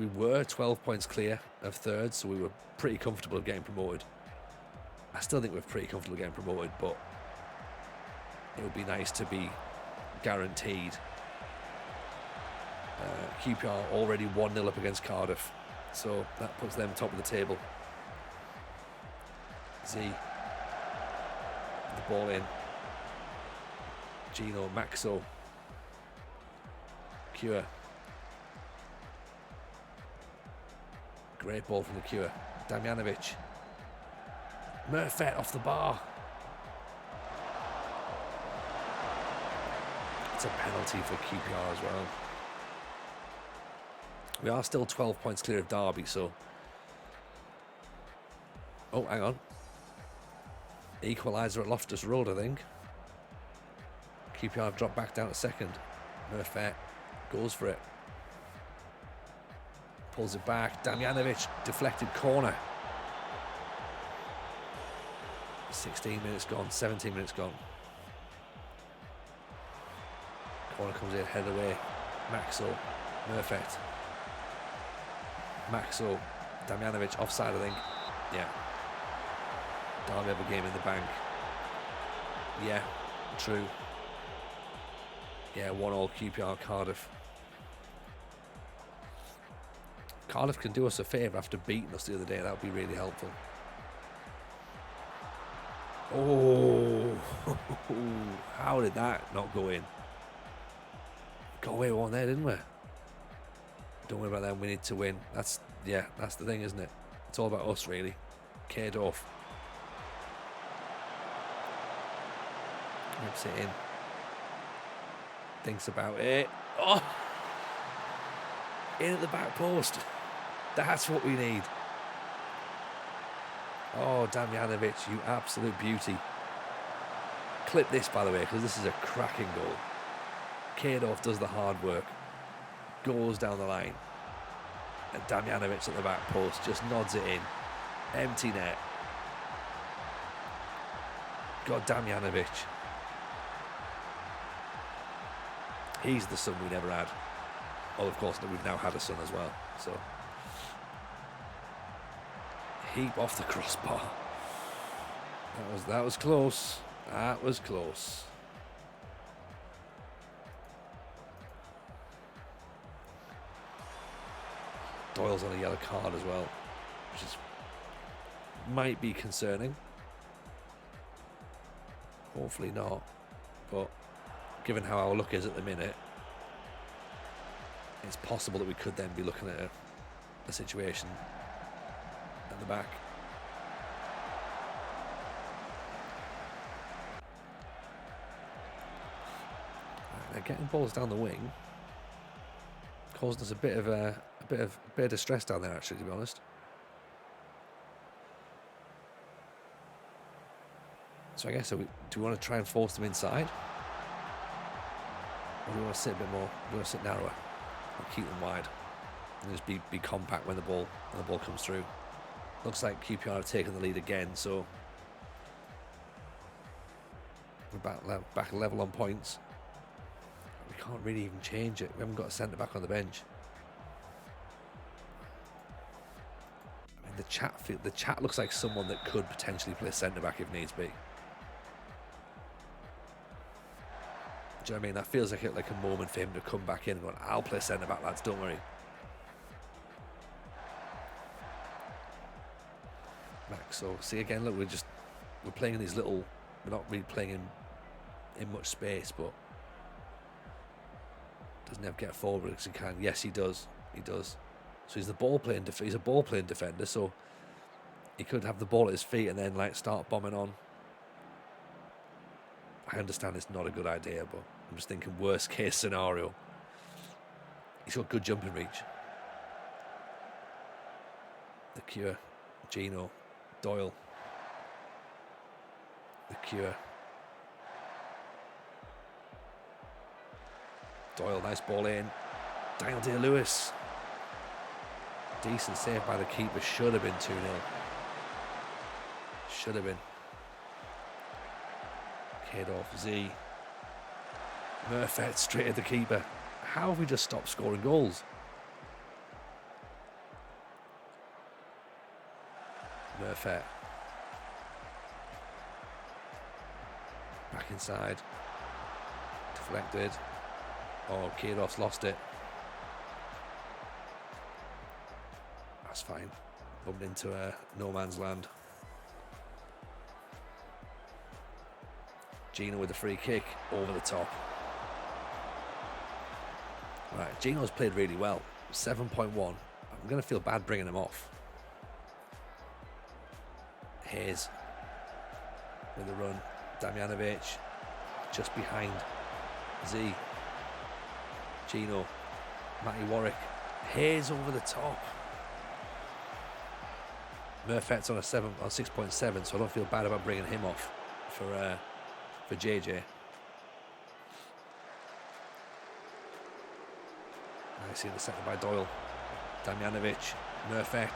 were 12 points clear of third, so we were pretty comfortable of getting promoted. I still think we're pretty comfortable getting promoted, but it would be nice to be guaranteed. QPR already 1-0 up against Cardiff, so that puts them top of the table. Z, the ball in. Gino, Maxo, Cure. Great ball from the Cure. Damjanovic. Murphet off the bar. It's a penalty for QPR as well. We are still 12 points clear of Derby, so... Oh, hang on. Equaliser at Loftus Road, I think. QPR have dropped back down to second. Murphet goes for it. Pulls it back. Damjanovic, deflected corner. 16 minutes gone, 17 minutes gone. Corner comes in, head away. Maxo, Murphet. Maxo, Damjanovic, offside, I think. Yeah. Derby have a game in the bank. Yeah, true. Yeah, 1-1 QPR Cardiff. Cardiff can do us a favour after beating us the other day. That would be really helpful. Oh, how did that not go in? Got away with one there, didn't we? Don't worry about that. We need to win. That's the thing, isn't it? It's all about us, really. Kaydorf. Rips it in. Thinks about it. Oh! In at the back post. That's what we need. Oh, Damjanovic, you absolute beauty. Clip this, by the way, because this is a cracking goal. Kaydorf does the hard work. Goes down the line. And Damjanovic at the back post just nods it in. Empty net. God, Damjanovic. He's the son we never had. Well, of course, we've now had a son as well. So, heap off the crossbar. That was close. That was close. Doyle's on a yellow card as well, which might be concerning. Hopefully not, but given how our luck is at the minute, it's possible that we could then be looking at a situation at the back. They're getting balls down the wing. caused us a bit of distress down there, actually, to be honest. So I guess do we want to try and force them inside, or do we want to sit a bit more? Do we want to sit narrower and keep them wide, and just be compact when the ball comes through? Looks like QPR have taken the lead again, so we're back level on points. We can't really even change it. We haven't got a centre back on the bench. I mean, the chat looks like someone that could potentially play centre back if needs be. Do you know what I mean? That feels like a moment for him to come back in and go, I'll play centre back, lads, don't worry. Max, so see again, look, we're playing in these little, we're not really playing in much space, but doesn't have to get forward because he can. Yes, he does. So he's a ball playing defender, so he could have the ball at his feet and then like start bombing on. I understand it's not a good idea, but I'm just thinking worst case scenario. He's got good jumping reach. The Cure, Gino, Doyle. The Cure. Doyle, nice ball in. Daniel Day-Lewis. Decent save by the keeper. Should have been 2-0. Should have been. Kadoff, Z. Murphy straight at the keeper. How have we just stopped scoring goals? Murphy. Back inside. Deflected. Oh, Kadoff's lost it. That's fine. Bumped into no man's land. Gino with the free kick over the top. Right, Gino's played really well. 7.1. I'm going to feel bad bringing him off. Hayes with the run. Damjanovic just behind Z. Gino. Matty Warwick. Hayes over the top. Murphy's on 6.7, so I don't feel bad about bringing him off for JJ. I see the second by Doyle. Damjanovic. Murphy.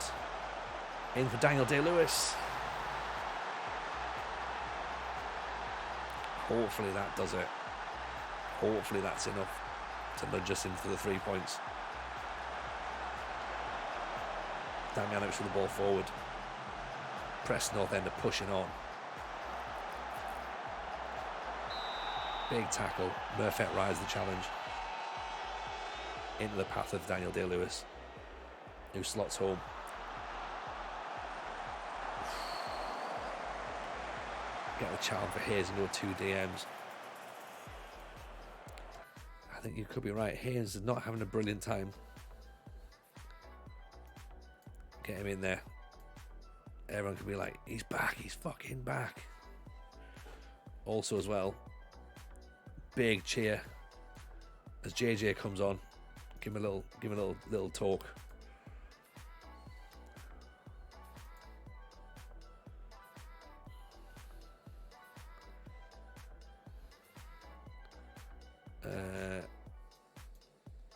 In for Daniel Day-Lewis. Hopefully that does it. Hopefully that's enough to nudge us into the 3 points. Damjanovic with the ball forward. Press North End are pushing on. Big tackle. Murphy rides the challenge. Into the path of Daniel Day-Lewis, who slots home. Get the challenge for Hayes and go 2 DMs. I think you could be right. Hayes is not having a brilliant time. Get him in there. Everyone could be like, he's back, he's fucking back. Also as well, big cheer as JJ comes on. Give him a little talk.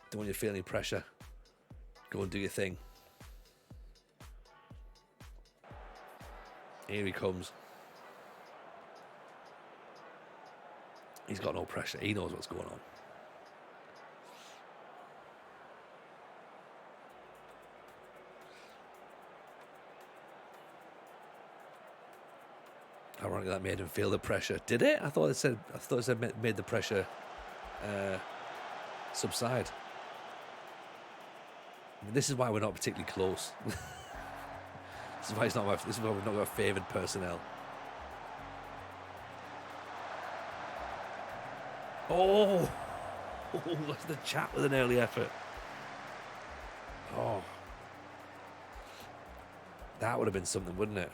Don't want you to feel any pressure. Go and do your thing. Here he comes. He's got no pressure. He knows what's going on. Ironically, that made him feel the pressure. Did it? I thought it said made the pressure subside. I mean, this is why we're not particularly close. This is why we've not got favoured personnel. Oh, that's the chat with an early effort. Oh, that would have been something, wouldn't it?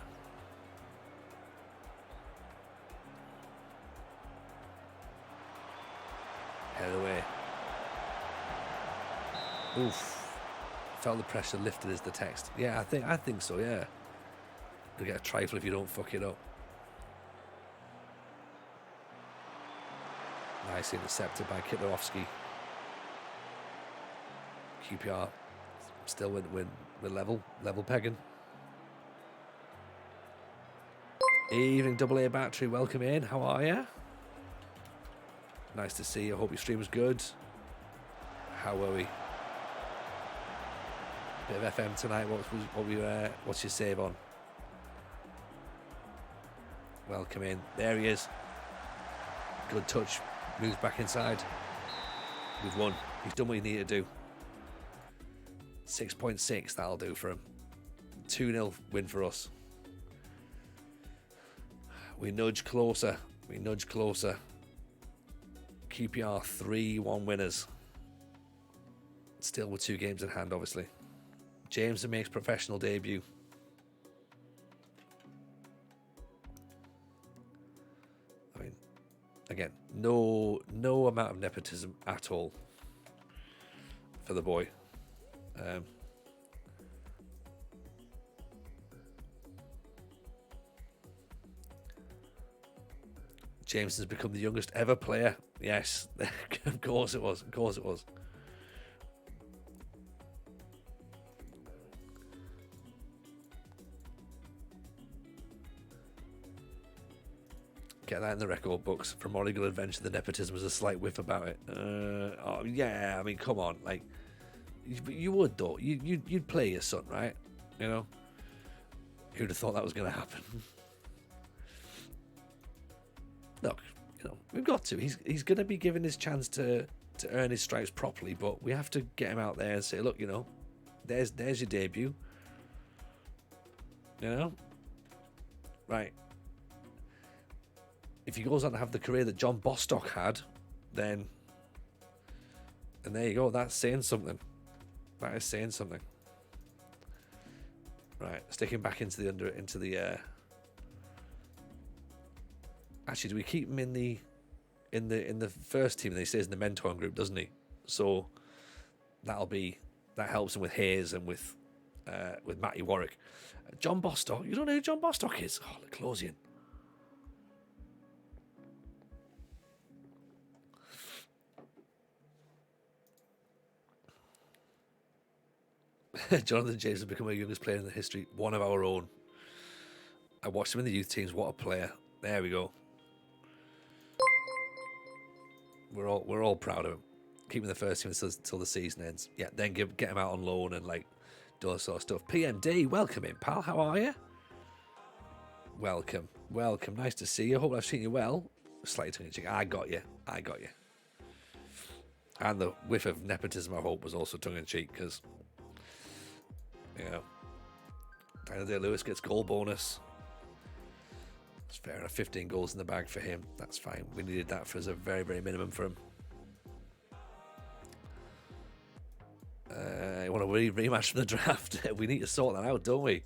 Head away. Oof. Felt the pressure lifted is the text. Yeah, I think so, yeah. You'll get a trifle if you don't fuck it up. Nicely intercepted by Kitlarowski. QPR still with level pegging. Evening AA Battery, welcome in. How are you? Nice to see you. Hope your stream was good. How were we? Bit of FM tonight. What's your save on? Welcome in. There he is. Good touch. Moves back inside. We've won. He's done what he needed to do. 6.6. That'll do for him. 2-0 win for us. We nudge closer. QPR 3-1 winners. Still with 2 games in hand, obviously. James makes professional debut. I mean, again, no amount of nepotism at all for the boy. James has become the youngest ever player. Yes, of course it was. Get that in the record books. From Oregon Adventure, the nepotism was a slight whiff about it. Oh yeah, I mean, come on, like you would though. You'd play your son, right? You know, who'd have thought that was going to happen? Look, you know, we've got to. He's going to be given his chance to earn his stripes properly, but we have to get him out there and say, look, you know, there's your debut. You know, right. If he goes on to have the career that John Bostock had, then, and there you go. That's saying something. That is saying something. Right, sticking back into the. Actually, do we keep him in the first team? And he stays in the mentoring group, doesn't he? So that helps him with Hayes and with Matty Warwick. John Bostock. You don't know who John Bostock is? Oh, the Closian. Jonathan James has become our youngest player in the history, one of our own. I watched him in the youth teams. What a player! There we go. We're all proud of him. Keeping the first team until the season ends. Yeah, then get him out on loan and like do all that sort of stuff. PMD, welcome in, pal. How are you? Welcome. Nice to see you. Hope I've seen you well. Slightly tongue-in-cheek. I got you. And the whiff of nepotism, I hope, was also tongue-in-cheek because, you know, Daniel Day-Lewis gets goal bonus. It's fair enough. 15 goals in the bag for him. That's fine. We needed that as a very, very minimum for him. You want a rematch from the draft? We need to sort that out, don't we?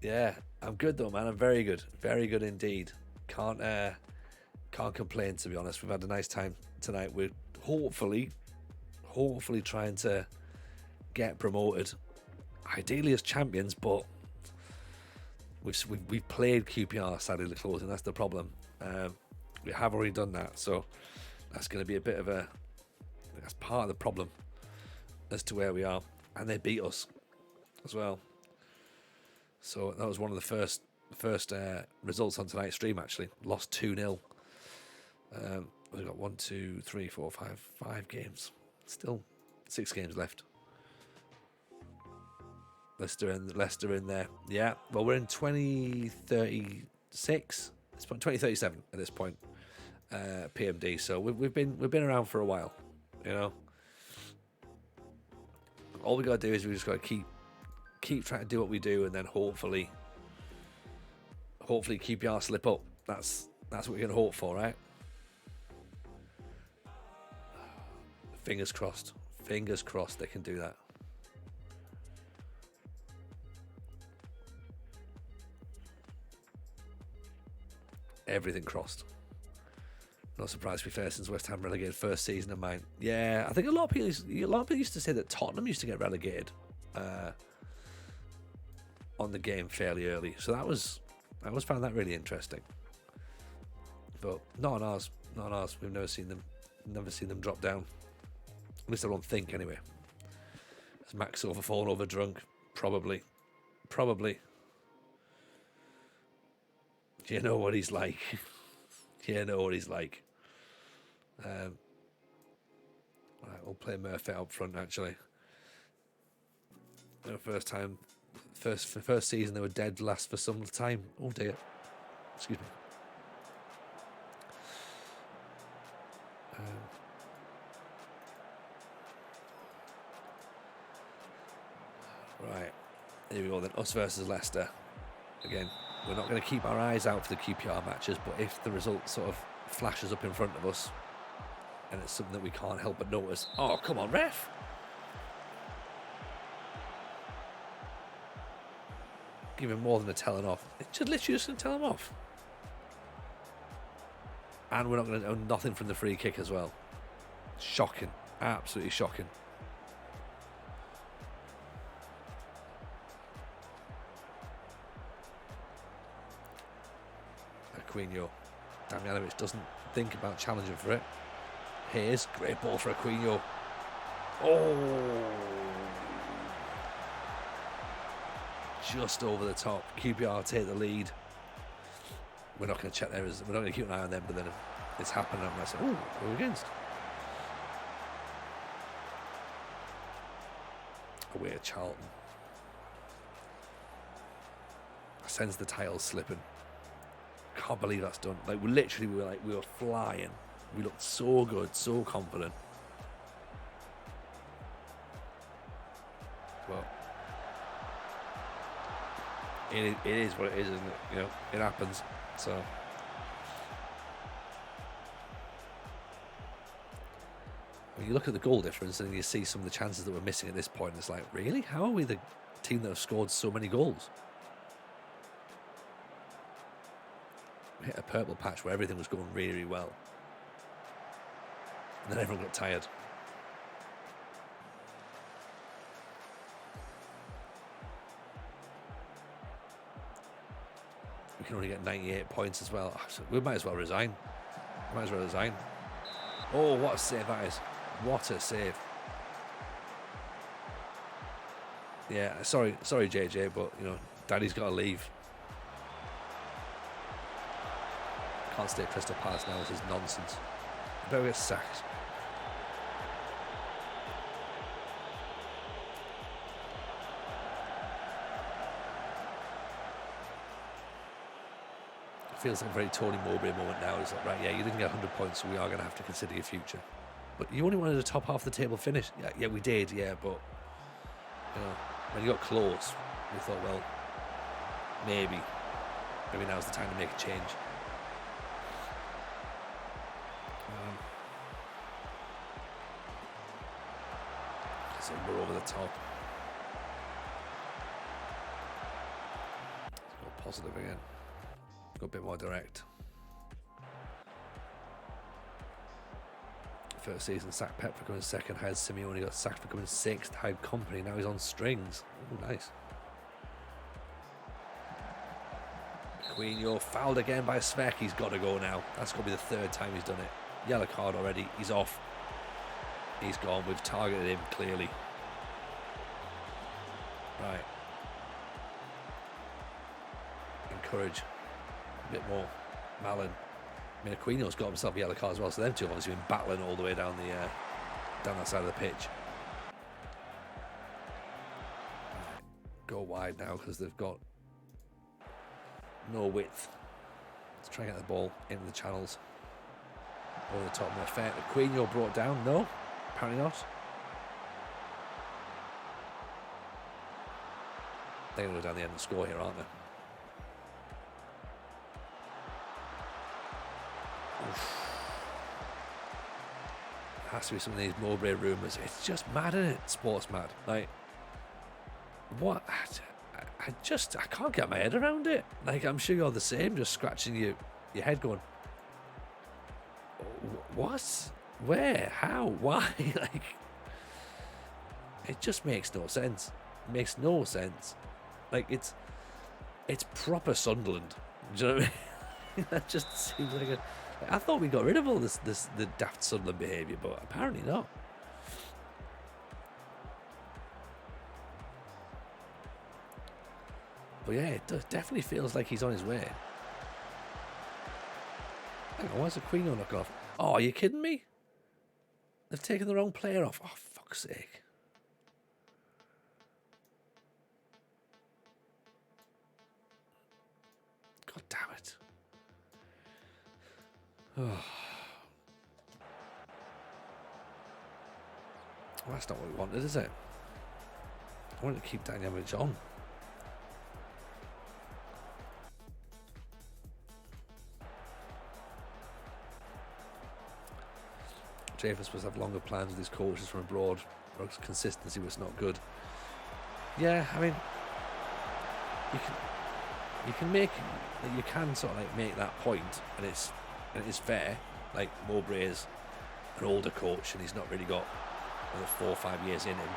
Yeah, I'm good though, man. I'm very good indeed. Can't complain, to be honest. We've had a nice time tonight. We're hopefully trying to get promoted, ideally as champions, but we've played QPR sadly the closing. That's the problem. We have already done that, so that's going to be a bit of that's part of the problem as to where we are. And they beat us as well. So that was one of the first results on tonight's stream. Actually, lost 2-0. We've got 1, 2, 3, 4, 5 games. Still 6 games left. Leicester in there. Yeah. Well, we're in 2036. It's 2037 at this point. PMD. So we've been around for a while. You know. All we got to do is we just got to keep trying to do what we do, and then hopefully QPR slip up. That's what we can hope for, right? Fingers crossed they can do that. Everything crossed. Not surprised to be fair, since West Ham relegated first season of mine. Yeah, I think a lot of people used to say that Tottenham used to get relegated on the game fairly early. So I always found that really interesting. But not on ours. Not on ours. We've never seen them drop down. At least I don't think anyway. Is Max over fallen over drunk? Probably. You know what he's like. You know what he's like. Right, we'll play Murphy up front actually. First season they were dead last for some time. Oh dear. Excuse me. Right, here we go then. Us versus Leicester. Again, we're not going to keep our eyes out for the QPR matches, but if the result sort of flashes up in front of us and it's something that we can't help but notice. Oh, come on, ref! Give him more than a telling off. It's just literally just going to tell him off. And we're not going to own nothing from the free kick as well. Shocking. Absolutely shocking. Aquino. Damjanovic doesn't think about challenging for it. Here's great ball for Aquino. Oh! Just over the top. QPR take the lead. We're not going to check there. We're not going to keep an eye on them, but then it's happened and I said, oh, who are we against? Away at Charlton. I sense the title slipping. Can't believe that's done. Like we were flying. We looked so good, so confident. Well, it is what it is, isn't it? You know, it happens. So when you look at the goal difference and you see some of the chances that we're missing at this point, it's like, really? How are we the team that have scored so many goals? We hit a purple patch where everything was going really, really well. And then everyone got tired. We can only get 98 points as well. So we might as well resign. Oh, what a save that is. What a save. Yeah, sorry JJ, but you know, Daddy's got to leave. Can't stay at Crystal Palace now, this is nonsense. I better get sacked. It feels like a very Tony Mowbray moment now. It's like, right, yeah, you didn't get 100 points, so we are going to have to consider your future. But you only wanted a top half of the table finish. Yeah, we did, yeah, but you know, when you got close, we thought, well, maybe now's the time to make a change. So we're over the top. Let's go positive again. Go a bit more direct. First season sacked Pep for coming second. Hired Simeone, got sacked for coming sixth. Hired Company, now he's on strings. Ooh, nice. Aquino fouled again by Svek. He's got to go now. That's got to be the third time he's done it. Yellow card already. He's off. He's gone. We've targeted him clearly. Right. Encourage a bit more. Malin. I mean, Aquino's got himself a yellow card as well, so them two have obviously been battling all the way down that side of the pitch. Right. Go wide now because they've got no width. Let's try and get the ball into the channels. Over the top of the fair. Aquino brought down. No, apparently not. They're going to go down the end and score here, aren't they? Oof. It has to be some of these Mowbray rumours. It's just mad, isn't it? Sports mad. Like, what? I can't get my head around it. Like, I'm sure you're the same, just scratching your head going, What? Where? How? Why? Like, it just makes no sense. It makes no sense. Like, it's proper Sunderland. Do you know what I mean? That just seems like a. I thought we got rid of all the daft Sunderland behaviour, but apparently not. But yeah, it definitely feels like he's on his way. Hang on, why's the Queen knock off? Oh, are you kidding me? They've taken the wrong player off. Oh, fuck's sake. God damn it. Oh. Well, that's not what we wanted, is it? I wanted to keep Danielevich on. Javis must have longer plans with his coaches from abroad, or consistency was not good. Yeah, I mean, you can sort of like make that point, and it is fair. Like, Mowbray is an older coach, and he's not really got 4 or 5 years in him.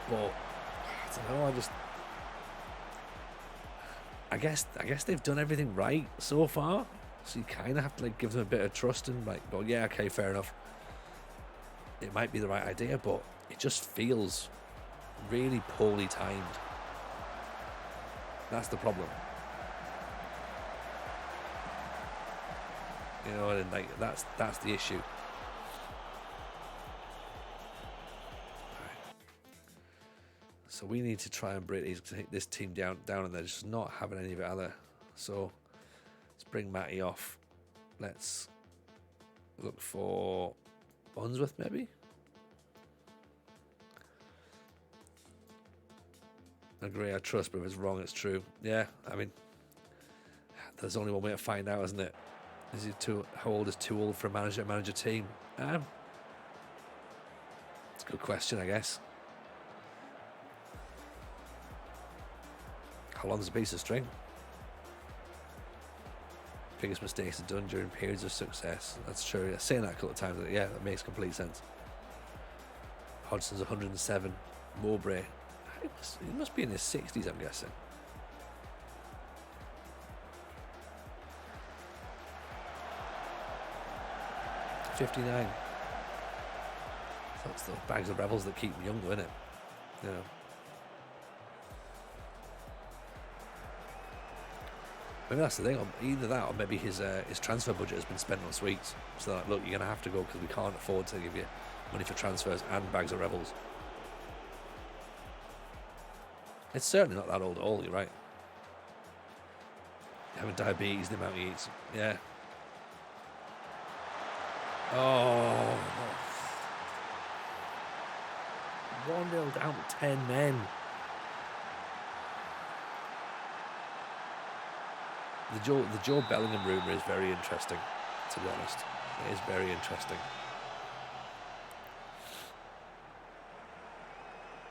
But I don't know. I guess they've done everything right so far. So you kind of have to like give them a bit of trust and like go, yeah, okay, fair enough. It might be the right idea, but it just feels really poorly timed. That's the problem. You know, and like that's the issue. Right. So we need to try and break this team down, and they're just not having any of it either. So let's bring Matty off. Let's look for Unsworth, maybe. Agree, I trust, but if it's wrong, it's true. Yeah, I mean, there's only one way to find out, isn't it? How old is too old for a manager to manage a team? It's a good question, I guess. How long's a piece of string? Biggest mistakes are done during periods of success. That's true. I've saying that a couple of times. Yeah, that makes complete sense. Hodgson's 107. Mowbray, he must be in his 60s, I'm guessing. '59. That's the bags of rebels that keep him young, though, isn't it? You know. Maybe that's the thing. Either that, or maybe his transfer budget has been spent on sweets. So like, look, you're going to have to go because we can't afford to give you money for transfers and bags of rebels. It's certainly not that old at all. You're right. Having diabetes, the amount he eats. Yeah. Oh. 1-0 down to 10 men. The Joe Bellingham rumour is very interesting, to be honest. It is very interesting.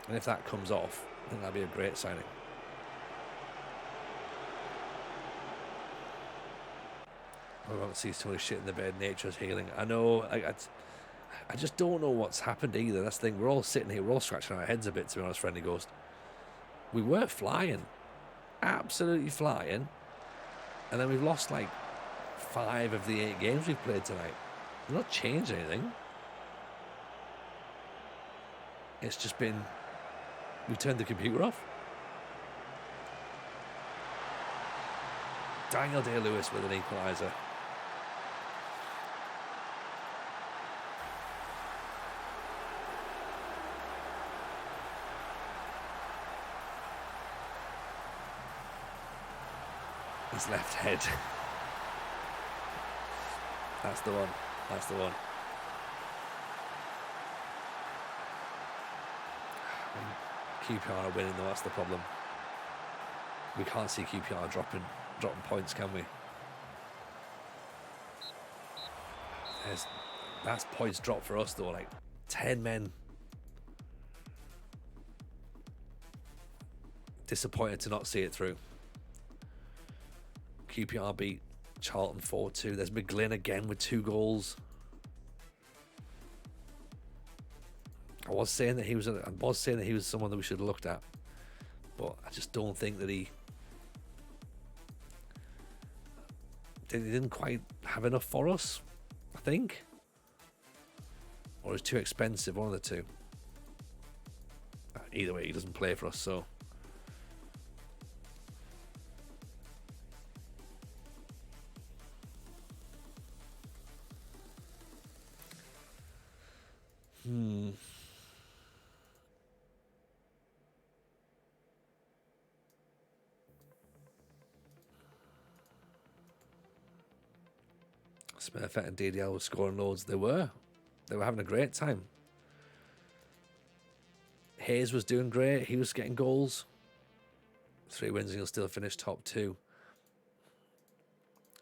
And if that comes off, I think that'd be a great signing. I want to see so much shit in the bed. Nature's healing. I know. I just don't know what's happened either. That's the thing. We're all sitting here. We're all scratching our heads a bit, to be honest, Friendly Ghost. We were flying. Absolutely flying. And then we've lost like 5 of the 8 games we've played tonight. We've not changed anything. It's just been... We've turned the computer off. Daniel Day-Lewis with an equaliser. His left head. That's the one. That's the one. QPR are winning though, that's the problem. We can't see QPR dropping points, can we? That's points drop for us though, like 10 men. Disappointed to not see it through. QPR beat Charlton 4-2. There's McGlynn again with 2 goals. I was saying that he was someone that we should have looked at, but I just don't think that he didn't quite have enough for us, I think, or it's too expensive. One of the two. Either way, he doesn't play for us, so. Smurfette and DDL were scoring loads. They were having a great time. Hayes was doing great. He was getting goals. 3 wins and he'll still finish top 2.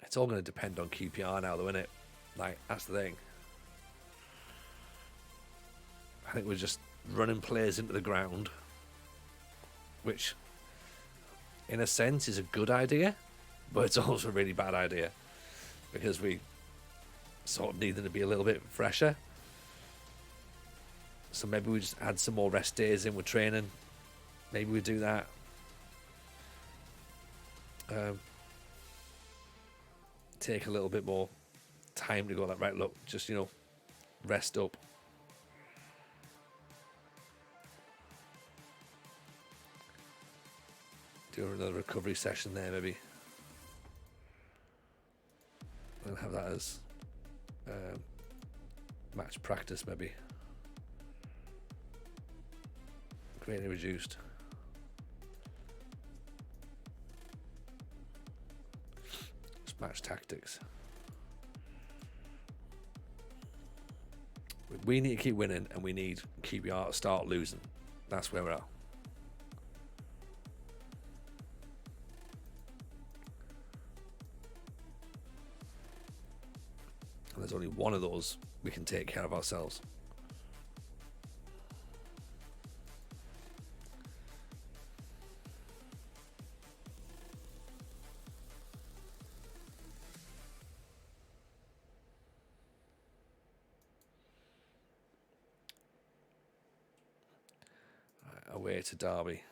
It's all going to depend on QPR now, though, isn't it? Like, that's the thing. I think we're just running players into the ground, which, in a sense, is a good idea, but it's also a really bad idea because we sort of need them to be a little bit fresher. So maybe we just add some more rest days in with training. Maybe we do that. Take a little bit more time to go like, right, look, just, rest up. Do another recovery session there, maybe. And have that as match practice, maybe. Greatly reduced. Just match tactics. We need to keep winning, and we need QPR to start losing. That's where we're at. And there's only one of those we can take care of ourselves. Away to Derby.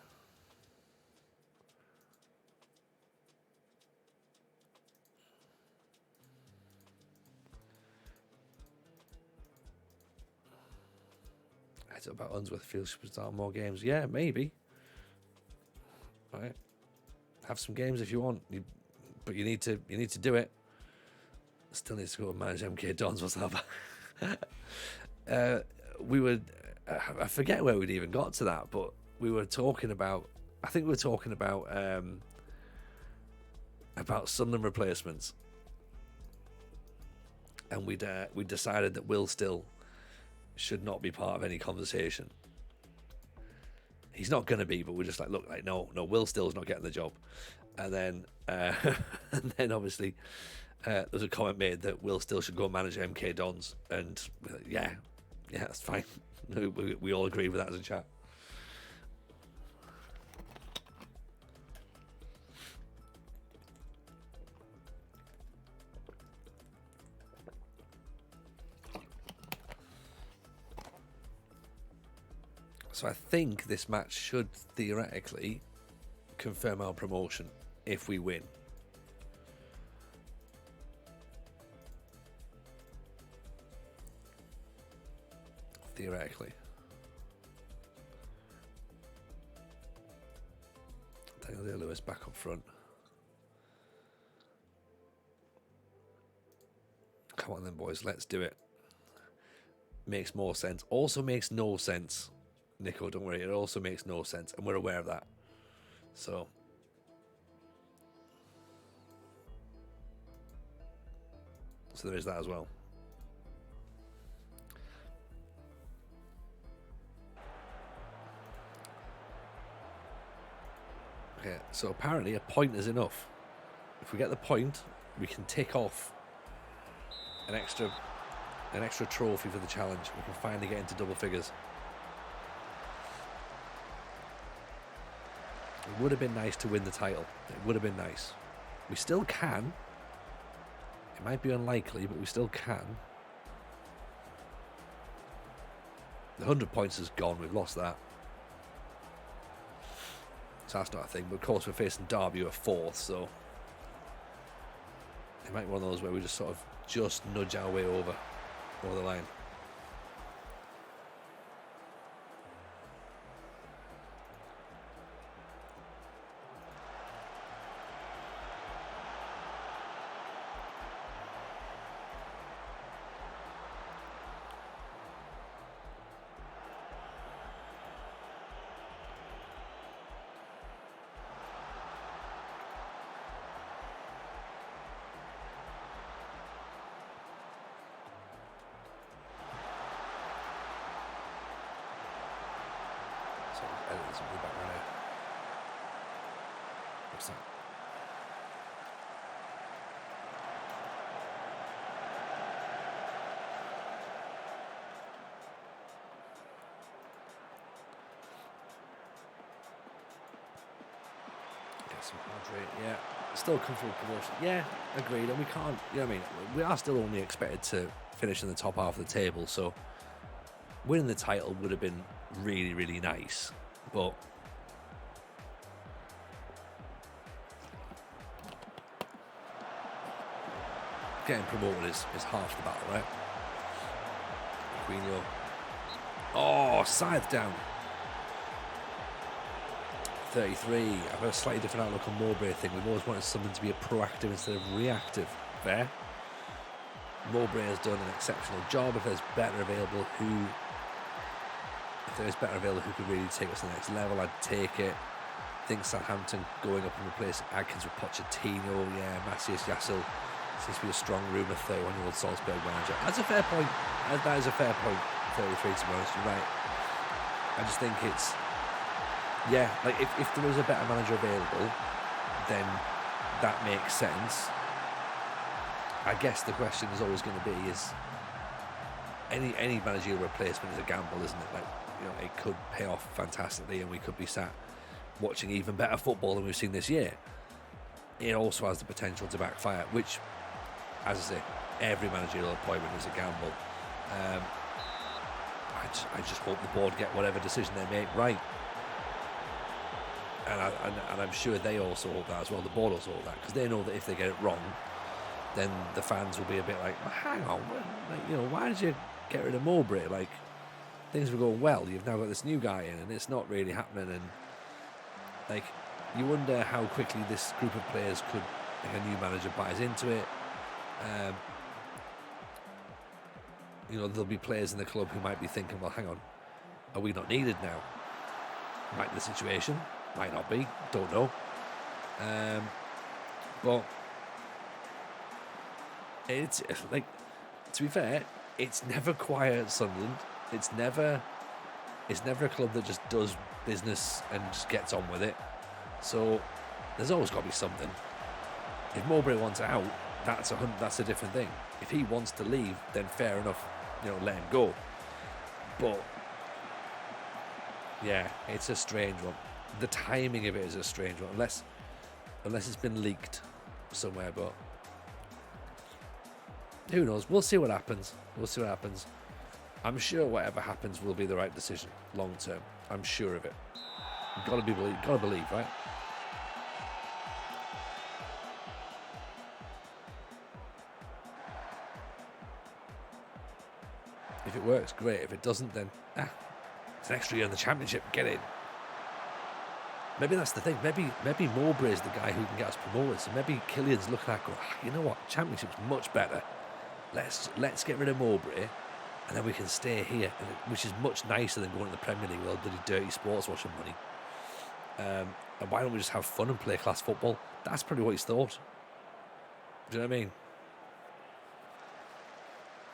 It's about Unsworth feels should start more games. Yeah, maybe. Right. Have some games if you want, but you need to do it. Still needs to go and manage MK Dons. What's that? We would. I forget where we'd even got to that, but we were talking about. I think we were talking about Sunderland replacements, and we decided that Will Still should not be part of any conversation. He's not going to be, but we're just like, look, like no, Will Still's not getting the job, and then obviously there's a comment made that Will Still should go and manage MK Dons, and we're like, yeah, that's fine. We all agreed with that as a chat. So I think this match should theoretically confirm our promotion if we win. Theoretically. Daniel Lewis back up front. Come on then, boys, let's do it. Makes more sense. Also makes no sense. Nico, don't worry, it also makes no sense, and we're aware of that. So there is that as well. Okay, so apparently a point is enough. If we get the point, we can tick off an extra trophy for the challenge. We can finally get into double figures. It would have been nice to win the title. It would have been nice. We still can. It might be unlikely, but we still can. The 100 points is gone. We've lost that. So that's not a thing. But of course, we're facing Derby who are 4th, so it might be one of those where we just sort of nudge our way over the line. What's that? Get some hydrate, yeah. Still comfortable promotion. Yeah, agreed. And we can't, you know what I mean? We are still only expected to finish in the top half of the table, so winning the title would have been really, really nice. But getting promoted is half the battle, right? Quino. Oh, scythe down. 33. I've got a slightly different outlook on Mowbray thing. We've always wanted something to be a proactive instead of reactive. Fair. Mowbray has done an exceptional job. If there's better available who could really take us to the next level, I'd take it. I think Southampton going up and replacing Adkins with Pochettino, yeah, Macias Yassel seems to be a strong rumour, 31-year-old Salzburg manager. That's a fair point. That is a fair point, 33 to be honest, you're right. I just think it's, yeah, like if there was a better manager available, then that makes sense. I guess the question is always going to be is any managerial replacement is a gamble, isn't it? Like, you know, it could pay off fantastically and we could be sat watching even better football than we've seen this year. It also has the potential to backfire, which, as I say, every managerial appointment is a gamble. I just hope the board get whatever decision they make right. And I'm sure they also hope that as well. The board also hope that, because they know that if they get it wrong, then the fans will be a bit like, well, hang on, like, you know, why did you get rid of Mowbray? Like, things were going well. You've now got this new guy in, and it's not really happening. And like, you wonder how quickly this group of players could, like, a new manager buys into it. You know, there'll be players in the club who might be thinking, well, hang on, are we not needed now? Might be the situation, might not be, don't know. But it's like, to be fair, it's never quiet at Sunderland. It's never a club that just does business and just gets on with it. So there's always got to be something. If Mowbray wants out, that's a different thing. If he wants to leave, then fair enough, you know, let him go. But yeah, it's a strange one. The timing of it is a strange one, unless it's been leaked somewhere. But who knows? We'll see what happens. I'm sure whatever happens will be the right decision long term. I'm sure of it. Gotta believe, right? If it works, great. If it doesn't, then it's an extra year in the championship. Get in. Maybe that's the thing. Maybe Mowbray is the guy who can get us promoted. So maybe Killian's looking at going, you know what? Championship's much better. Let's get rid of Mowbray, and then we can stay here, which is much nicer than going to the Premier League with all bloody dirty sports washing money. And why don't we just have fun and play class football? That's probably what he's thought. Do you know what I mean?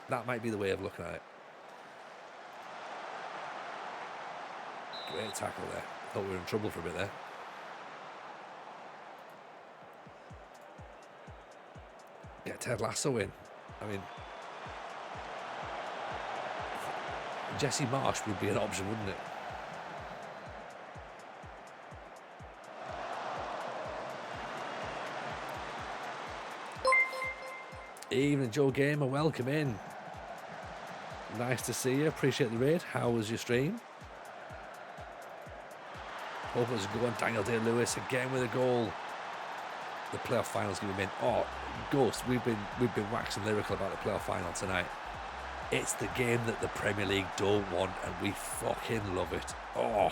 That might be the way of looking at it. Great tackle there. Thought we were in trouble for a bit there. Get Ted Lasso in. I mean, Jesse Marsh would be an option, wouldn't it? Evening, Joe Gamer. Welcome in. Nice to see you. Appreciate the raid. How was your stream? Hope it was a good one. Daniel Day-Lewis again with a goal. The playoff final's going to be in. Oh, Ghost, we've been waxing lyrical about the playoff final tonight. It's the game that the Premier League don't want, and we fucking love it. Oh,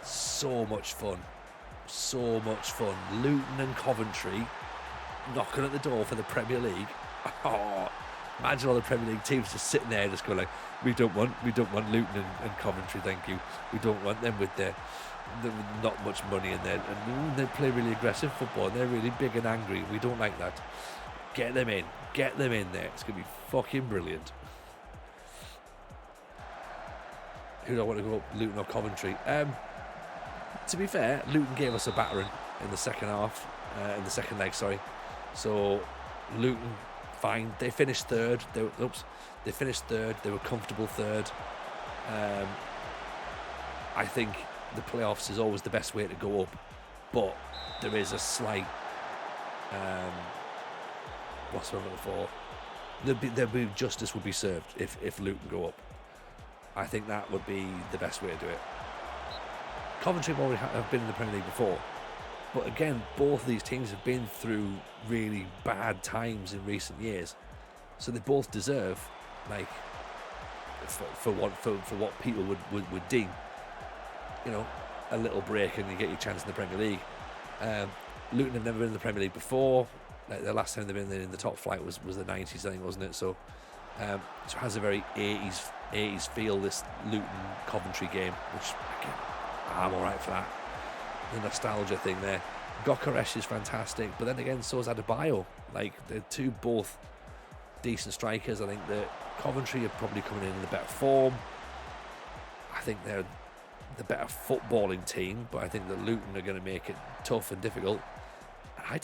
so much fun. So much fun. Luton and Coventry knocking at the door for the Premier League. Oh, imagine all the Premier League teams just sitting there just going like, we don't want Luton and Coventry, thank you. We don't want them with their not much money in there, and they play really aggressive football, and they're really big and angry. We don't like that. Get them in there. It's going to be fucking brilliant. Who do I want to go up, Luton or Coventry? To be fair, Luton gave us a battering in the second half, in the second leg, sorry. So Luton, fine. They finished third. They finished third. They were comfortable third. I think the playoffs is always the best way to go up, but there is a slight what's what I'm looking for? Justice would be served if Luton go up. I think that would be the best way to do it. Coventry have been in the Premier League before, but again, both of these teams have been through really bad times in recent years, so they both deserve, like, for what people would deem, you know, a little break, and you get your chance in the Premier League. Luton have never been in the Premier League before. Like, the last time they've been in the top flight was the 90s, I think, wasn't it? So it has a very 80s feel, this Luton Coventry game, which again, I'm alright for that. The nostalgia thing there. Gokaresh is fantastic, but then again, so is Adebayo. Like, they're two both decent strikers. I think that Coventry are probably coming in the better form. I think they're the better footballing team, but I think that Luton are going to make it tough and difficult. I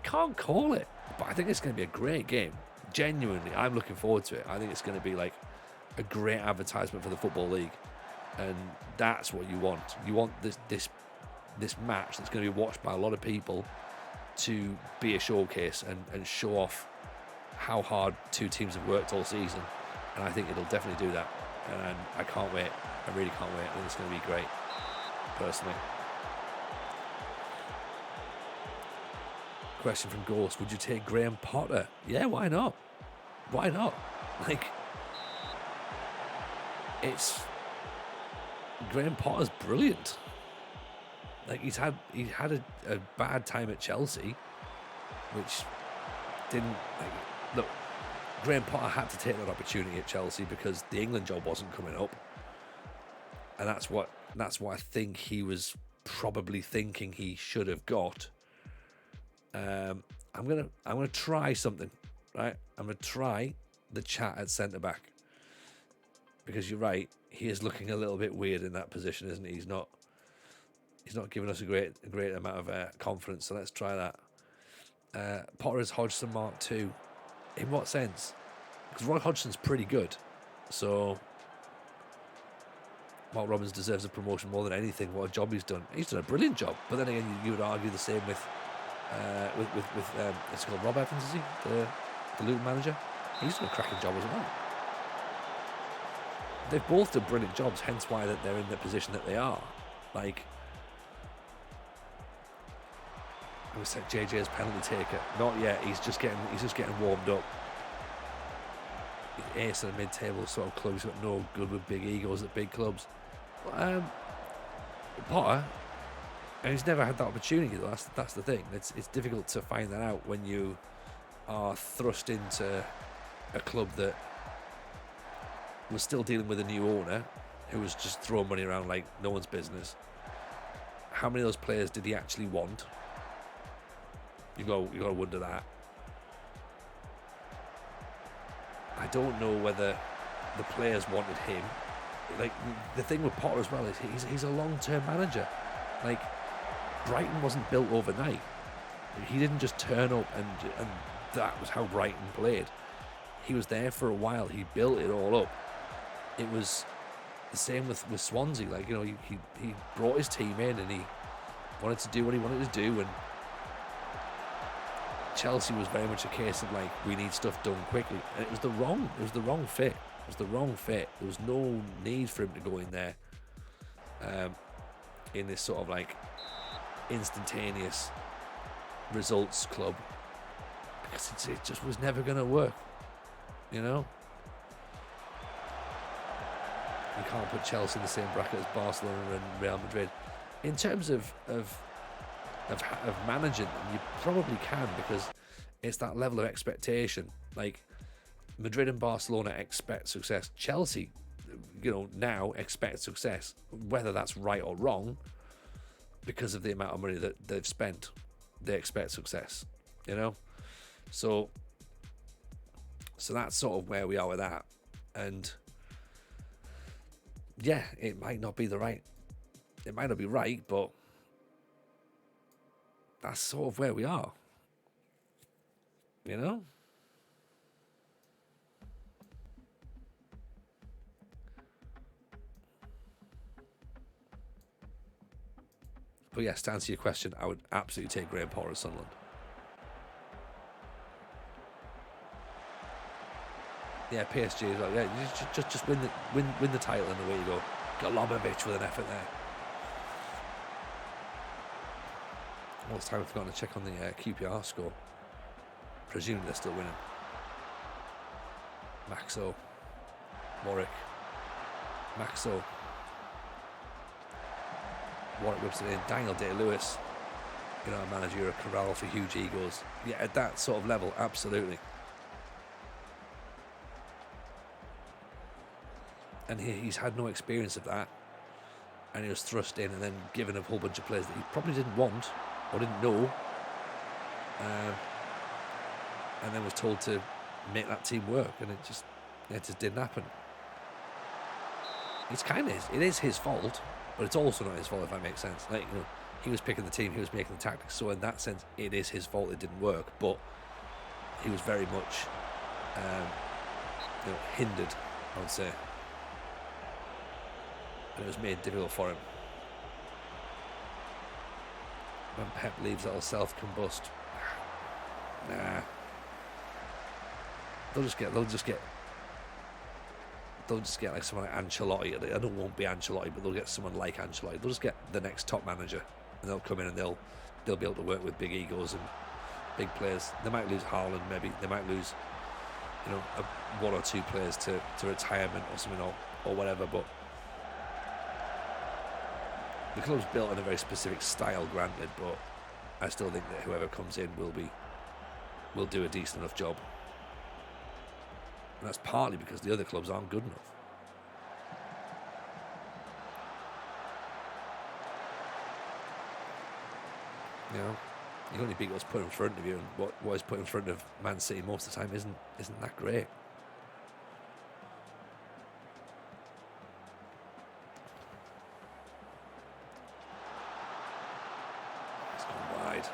can't call it, but I think it's going to be a great game. Genuinely, I'm looking forward to it. I think it's going to be like a great advertisement for the Football League, and that's what you want. You want this match that's going to be watched by a lot of people to be a showcase and show off how hard two teams have worked all season, and I think it'll definitely do that, and I can't wait. I really can't wait. I think it's going to be great, personally. Question from Ghost: would you take Graham Potter? Yeah, why not? Why not? Like, Graham Potter's brilliant. Like, he had a bad time at Chelsea, which didn't, like, look, Graham Potter had to take that opportunity at Chelsea because the England job wasn't coming up, and that's what I think he was probably thinking he should have got. I'm gonna try something, right? I'm gonna try the chat at centre back, because you're right, he is looking a little bit weird in that position, isn't he? He's not giving us a great amount of confidence. So let's try that. Potter is Hodgson Mark II. In what sense? Because Roy Hodgson's pretty good, so Mark Robbins deserves a promotion more than anything. What a job he's done! He's done a brilliant job. But then again, you would argue the same with it's called Rob Evans, is he? The Luton manager? He's done a cracking job as well. They've both done brilliant jobs, hence why that they're in the position that they are. Like, I would say JJ's penalty taker. Not yet. He's just getting warmed up. He's ace in the mid-table sort of clubs, but no good with big egos at big clubs. Potter, and he's never had that opportunity, though. That's the thing. It's difficult to find that out when you are thrust into a club that was still dealing with a new owner who was just throwing money around like no one's business. How many of those players did he actually want? You got to wonder that. I don't know whether the players wanted him. Like, the thing with Potter as well is he's a long-term manager. Like, Brighton wasn't built overnight. He didn't just turn up and that was how Brighton played. He was there for a while. He built it all up. It was the same with Swansea. Like, you know, he brought his team in and he wanted to do what he wanted to do, and Chelsea was very much a case of like, we need stuff done quickly, and it was the wrong fit. It was the wrong fit. There was no need for him to go in there in this sort of like instantaneous results club, because it just was never going to work. You know, you can't put Chelsea in the same bracket as Barcelona and Real Madrid in terms of managing them. You probably can, because it's that level of expectation. Like, Madrid and Barcelona expect success. Chelsea, now expect success, whether that's right or wrong, because of the amount of money that they've spent. They expect success, So that's sort of where we are with that. And yeah, it might not be right, but that's sort of where we are, But yes, to answer your question, I would absolutely take Graham Potter at Sunderland. Yeah, PSG as well. Yeah, just win the title, and away you go. Golubovic with an effort there. All this time I've forgotten to check on the QPR score. Presuming they're still winning. Maxo, Warwick, Maxo. Warwick whips it in. Daniel Day-Lewis, a manager, a corral for huge egos. Yeah, at that sort of level, absolutely. And he's had no experience of that, and he was thrust in and then given a whole bunch of players that he probably didn't want or didn't know, and then was told to make that team work, and it just didn't happen. It is his fault, but it's also not his fault, if that makes sense. Like, he was picking the team, he was making the tactics, so in that sense, it is his fault it didn't work. But he was very much, hindered, I would say, and it was made difficult for him. When Pep leaves, that'll self-combust. Nah. They'll just get like someone like Ancelotti. I know it won't be Ancelotti, but they'll get someone like Ancelotti. They'll just get the next top manager, and they'll come in and they'll be able to work with big egos and big players. They might lose Haaland, maybe. They might lose, one or two players to retirement or something, or whatever. But the club's built in a very specific style, granted. But I still think that whoever comes in will do a decent enough job. And that's partly because the other clubs aren't good enough. You can only beat what's put in front of you, and what is put in front of Man City most of the time isn't that great. It's gone wide.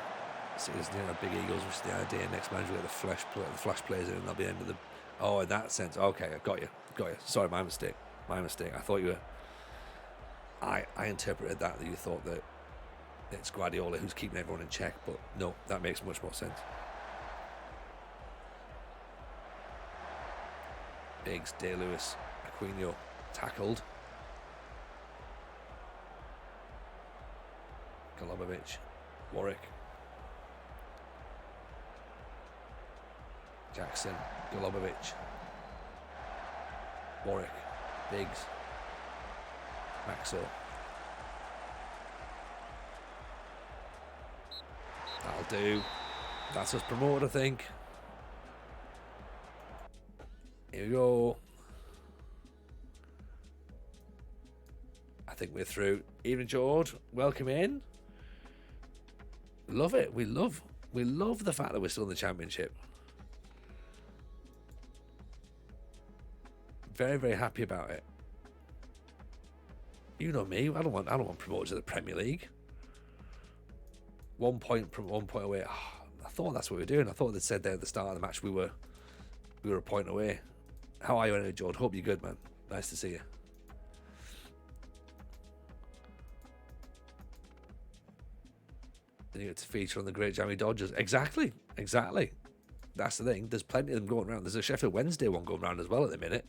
See, there's big egos, which is the idea. Next manager will get the flash players in, and that'll be the end of the. Oh, in that sense, okay, I got you. Sorry, my mistake. I thought you were. I interpreted that you thought that it's Guardiola who's keeping everyone in check, but no, that makes much more sense. Biggs, Day-Lewis, Aquino tackled. Golubovic, Warwick, Jackson, Golubovic, Warwick, Biggs, Maxo. That'll do. That's us promoted, I think. Here we go. I think we're through. Evening, George. Welcome in. Love it. We love the fact that we're still in the Championship. Very, very happy about it. You know me. I don't want promoted to the Premier League. 1 point away. Oh, I thought that's what we were doing. I thought they said there at the start of the match we were a point away. How are you anyway, George? Hope you're good, man. Nice to see you. And you get to feature on the Great Jammy Dodgers. Exactly. That's the thing. There's plenty of them going around. There's a Sheffield Wednesday one going around as well at the minute.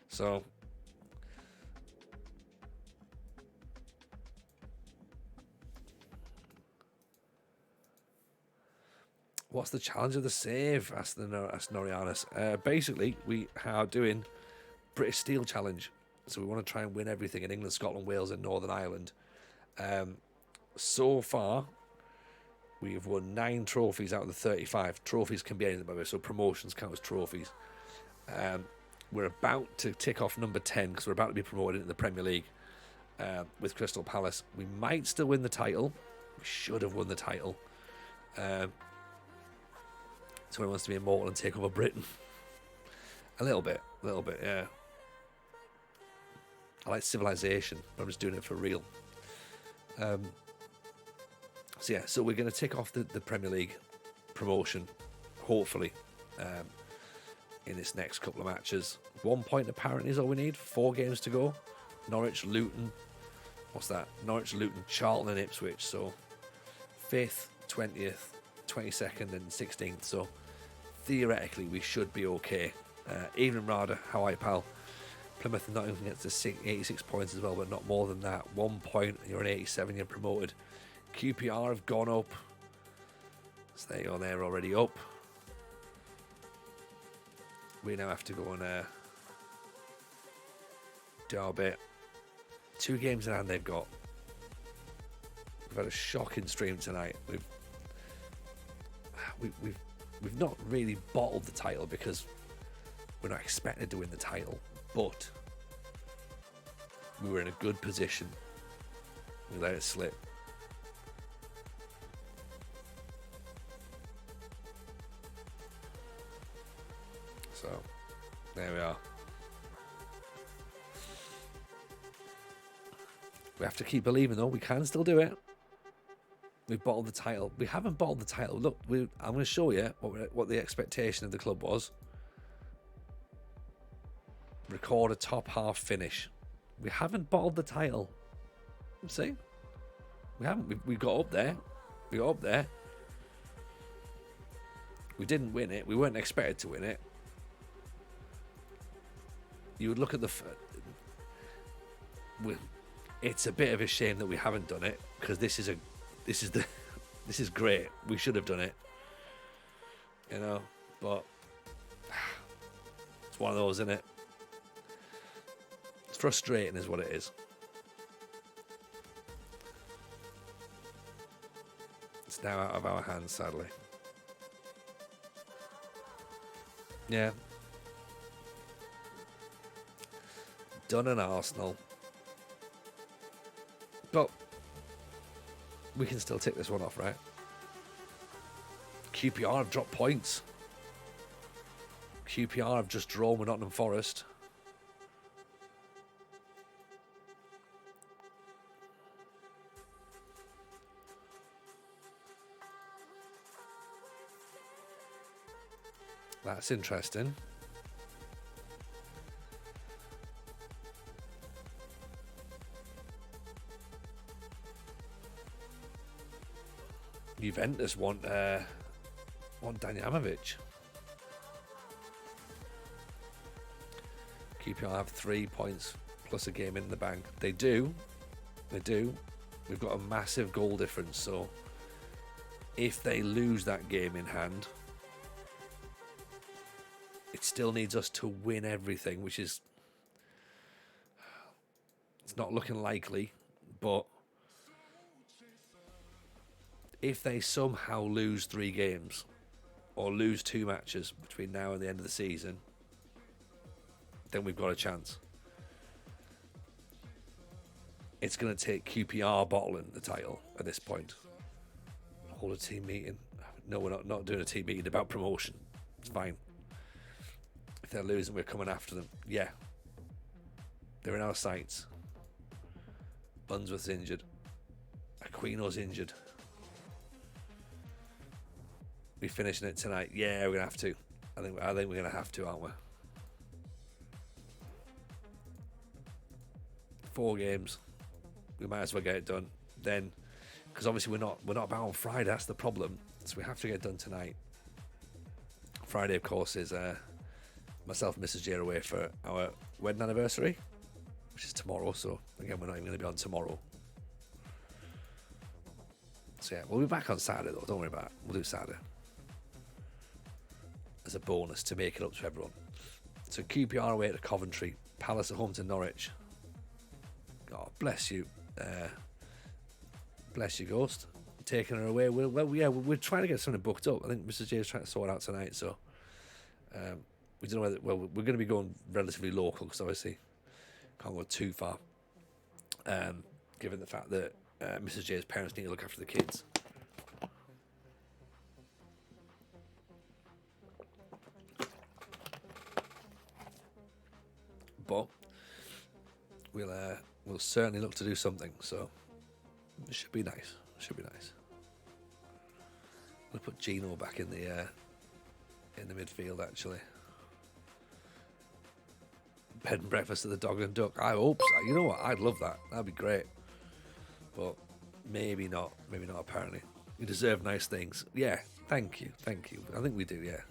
So what's the challenge of the save? Asked Norianis. Basically, we are doing British Steel Challenge. So we want to try and win everything in England, Scotland, Wales, and Northern Ireland. So far, we have won 9 trophies out of the 35. Trophies can be anything, by the way, so promotions count as trophies. We're about to tick off number 10 because we're about to be promoted into the Premier League with Crystal Palace. We might still win the title. We should have won the title. Someone wants to be immortal and take over Britain. A little bit, yeah. I like Civilization, but I'm just doing it for real. So we're going to tick off the Premier League promotion, hopefully, in this next couple of matches. 1 point apparently is all we need. 4 games to go. Norwich, Luton. What's that? Norwich, Luton, Charlton and Ipswich. So 5th, 20th, 22nd and 16th. So theoretically we should be okay. Even Rada, Hawaii Pal. Plymouth and Nottingham gets to 86 points as well, but not more than that. 1 point, you're on 87, you're promoted. QPR have gone up. So there you go, they're already up. We now have to go and do our bit. 2 games in hand they've got. We've had a shocking stream tonight. We've not really bottled the title because we're not expected to win the title, but we were in a good position. We let it slip. So, there we are. We have to keep believing, though. We can still do it. We've bottled the title. We haven't bottled the title. Look, I'm going to show you what the expectation of the club was. Record a top half finish. We haven't bottled the title. See? We haven't. We got up there. We got up there. We didn't win it. We weren't expected to win it. You would look at it's a bit of a shame that we haven't done it because this is great. We should have done it, you know. But it's one of those, isn't it? It's frustrating, is what it is. It's now out of our hands, sadly. Yeah. Done an Arsenal. But we can still tick this one off, right? QPR have dropped points. QPR have just drawn with Nottingham Forest. That's interesting. Juventus want Danjanovic. QPR have 3 points plus a game in the bank. They do. We've got a massive goal difference, so if they lose that game in hand, it still needs us to win everything, which is, it's not looking likely, but if they somehow lose 3 games or lose 2 matches between now and the end of the season, then we've got a chance. It's going to take QPR bottling the title at this point. Hold a team meeting. No, we're not doing a team meeting about promotion. It's fine. If they're losing, we're coming after them. Yeah. They're in our sights. Bunsworth's injured. Aquino's injured. We finishing it tonight? Yeah, we're gonna have to. I think we're gonna have to, aren't we? 4 games. We might as well get it done. Then because obviously we're not about on Friday. That's the problem. So we have to get it done tonight. Friday, of course, is myself and Mrs. J are away for our wedding anniversary, which is tomorrow. So again, we're not even going to be on tomorrow. So yeah, we'll be back on Saturday though. Don't worry about it. We'll do Saturday as a bonus to make it up to everyone. So QPR away to Coventry, Palace at home to Norwich. God bless you, Ghost. Taking her away. We're trying to get something booked up. I think Mrs. J is trying to sort it out tonight. So we don't know whether. Well, we're going to be going relatively local because obviously can't go too far. Given the fact that Mrs. J's parents need to look after the kids. But we'll certainly look to do something. So it should be nice. Should be nice. We'll put Gino back in the midfield actually. Bed and breakfast at the Dog and Duck. I hope so. You know what? I'd love that. That'd be great. But maybe not. Maybe not. Apparently, we deserve nice things. Yeah. Thank you. I think we do. Yeah.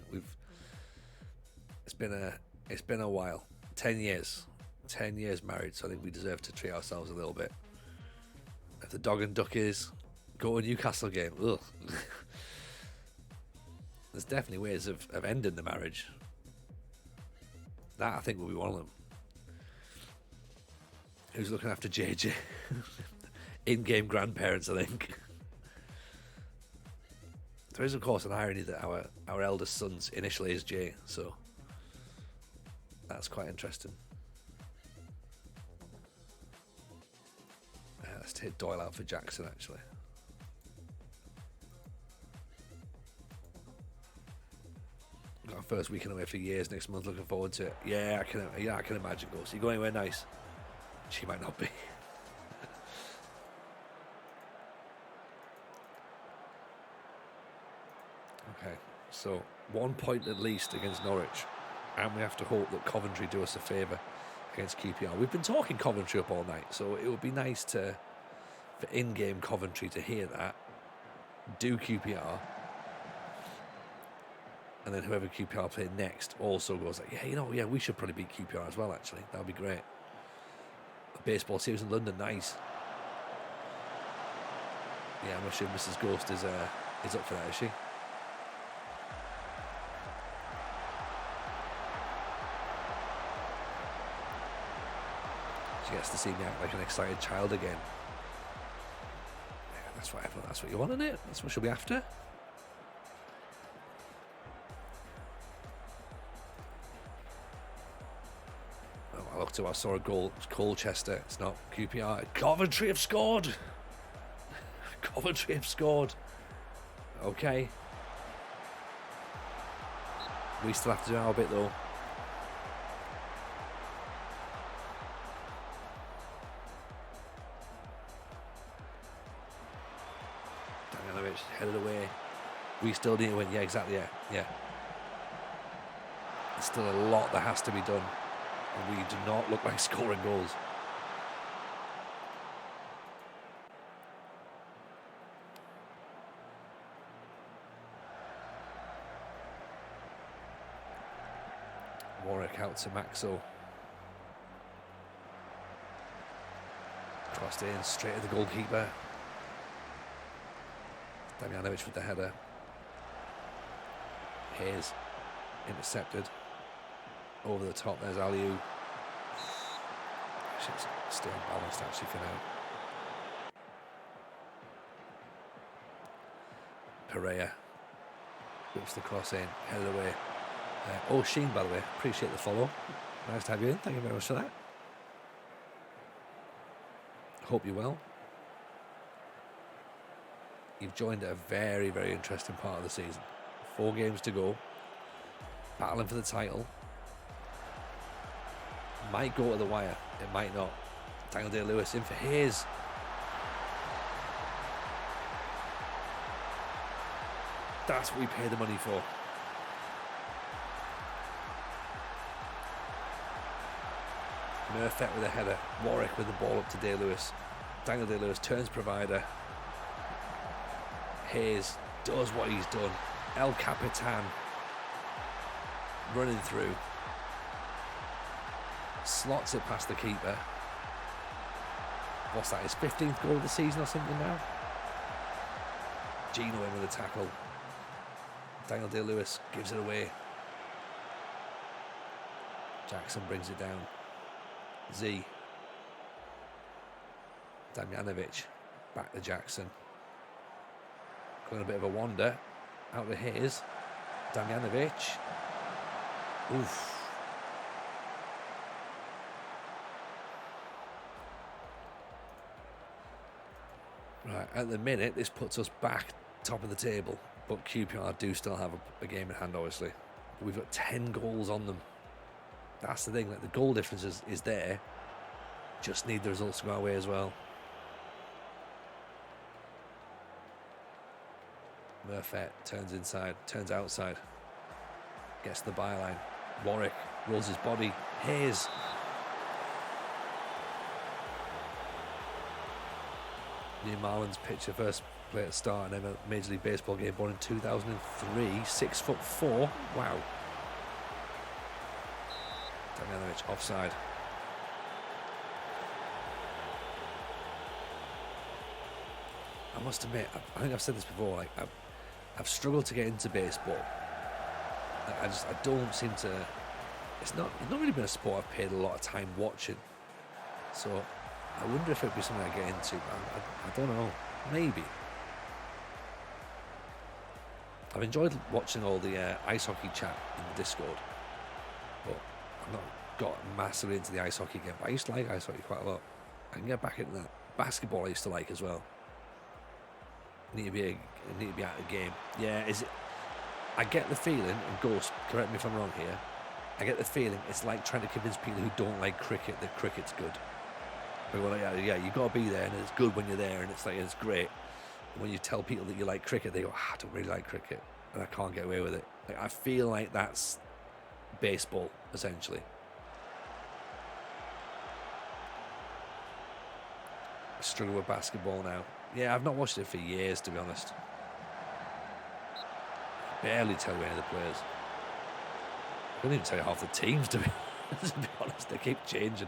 It's been a while. 10 years married. So I think we deserve to treat ourselves a little bit. If the Dog and Duck is go to a Newcastle game. Ugh. There's definitely ways of ending the marriage. That I think will be one of them. Who's looking after JJ? In-game grandparents, I think. There is, of course, an irony that our eldest son's initially is J, so that's quite interesting. Let's take Doyle out for Jackson, actually. Got our first weekend away for years next month. Looking forward to it. Yeah, I can imagine. Goes. You go anywhere nice? She might not be. Okay, so 1 point at least against Norwich, and we have to hope that Coventry do us a favour against QPR. We've been talking Coventry up all night, so it would be nice for in-game Coventry to hear that, do QPR, and then whoever QPR play next also goes like, yeah, we should probably beat QPR as well, actually. That would be great. A baseball series in London, nice. Yeah, I'm sure Mrs. Ghost is up for that, is she? She gets to see me act like an excited child again. Yeah, that's what you want, isn't it? That's what she'll be after. I looked up, I saw a goal. It's Colchester. It's not QPR. Coventry have scored. Coventry have scored. Okay. We still have to do our bit though. Damjanovic headed away. We still need to win. Yeah, exactly. Yeah. There's still a lot that has to be done. And we do not look like scoring goals. Warwick out to Maxo. Crossed in, straight at the goalkeeper. Damjanovic with the header. Hayes intercepted. Over the top, there's Aliu. She's still balanced actually for now. Pereira whips the cross in, headed away. Sheen, by the way, appreciate the follow. Nice to have you in. Thank you very much for that. Hope you're well. You've joined a very, very interesting part of the season. 4 games to go. Battling for the title. Might go to the wire. It might not. Daniel Day-Lewis in for Hayes. That's what we pay the money for. Murphet with a header. Warwick with the ball up to Day-Lewis. Daniel Day-Lewis turns provider. Hayes does what he's done. El Capitan running through. Slots it past the keeper. What's that, his 15th goal of the season or something now? Gino in with a tackle. Daniel Day-Lewis gives it away. Jackson brings it down. Z. Damjanovic back to Jackson. Going a bit of a wander. Out to Hayes. Damjanovic. Oof. Right, at the minute, this puts us back top of the table. But QPR do still have a game in hand, obviously. But we've got 10 goals on them. That's the thing, like the goal difference is there. Just need the results to go our way as well. Murphet turns inside, turns outside. Gets the byline. Warwick rolls his body. Hayes. New Marlins pitcher first play at the start and then a Major League Baseball game born in 2003. 6'4". Wow. Damjanovic offside. I must admit, I think I've said this before. Like I've struggled to get into baseball. I don't seem to. It's not really been a sport I've paid a lot of time watching. So I wonder if it'd be something I get into. But I don't know. Maybe. I've enjoyed watching all the ice hockey chat in the Discord, but I've not got massively into the ice hockey game. But I used to like ice hockey quite a lot. I can get back into that. Basketball I used to like as well. Need to be out of the game. Yeah, is it? I get the feeling, and Ghost, correct me if I'm wrong here. I get the feeling it's like trying to convince people who don't like cricket that cricket's good. Like, yeah, you've got to be there, and it's good when you're there, and it's like it's great. And when you tell people that you like cricket, they go, I don't really like cricket, and I can't get away with it. Like, I feel like that's baseball essentially. I struggle with basketball now. Yeah, I've not watched it for years, to be honest. Barely tell you any of the players. I couldn't even tell you half the teams, to be honest. They keep changing.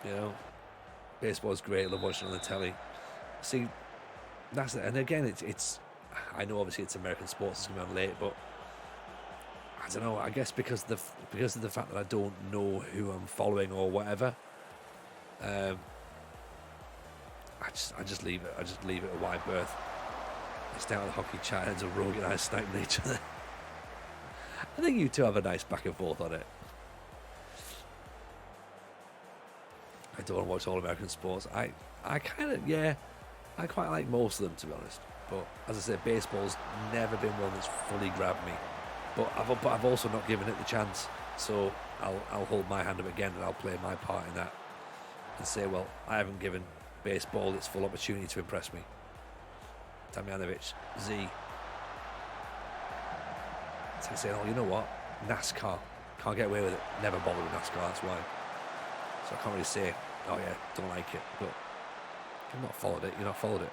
You know, baseball's great. I love watching it on the telly. See, that's it. And again, it's. I know obviously it's American sports. It's going to be on late, but I don't know. I guess because of the fact that I don't know who I'm following or whatever. I just leave it. I just leave it a wide berth. It's down the hockey chat and a Rogue and I sniping each other. I think you two have a nice back and forth on it. I don't want to watch all American sports. I kind of, yeah, I quite like most of them, to be honest. But as I said, baseball's never been one that's fully grabbed me. But I've also not given it the chance. So I'll hold my hand up again and I'll play my part in that and say, well, I haven't given baseball its full opportunity to impress me. Damjanovic, Z. It's like saying, oh, you know what? NASCAR. Can't get away with it. Never bothered with NASCAR, that's why. So I can't really say, oh yeah, don't like it. But if you've not followed it, you've not followed it.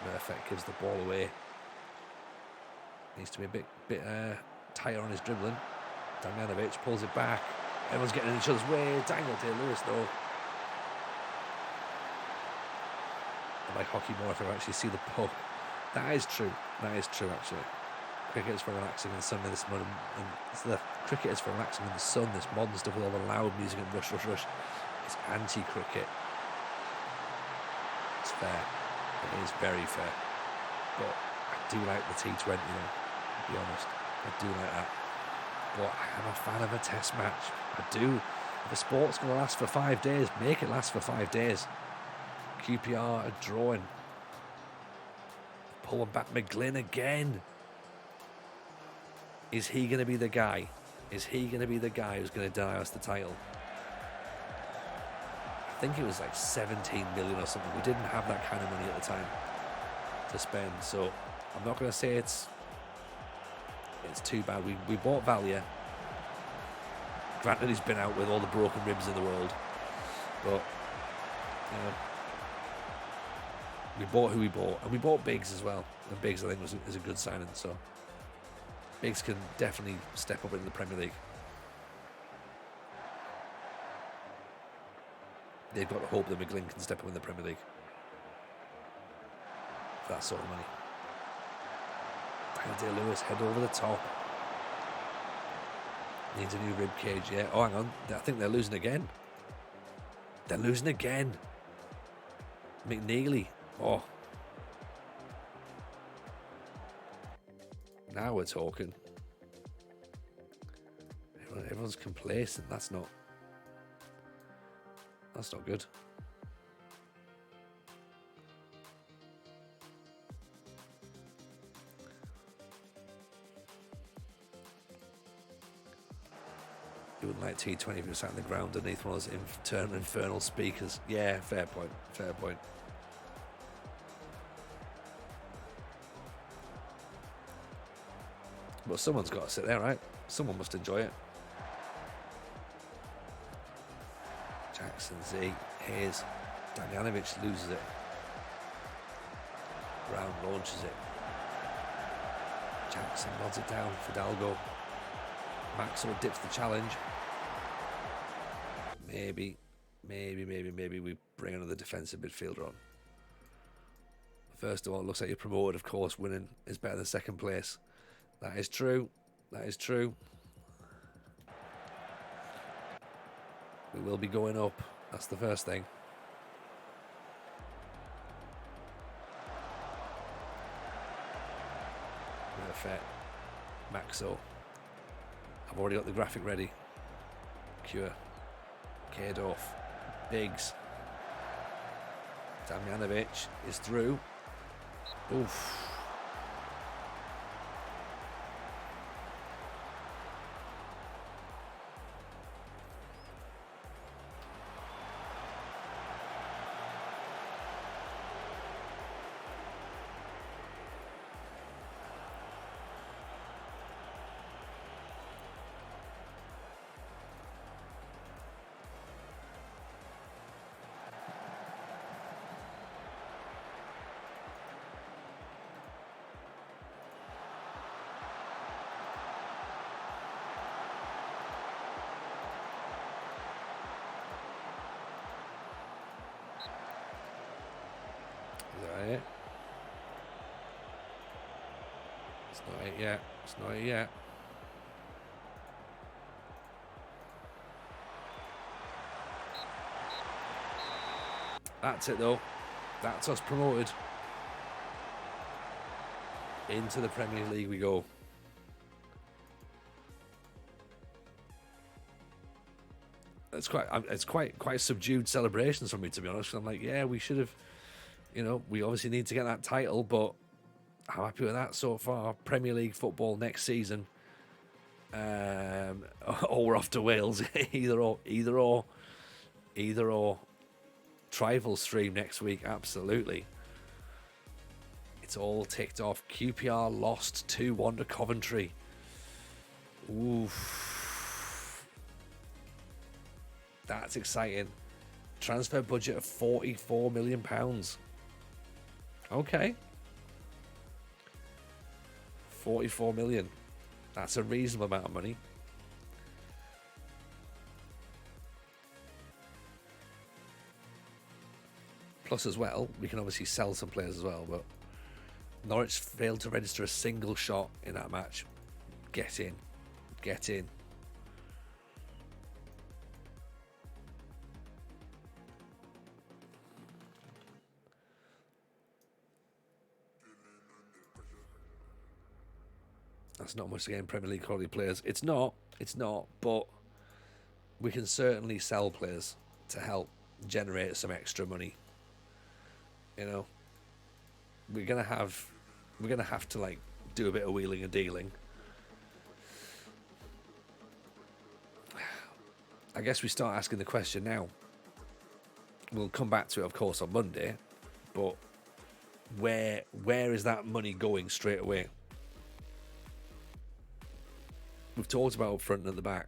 Murphy gives the ball away. Needs to be a bit tighter on his dribbling. Damjanovic pulls it back. Everyone's getting in each other's way. Daniel Day-Lewis, though. I like hockey more if I actually see the puck. That is true. That is true, actually. Cricket is for relaxing in the sun this morning. And cricket is for relaxing in the sun. This modern stuff with all the loud music and rush. It's anti-cricket. It's fair. It is very fair. But I do like the T20, though. To be honest, I do like that. But I am a fan of a test match. I do. If a sport's going to last for 5 days, make it last for 5 days. QPR are drawing. Pulling back McGlynn again. Is he going to be the guy? Is he going to be the guy who's going to deny us the title? I think it was like 17 million or something. We didn't have that kind of money at the time to spend. So I'm not going to say it's too bad. We bought Valia. Granted, he's been out with all the broken ribs in the world, but You know, we bought who we bought, and we bought Biggs as well. And Biggs, I think, is a good signing. So Biggs can definitely step up into the Premier League. They've got to hope that McGlynn can step up in the Premier League for that sort of money. Daniel Lewis, head over the top. Needs a new rib cage, yeah. Oh, hang on. I think they're losing again. They're losing again. McNeely. Oh. Now we're talking. Everyone's complacent. That's not good. You wouldn't like T20 if you sat on the ground underneath one of those infernal speakers. Yeah, fair point. Fair point. But someone's got to sit there, right? Someone must enjoy it. Jackson, Z, Hayes, Damjanovic loses it. Brown launches it. Jackson nods it down. Fidalgo. Maxwell dips the challenge. Maybe we bring another defensive midfielder on. First of all, it looks like you're promoted. Of course, winning is better than second place. That is true. That is true. We will be going up. That's the first thing. Perfect. Maxo. I've already got the graphic ready. Cure. Kadorf. Biggs. Damjanovic is through. Oof. It? It's not it yet. It's not it yet. That's it though. That's us promoted. Into the Premier League we go. It's quite subdued celebrations from me, to be honest. I'm like, yeah, we should have. You know, we obviously need to get that title, but I'm happy with that so far. Premier League football next season. Or we're off to Wales. Either or. Trifle stream next week, absolutely. It's all ticked off. QPR lost 2-1 to Coventry. Oof. That's exciting. Transfer budget of £44 million. Okay. 44 million. That's a reasonable amount of money. Plus as well, we can obviously sell some players as well, but Norwich failed to register a single shot in that match. Get in. Get in. That's not much to get in Premier League quality players. It's not, but we can certainly sell players to help generate some extra money. You know, we're gonna have to like do a bit of wheeling and dealing. I guess we start asking the question now. We'll come back to it, of course, on Monday, but where is that money going straight away? We've talked about up front and at the back.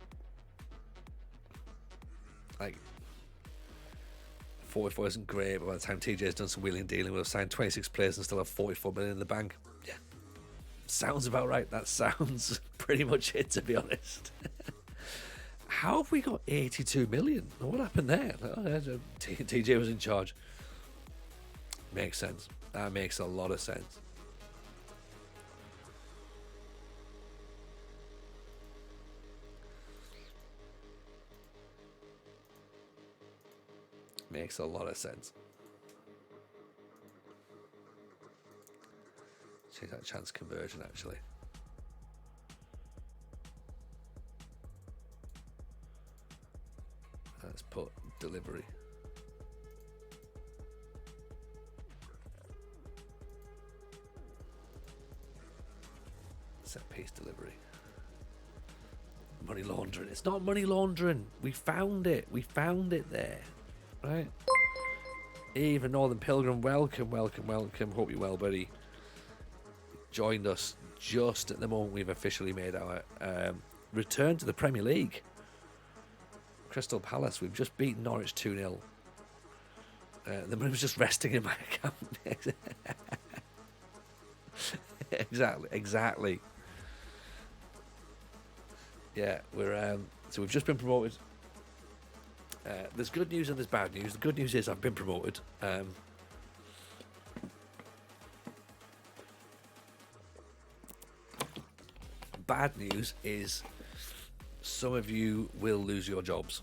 Like, 44 isn't great, but by the time TJ's done some wheeling and dealing, we'll have signed 26 players and still have 44 million in the bank. Yeah, sounds about right. That sounds pretty much it, to be honest. How have we got 82 million? What happened there? TJ was in charge. Makes sense. That makes a lot of sense. Makes a lot of sense. Change that chance conversion, actually. Let's put delivery. Set piece delivery. Money laundering. It's not money laundering. We found it. We found it there. Right? Even Northern Pilgrim, welcome, welcome, welcome. Hope you're well, buddy. Joined us just at the moment we've officially made our return to the Premier League. Crystal Palace, we've just beaten Norwich 2-0. The money was just resting in my account. Exactly. Yeah, so we've just been promoted. There's good news and there's bad news. The good news is I've been promoted. Bad news is some of you will lose your jobs.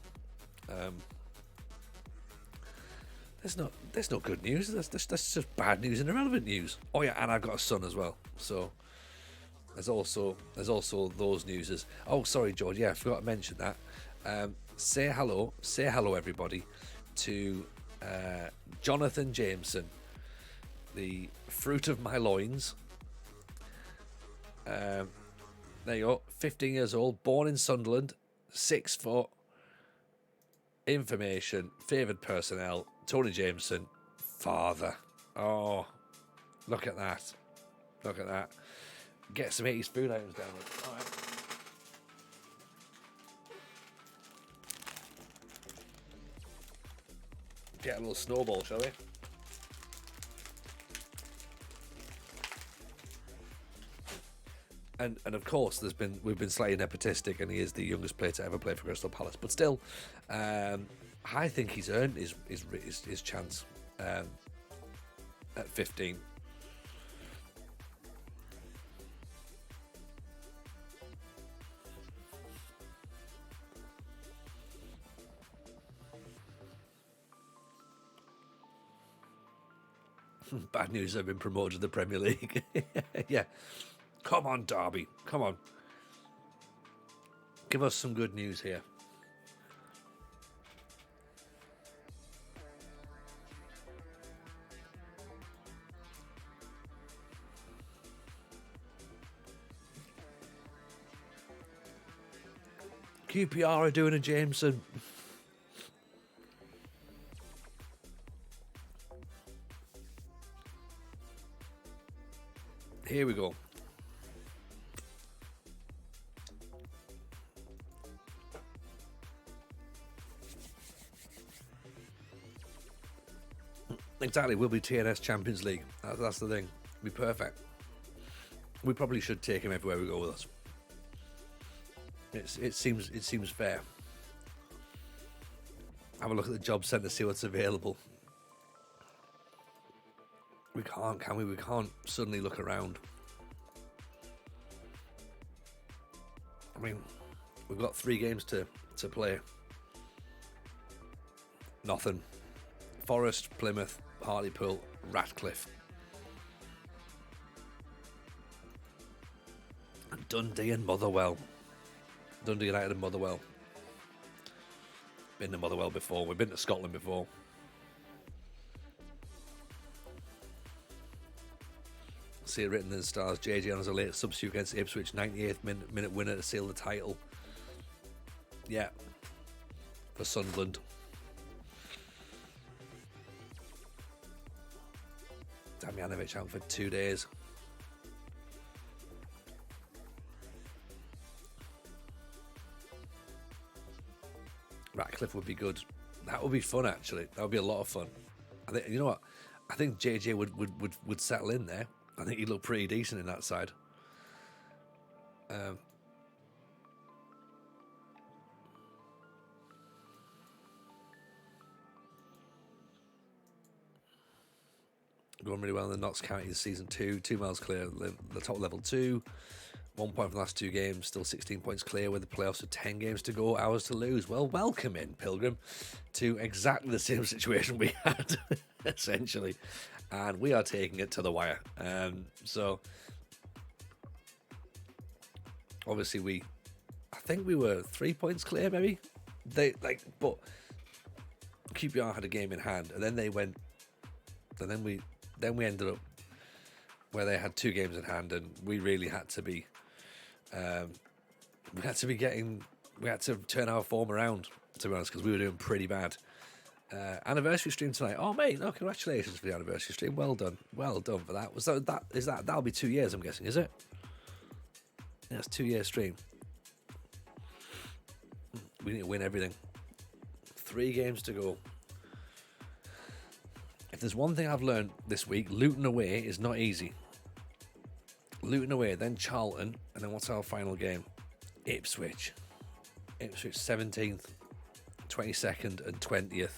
There's no good news. That's just bad news and irrelevant news. Oh yeah, and I've got a son as well. So there's also those newses. Oh, sorry, George. Yeah, I forgot to mention that. Say hello everybody to Jonathan Jameson, the fruit of my loins. There you go, 15 years old, born in Sunderland, 6 foot. Information, favoured personnel, Tony Jameson, father. Oh, look at that. Look at that. Get some 80s food items down there. All right. Get a little snowball, shall we? And of course, we've been slightly nepotistic, and he is the youngest player to ever play for Crystal Palace. But still, I think he's earned his chance at 15. Bad news, I've been promoted to the Premier League. Yeah. Come on, Derby. Come on. Give us some good news here. QPR are doing a Jameson. Here we go. Exactly, we'll be TNS Champions League. That's the thing. It'll be perfect. We probably should take him everywhere we go with us. It seems fair. Have a look at the job centre, see what's available. We can't, can we? We can't suddenly look around. I mean, we've got 3 games to play. Nothing. Forest, Plymouth, Hartlepool, Ratcliffe. And Dundee and Motherwell. Dundee United and Motherwell. Been to Motherwell before. We've been to Scotland before. See it written in the stars. JJ on as a late substitute against Ipswich, 98th minute winner to seal the title. Yeah. For Sunderland. Damjanovic out for 2 days. Ratcliffe would be good. That would be fun, actually. That would be a lot of fun. I think, you know what? I think JJ would settle in there. I think he'd look pretty decent in that side. Going really well in the Notts County season 2. 2 miles clear the top level 2. 1 point from the last 2 games. Still 16 points clear with the playoffs with 10 games to go. Hours to lose. Well, welcome in, Pilgrim, to exactly the same situation we had, essentially. And we are taking it to the wire. So, obviously, I think we were 3 points clear, maybe. But QPR had a game in hand, and then they went, and then we ended up where they had 2 games in hand, and we really had to be, we had to turn our form around, to be honest, because we were doing pretty bad. Anniversary stream tonight. Oh mate, no, congratulations for the anniversary stream. Well done for that. That'll be 2 years, I'm guessing, is it? Yeah, it's 2 year stream. We need to win everything. 3 games to go. If there's one thing I've learned this week, Luton away is not easy. Luton away, then Charlton, and then what's our final game? Ipswich 17th, 22nd and 20th.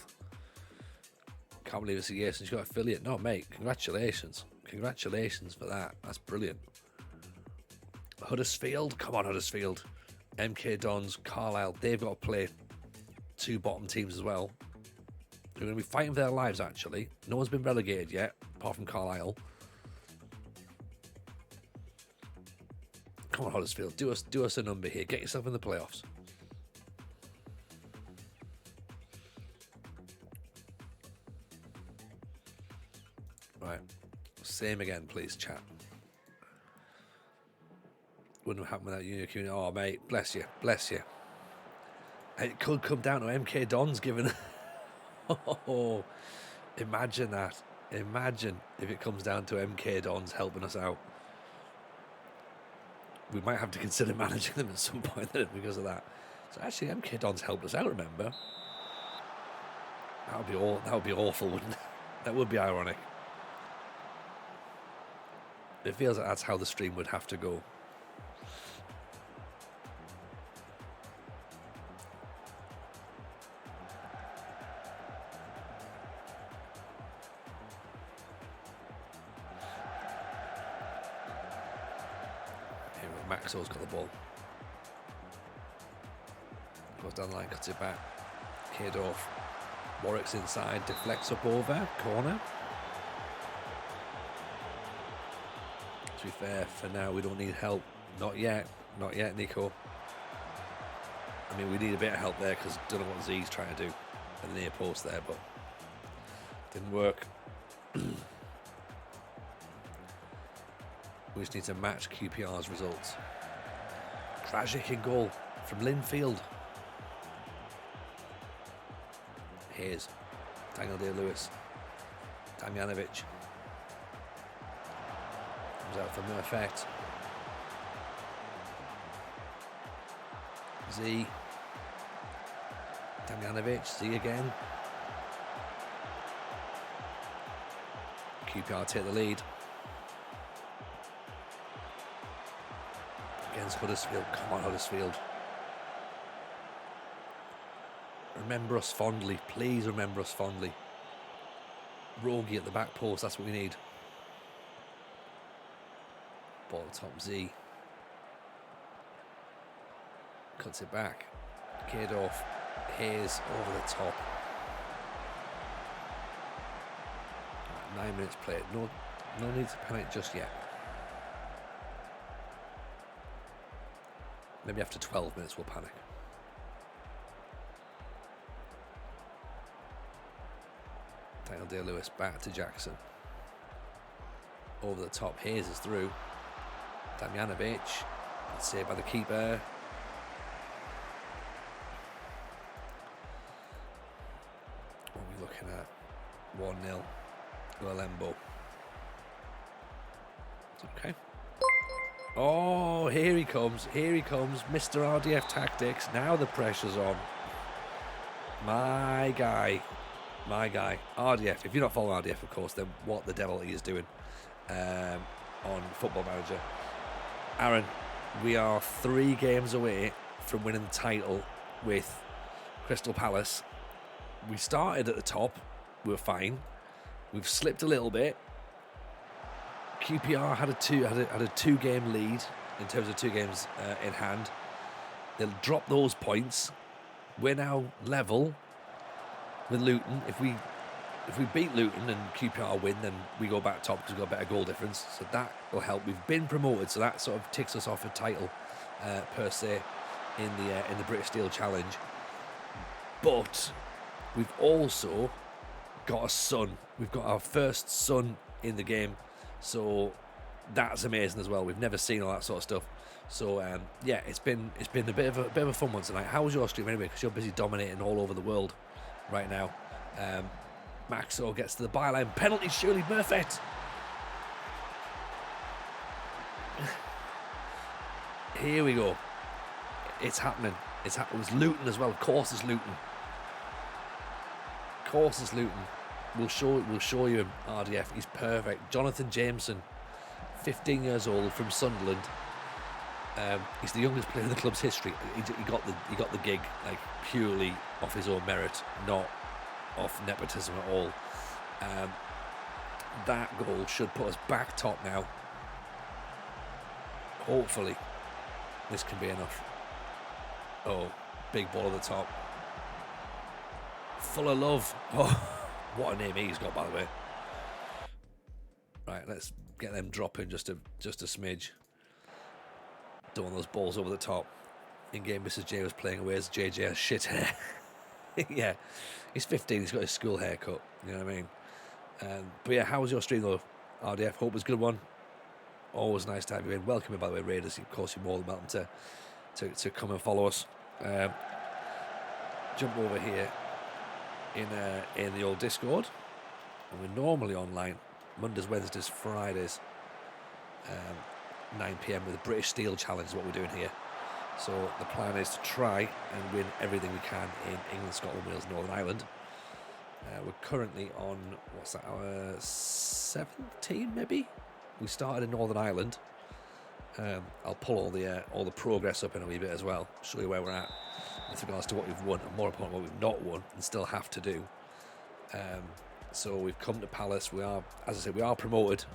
Can't believe it's a year since you got affiliate. No, mate, congratulations for that. That's brilliant. Huddersfield, come on Huddersfield. MK Dons, Carlisle, they've got to play 2 bottom teams as well. They're going to be fighting for their lives, actually. No one's been relegated yet, apart from Carlisle. Come on, Huddersfield, do us a number here. Get yourself in the playoffs. Right. Same again, please, chat. Wouldn't have happened without you, community. Oh, mate, bless you. It could come down to MK Dons giving... Oh, imagine that. Imagine if it comes down to MK Dons helping us out. We might have to consider managing them at some point because of that. So actually, MK Dons helped us out, remember? That would be awful, wouldn't it? That would be ironic. It feels like that's how the stream would have to go. Maxwell's got the ball. Goes down the line, cuts it back. Kadorf. Warwick's inside, deflects up over. Corner. To be fair, for now, we don't need help. Not yet, Nico. I mean, we need a bit of help there because I don't know what Z's trying to do at the near post there, but didn't work. We just need to match QPR's results. Tragic in goal from Linfield. Here's Daniel Day-Lewis. Damjanovic. Comes out for no effect. Z. Damjanovic. Z again. QPR take the lead. Against Huddersfield. Come on, Huddersfield. Remember us fondly. Please remember us fondly. Rogie at the back post. That's what we need. Ball top Z. Cuts it back. Kadorf. Hayes over the top. 9 minutes played. No need to panic just yet. Maybe after 12 minutes we'll panic. Daniel Day-Lewis back to Jackson. Over the top. Hayes is through. Damjanovic. Saved by the keeper. What are we looking at? 1-0. Lembo. Okay. Oh, here he comes, Mr. RDF Tactics. Now the pressure's on. My guy, RDF. If you're not following RDF, of course, then what the devil he is doing on Football Manager. Aaron, we are 3 games away from winning the title with Crystal Palace. We started at the top, we were fine. We've slipped a little bit. QPR had a 2-game lead in terms of 2 games in hand. They'll drop those points. We're now level with Luton. If we beat Luton and QPR win, then we go back top because we've got a better goal difference. So that will help. We've been promoted, so that sort of ticks us off a title per se in the British Steel Challenge. But we've also got a son. We've got our first son in the game, so that's amazing as well. We've never seen all that sort of stuff. So yeah, it's been a bit of a fun one tonight. How was your stream anyway? Because you're busy dominating all over the world right now. Maxo gets to the byline. Penalty, surely Murphet. Here we go. It's happening. It was Luton as well. Of course it's Luton. We'll show you him, RDF. He's perfect. Jonathan Jameson, 15 years old, from Sunderland. He's the youngest player in the club's history. He got the gig like purely off his own merit, not off nepotism at all. That goal should put us back top now. Hopefully this can be enough. Oh, big ball at the top. Full of love. Oh, what a name he's got, by the way. Right, let's get them dropping just a smidge. Don't want those balls over the top. In-game Mrs. J was playing away as JJ has shit hair. Yeah, he's 15, he's got his school haircut, you know what I mean? But yeah, how was your stream though, RDF? Hope it was a good one. Always nice to have you in. Welcome in, by the way, Raiders. Of course, you're more than welcome to come and follow us. Jump over here in the old Discord, and we're normally online Mondays, Wednesdays, Fridays, 9 PM with the British Steel Challenge is what we're doing here. So the plan is to try and win everything we can in England, Scotland, Wales, Northern Ireland. We're currently on, what's that, our 17 maybe? We started in Northern Ireland. I'll pull all the progress up in a wee bit as well, show you where we're at with regards to what we've won and more importantly what we've not won and still have to do. So we've come to Palace. We are, as I said, we are promoted.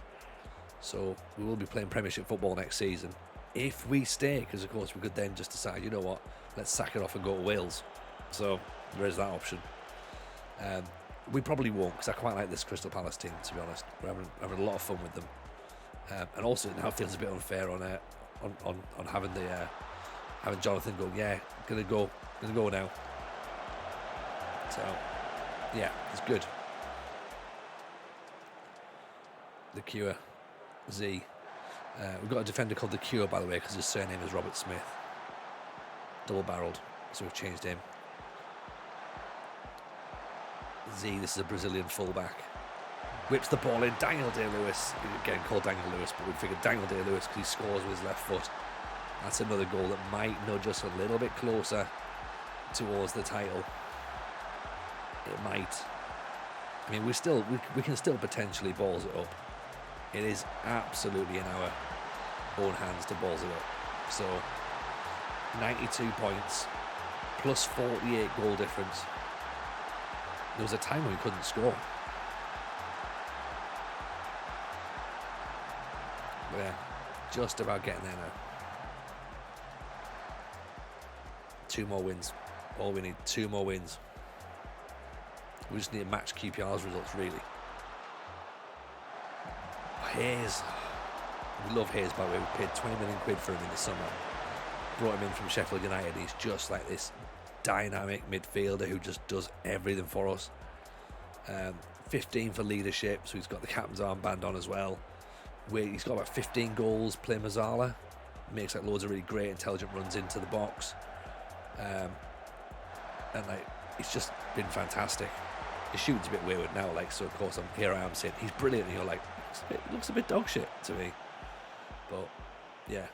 So we will be playing Premiership football next season if we stay, because of course we could then just decide, you know what, let's sack it off and go to Wales. So there is that option. We probably won't, because I quite like this Crystal Palace team, to be honest. We're having a lot of fun with them, and also it now feels a bit unfair on having having Jonathan go, yeah, gonna go now. So yeah, it's good. The Cure, Z. We've got a defender called The Cure, by the way, because his surname is Robert Smith. Double-barreled, so we've changed him. Z, this is a Brazilian fullback. Whips the ball in. Daniel Day-Lewis, again called Daniel Lewis, but we figured Daniel Day-Lewis because he scores with his left foot. That's another goal that might nudge us a little bit closer towards the title. It might. I mean, we can still potentially balls it up. It is absolutely in our own hands to balls it up. So 92 points plus 48 goal difference. There was a time when we couldn't score. But yeah, just about getting there now. 2 more wins. All we need, 2 more wins. We just need to match QPR's results, really. Hayes. We love Hayes, by the way. We paid 20 million quid for him in the summer. Brought him in from Sheffield United. He's just like this dynamic midfielder who just does everything for us. 15 for leadership, so he's got the captain's armband on as well. He's got about 15 goals playing Mazzala. Makes like loads of really great intelligent runs into the box. And like, it's just been fantastic. His shooting's a bit wayward now, like, so of course I am saying he's brilliant, and you're like, it looks a bit dog shit to me. But yeah,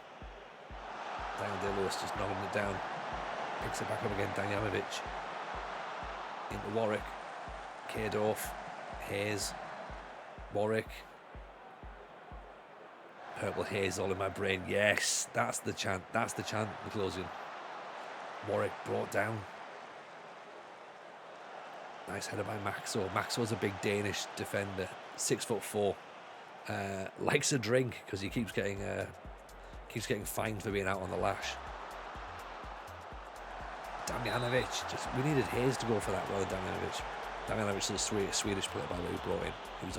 Daniel Day-Lewis just knocking it down. Picks it back up again, Danjanovic. into Warwick. Kaydorf, Hayes, Warwick. Purple Haze all in my brain. Yes, that's the chant. That's the chant. The closing. Warwick brought down. Nice header by Maxo. Maxo's a big Danish defender, 6'4". Likes a drink because he keeps getting fined for being out on the lash. Damjanovic. We needed Hayes to go for that rather than Damjanovic. Damjanovic is a Swedish player by the way we brought in. Who's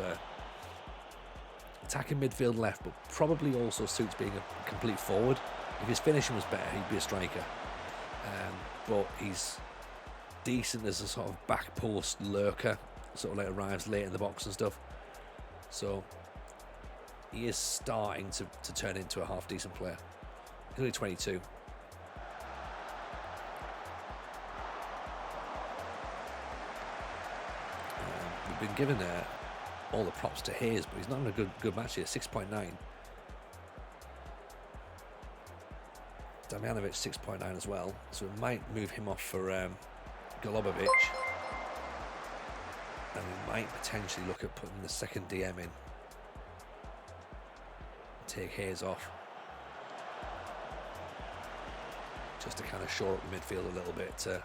attacking midfield left, but probably also suits being a complete forward. If his finishing was better, he'd be a striker. But he's decent as a sort of back post lurker, sort of like arrives late in the box and stuff. So he is starting to turn into a half decent player. He's only 22. We've been given all the props to Hayes, but he's not in a good match here. 6.9. Damjanovic 6.9 as well, so we might move him off for Golubovic, and we might potentially look at putting the second DM in. Take Hayes off, just to kind of shore up the midfield a little bit to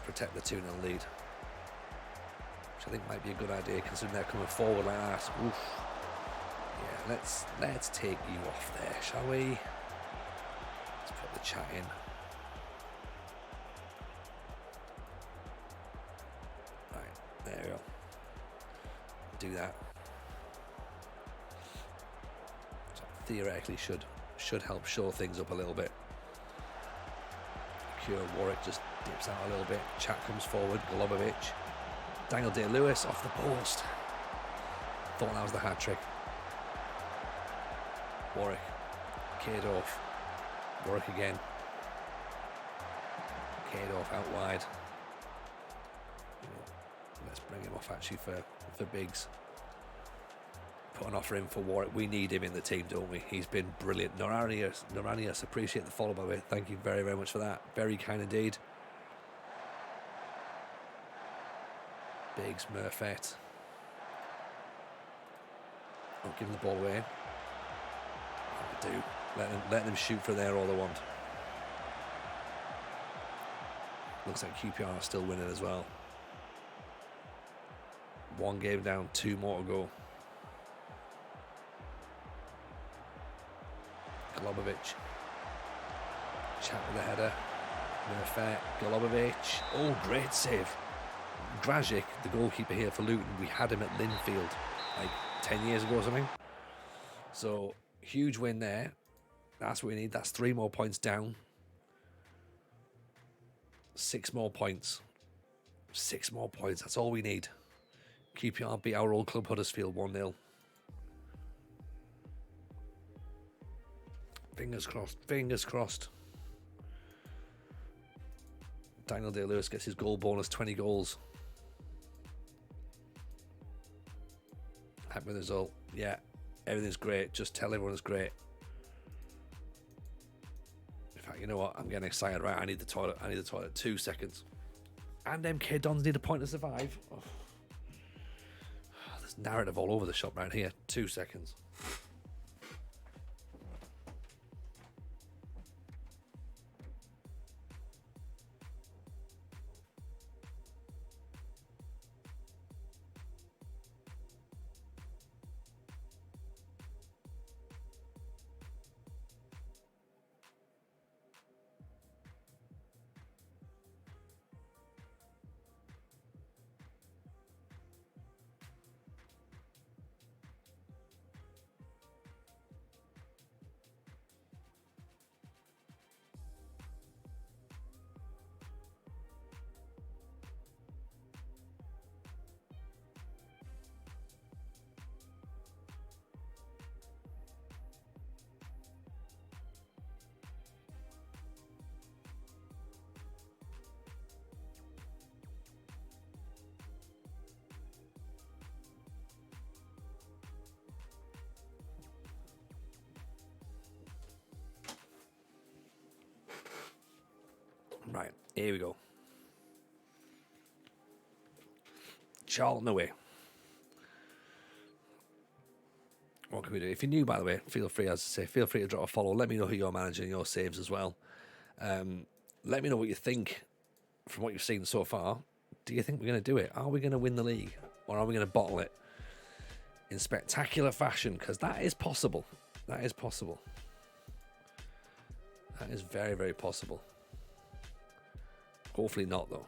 protect the 2-0 lead, which I think might be a good idea considering they're coming forward like that. Oof. Yeah, let's take you off there, shall we? Let's put the chat in. Right, there we go. Do that. So theoretically should help shore things up a little bit. Cure Warwick just dips out a little bit. Chat comes forward. Golubovic. Daniel Day-Lewis off the post. Thought that was the hat trick. Warwick. Kaydorf. Warwick again. Kaydorf out wide. Let's bring him off actually for Biggs. Put an offer in for Warwick. We need him in the team, don't we? He's been brilliant. Noranius, appreciate the follow by the way. Thank you very, very much for that. Very kind indeed. Biggs, Murphet. Oh, giving the ball away. Oh, do. Let them shoot from there all they want. Looks like QPR are still winning as well. One game down, 2 more to go. Golubovic. Chat with the header. Murphet. Golubovic. Oh, great save. Gražic, the goalkeeper here for Luton, we had him at Linfield like 10 years ago or something. So, huge win there. That's what we need. That's 3 more points down. 6 more points. 6 more points. That's all we need. QPR beat our old club Huddersfield 1-0. Fingers crossed. Fingers crossed. Daniel Day-Lewis gets his goal bonus, 20 goals. Happy with the result. Yeah, everything's great. Just tell everyone it's great. In fact, you know what? I'm getting excited. Right, I need the toilet. 2 seconds. And MK Dons need a point to survive. Oh. There's narrative all over the shop right here. 2 seconds. Right, here we go. Charlton away. What can we do? If you're new, by the way, feel free, as I say, feel free to drop a follow. Let me know who you're managing your saves as well. Let me know what you think from what you've seen so far. Do you think we're going to do it? Are we going to win the league? Or are we going to bottle it in spectacular fashion? Because that is possible. That is possible. That is very, very possible. Hopefully not, though.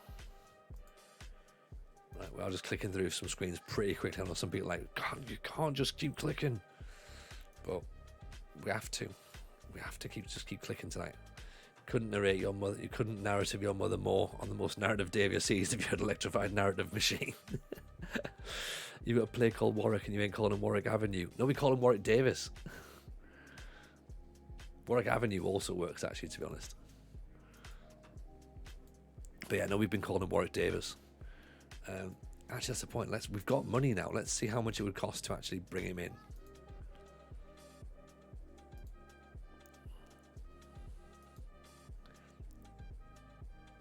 Right, well, I'm just clicking through some screens pretty quickly. I know some people are like, God, you can't just keep clicking. But we have to. We have to just keep clicking tonight. Couldn't narrate your mother. You couldn't narrative your mother more on the most narrative day of your season if you had an electrified narrative machine. You've got a play called Warwick and you ain't calling him Warwick Avenue. No, we call him Warwick Davis. Warwick Avenue also works, actually, to be honest. But yeah, no, we've been calling him Warwick Davis. Actually, that's the point. We've got money now. Let's see how much it would cost to actually bring him in.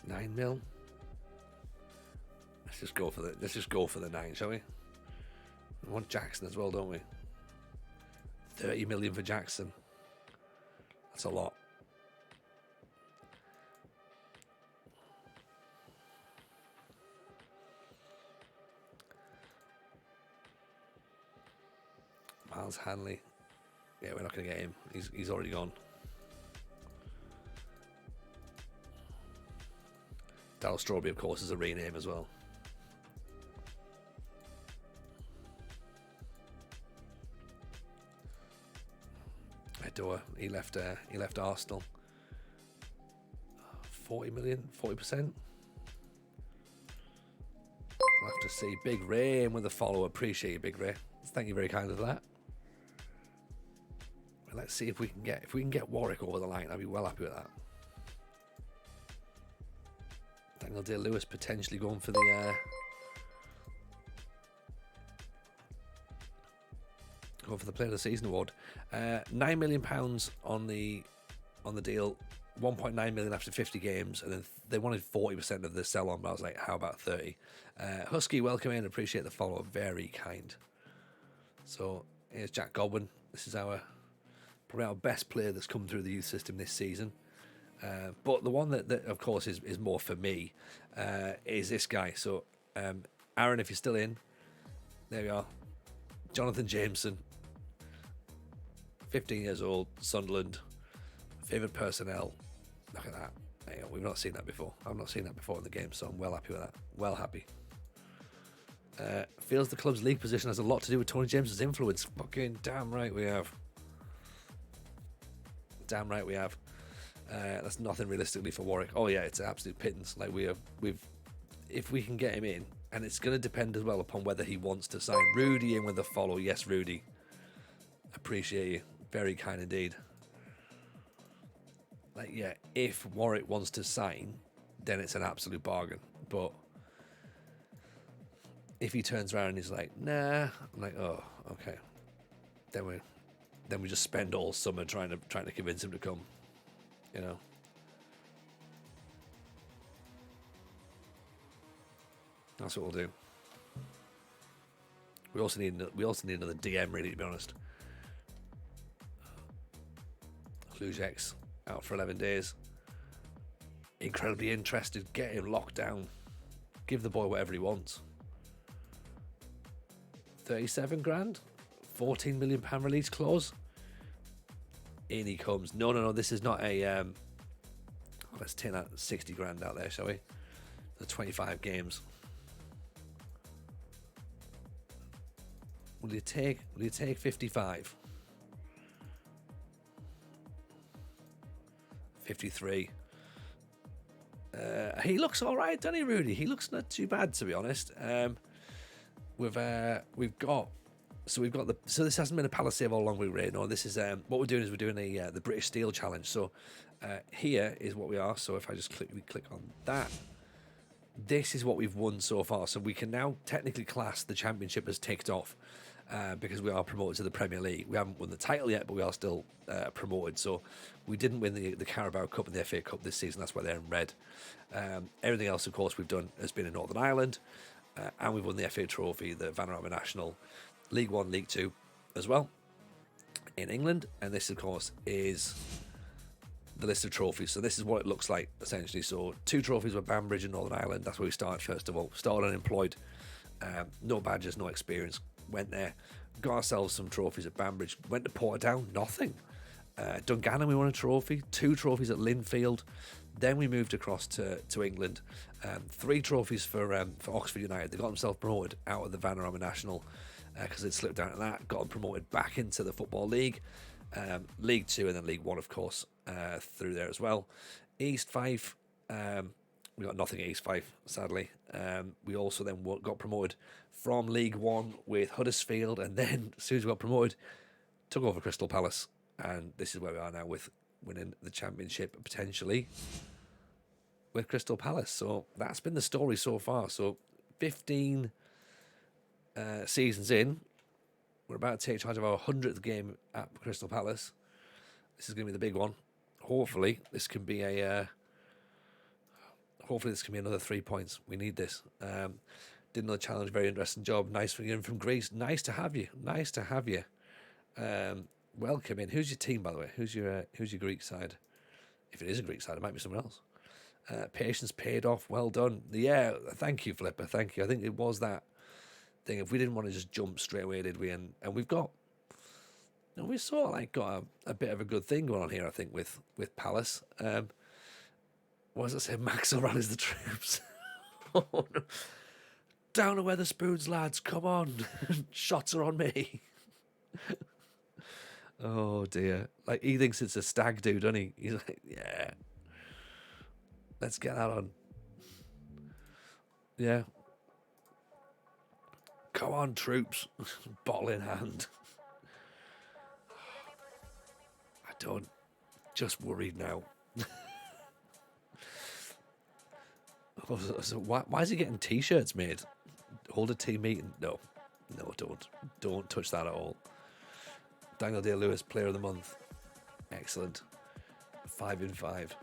$9 million. Let's just go for the 9, shall we? We want Jackson as well, don't we? 30 million for Jackson. That's a lot. Miles Hanley. Yeah, we're not going to get him. He's already gone. Darryl Strawberry, of course, is a rename as well. Edoa, he left Arsenal. 40 million, 40%. We'll have to see. Big Ray with a follow. Appreciate you, Big Ray. Thank you very kindly for that. Well, let's see if we can get Warwick over the line. I'd be well happy with that. Daniel Day-Lewis potentially going for the Player of the Season award. £9 million on the deal. 1.9 million after 50 games, and then they wanted 40% of the sell on, but I was like, how about 30? Husky, welcome in, appreciate the follow, very kind. So here's Jack Godwin. This is probably our best player that's come through the youth system this season. But the one that of course is more for me is this guy. So Aaron, if you're still in, there we are. Jonathan Jameson, 15 years old, Sunderland, favoured personnel. Look at that. Hang on, we've not seen that before. I've not seen that before in the game, so I'm well happy with that. Well happy. Feels the club's league position has a lot to do with Tony James's influence. Fucking damn right we have. Damn right we have. That's nothing realistically for Warwick. Oh yeah, it's an absolute pittance. Like if we can get him in, and it's going to depend as well upon whether he wants to sign. Rudy in with the follow. Yes, Rudy. Appreciate you. Very kind indeed. Like, yeah, if Warwick wants to sign, then it's an absolute bargain. But if he turns around and he's like, nah, I'm like, oh, okay. Then we just spend all summer trying to convince him to come. You know. That's what we'll do. We also need another DM, really, to be honest. Lujek's out for 11 days. Incredibly interested. Get him locked down. Give the boy whatever he wants. 37 grand? 14 million pound release clause? In he comes. No. This is not a. Let's take that 60 grand out there, shall we? The 25 games. Will you take 55? 53. He looks all right, doesn't he, Rudy? He looks not too bad, to be honest. We've got this hasn't been a palace save all along with Ray. No, this is what we're doing is we're doing the British Steel Challenge. So here is what we are. So if I just click on that, this is what we've won so far. So we can now technically class the championship as ticked off because we are promoted to the Premier League. We haven't won the title yet, but we are still promoted. So we didn't win the Carabao Cup and the FA Cup this season. That's why they're in red. Everything else, of course, we've done has been in Northern Ireland. and we've won the FA Trophy, the Vanarama National, League One, League Two as well in England. And this, of course, is the list of trophies. So this is what it looks like, essentially. So 2 trophies were Banbridge and Northern Ireland. That's where we started, first of all. Started unemployed, no badges, no experience. Went there, got ourselves some trophies at Banbridge. Went to Portadown, nothing. Dungannon, we won a trophy. 2 trophies at Linfield. Then we moved across to England. 3 trophies for Oxford United. They got themselves promoted out of the Vanarama National because they'd slipped down to that. Got them promoted back into the Football League. League 2 and then League 1, of course, through there as well. East Fife, we got nothing at East Fife, sadly. We also then got promoted from League 1 with Huddersfield, and then as soon as we got promoted, took over Crystal Palace, and this is where we are now with winning the championship, potentially, with Crystal Palace. So that's been the story so far. So 15 seasons in, we're about to take charge of our 100th game at Crystal Palace. This is going to be the big one. Hopefully, this can be another 3 points. We need this. Did another challenge, very interesting job. Nice for you in from Greece. Nice to have you. Welcome in. Who's your team, by the way? Who's your Greek side? If it is a Greek side, it might be someone else. Patience paid off. Well done. Yeah, thank you, Flipper. Thank you. I think it was that thing. If we didn't want to just jump straight away, did we? And we've got, we sort of like got a bit of a good thing going on here, I think, with Palace. What does it say? Max will rallies the troops. Oh, no. Down to Weatherspoons, lads. Come on. Shots are on me. Oh, dear. Like, he thinks it's a stag do, doesn't he? He's like, yeah. Let's get that on. Yeah. Come on, troops. Bottle in hand. I don't. Just worried now. So why is he getting T-shirts made? Hold a team meeting? No, don't touch that at all. Daniel Day-Lewis, Player of the Month, excellent. 5 in 5.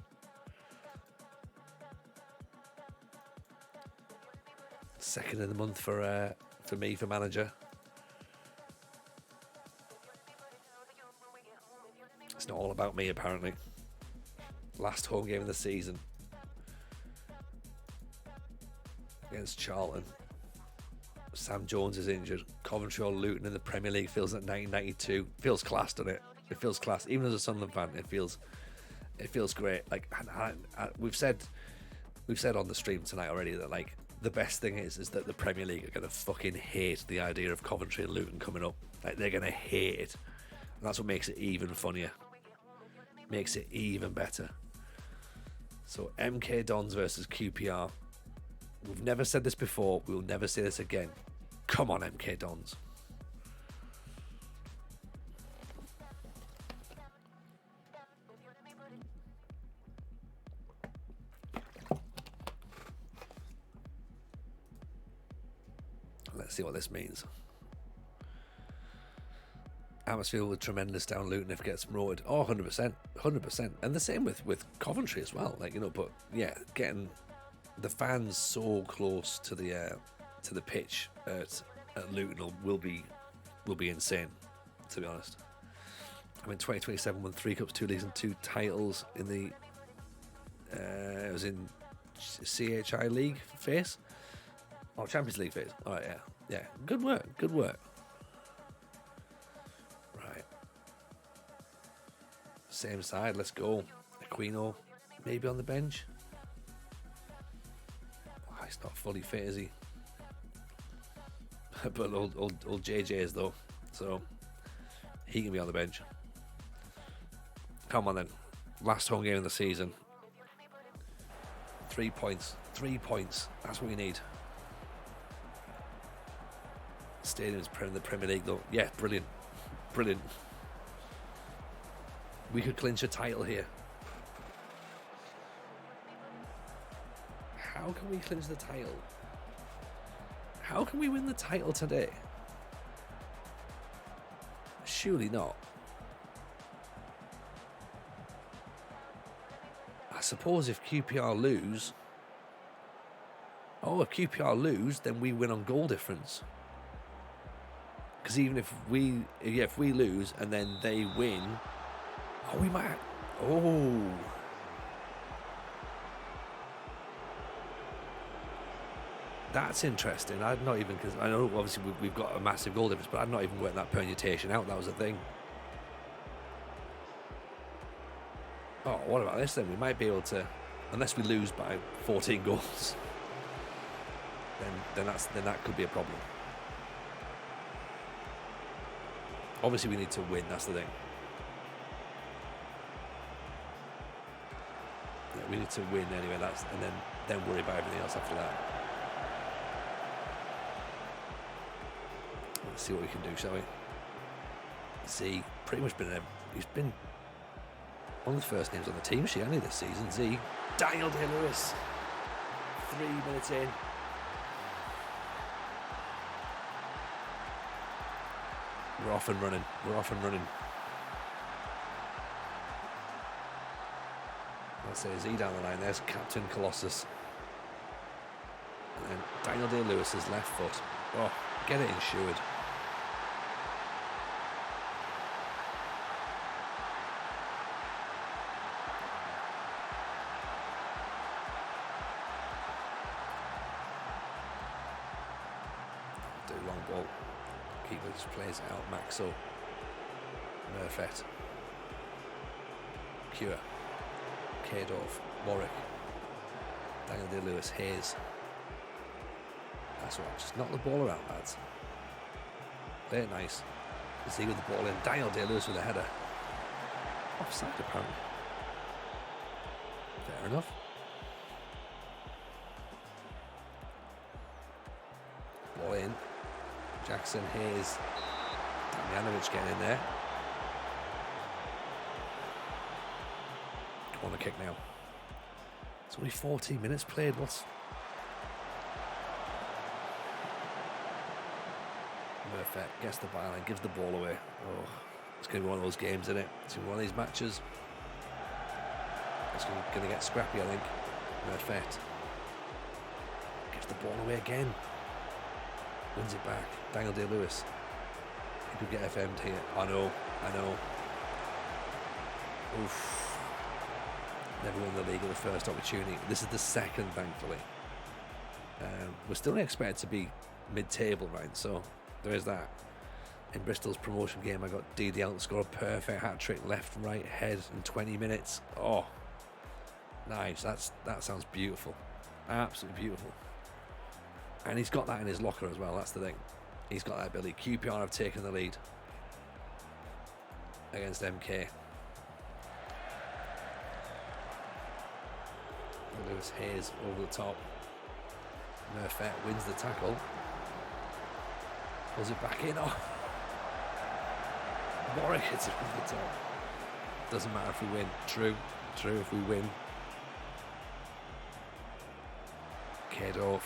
Second of the month for me for manager. It's not all about me apparently. Last home game of the season. Against Charlton. Sam Jones is injured. Coventry or Luton in the Premier League feels like 1992. Feels class, doesn't it? It feels class. Even as a Sunderland fan, it feels great. Like we've said on the stream tonight already that like the best thing is that the Premier League are gonna fucking hate the idea of Coventry and Luton coming up. Like they're gonna hate it, and that's what makes it even funnier. Makes it even better. So MK Dons versus QPR. We've never said this before. We'll never say this again. Come on, MK Dons. Let's see what this means. Atmosphere was tremendous down Luton if it gets promoted. Oh, 100%. 100%. And the same with Coventry as well. Like, but yeah, getting the fans so close to the pitch at Luton will be insane, to be honest. I mean, 2027 won 3 cups, 2 leagues, and 2 titles in the. It was in CHI League phase. Oh, Champions League phase. All right, yeah. Good work. Right. Same side. Let's go. Aquino, maybe on the bench. He's not fully fit, is he? But old JJ is though, so he can be on the bench. Come on then, last home game of the season. 3 points. That's what we need. Stadium's in the Premier League though. Yeah, brilliant. We could clinch a title here. How can we clinch the title? How can we win the title today? Surely not. I suppose if QPR lose... Oh, if QPR lose, then we win on goal difference. Because even if we lose and then they win, oh, we might. Oh, that's interesting. I'd not even, because I know obviously we've got a massive goal difference, but I'd not even worked that permutation out. That was a thing. Oh, what about this then? We might be able to, unless we lose by 14 goals, then that could be a problem. Obviously, we need to win. That's the thing. Yeah, we need to win anyway. And then worry about everything else after that. Let's see what we can do, shall we? Z pretty much he's been one of the first names on the team sheet only this season. Z Daniel Day-Lewis, 3 minutes in. We're off and running. Let's say Z down the line. There's Captain Colossus. And then Daniel Day-Lewis's left foot. Oh, get it insured. Do long ball. Keeper just plays it out. Maxo. Murphet. Cure. Kadorf. Warwick. Daniel Day-Lewis. Hayes. That's right. Just knock the ball around, lads. Play it nice. Z with the ball in. Daniel Day-Lewis with a header. Offside, apparently. Fair enough. Ball in. Jackson, Hayes, Damjanovic getting in there. Corner kick now. It's only 14 minutes played. Murphet gets the byline, gives the ball away. Oh, it's going to be one of those games, isn't it? It's going to be one of these matches. It's going to get scrappy, I think. Murphet gives the ball away again. Wins it back. Daniel Day-Lewis. He could get FM'd here. I know. Oof. Never won the league at the first opportunity. This is the second, thankfully. We're still expected to be mid-table, right? So there is that. In Bristol's promotion game, I got DDL to score a perfect hat-trick, left, right, head in 20 minutes. Oh, nice. That sounds beautiful. Absolutely beautiful. And he's got that in his locker as well. That's the thing. He's got that ability. QPR have taken the lead against MK. Lewis Hayes over the top. Murphet wins the tackle. Pulls it back in. Oh. Warwick hits it over the top. Doesn't matter if we win. True if we win. Kadorf.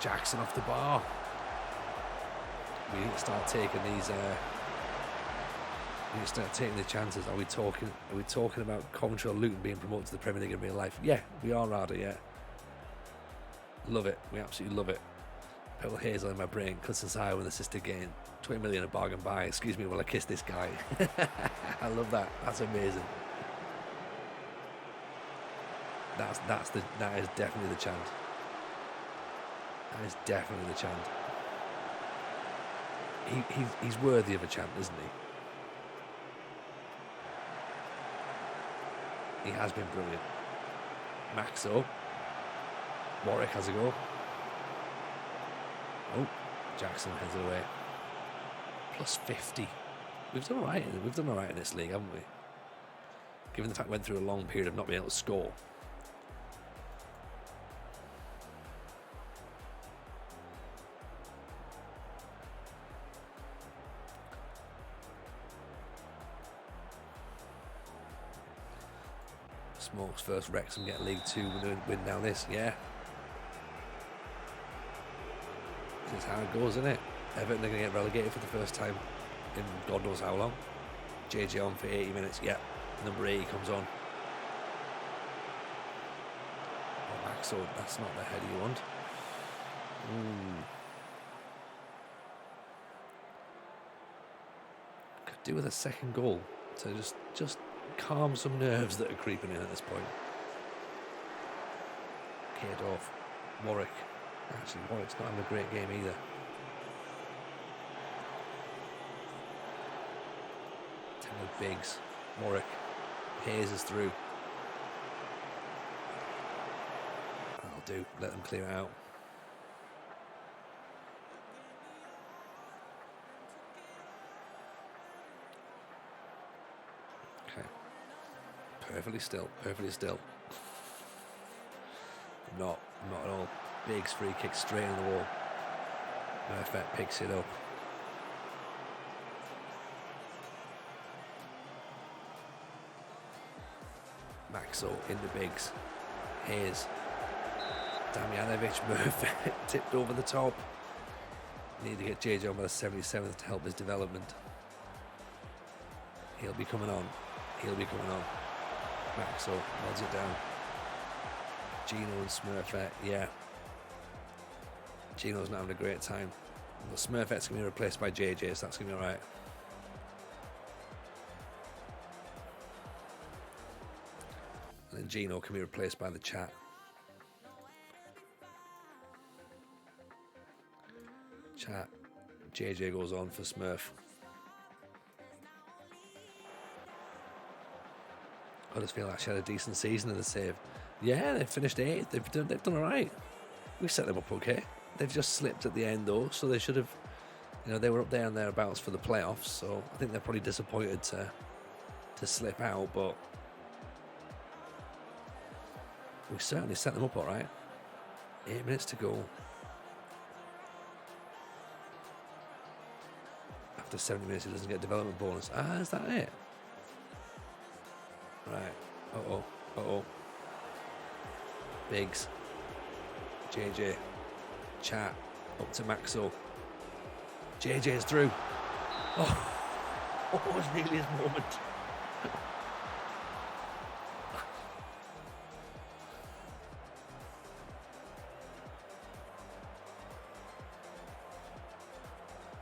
Jackson off the bar. We need to start taking these. We need to start taking the chances. Are we talking about Coventry or Luton being promoted to the Premier League in real life? Yeah, we are, Rada. Yeah, love it. We absolutely love it. Pebble Hazel in my brain. Cuts high with assisted gain. 20 million a bargain buy. Excuse me while I kiss this guy. I love that. That's amazing. That is definitely the chant. That is definitely the chant. He's worthy of a chant, isn't he? He has been brilliant. Maxo. Warwick has a go. Oh, Jackson heads it away. Plus 50. We've done all right in this league, haven't we? Given the fact we went through a long period of not being able to score. Smokes first Wrexham get League 2 win down this, yeah. This is how it goes, isn't it? Everton are going to get relegated for the first time in God knows how long. JJ on for 80 minutes, yeah. Number 80 comes on. Oh, Maxo, that's not the header you want. Ooh. Could do with a second goal to just calm some nerves that are creeping in at this point. Kaydorf, Warwick. Actually, Warwick's not having a great game either. With Biggs, Warwick, Hayes is through. That'll do, let them clear it out. Okay. Perfectly still, perfectly still. Not at all. Biggs free kick straight in the wall. Perfect, picks it up. Maxo into Biggs. Hayes. Damjanovic, Murphy tipped over the top. Need to get JJ on by the 77th to help his development. He'll be coming on. He'll be coming on. Maxo nods it down. Gino and Smurfette, yeah. Gino's not having a great time. Well, Smurfette's going to be replaced by JJ, so that's going to be alright. And then Gino can be replaced by the chat. Chat. JJ goes on for Smurf. Huddersfield actually had a decent season in the save. Yeah, they've finished 8th. They've done alright. We set them up okay. They've just slipped at the end though, so they should have, they were up there and thereabouts for the playoffs, so I think they're probably disappointed to slip out, but we certainly set them up all right. 8 minutes to go. After 70 minutes, he doesn't get development bonus. Ah, is that it? Right. Uh-oh. Biggs. JJ. Chat. Up to Maxo. JJ's through. Oh, it was nearly his moment.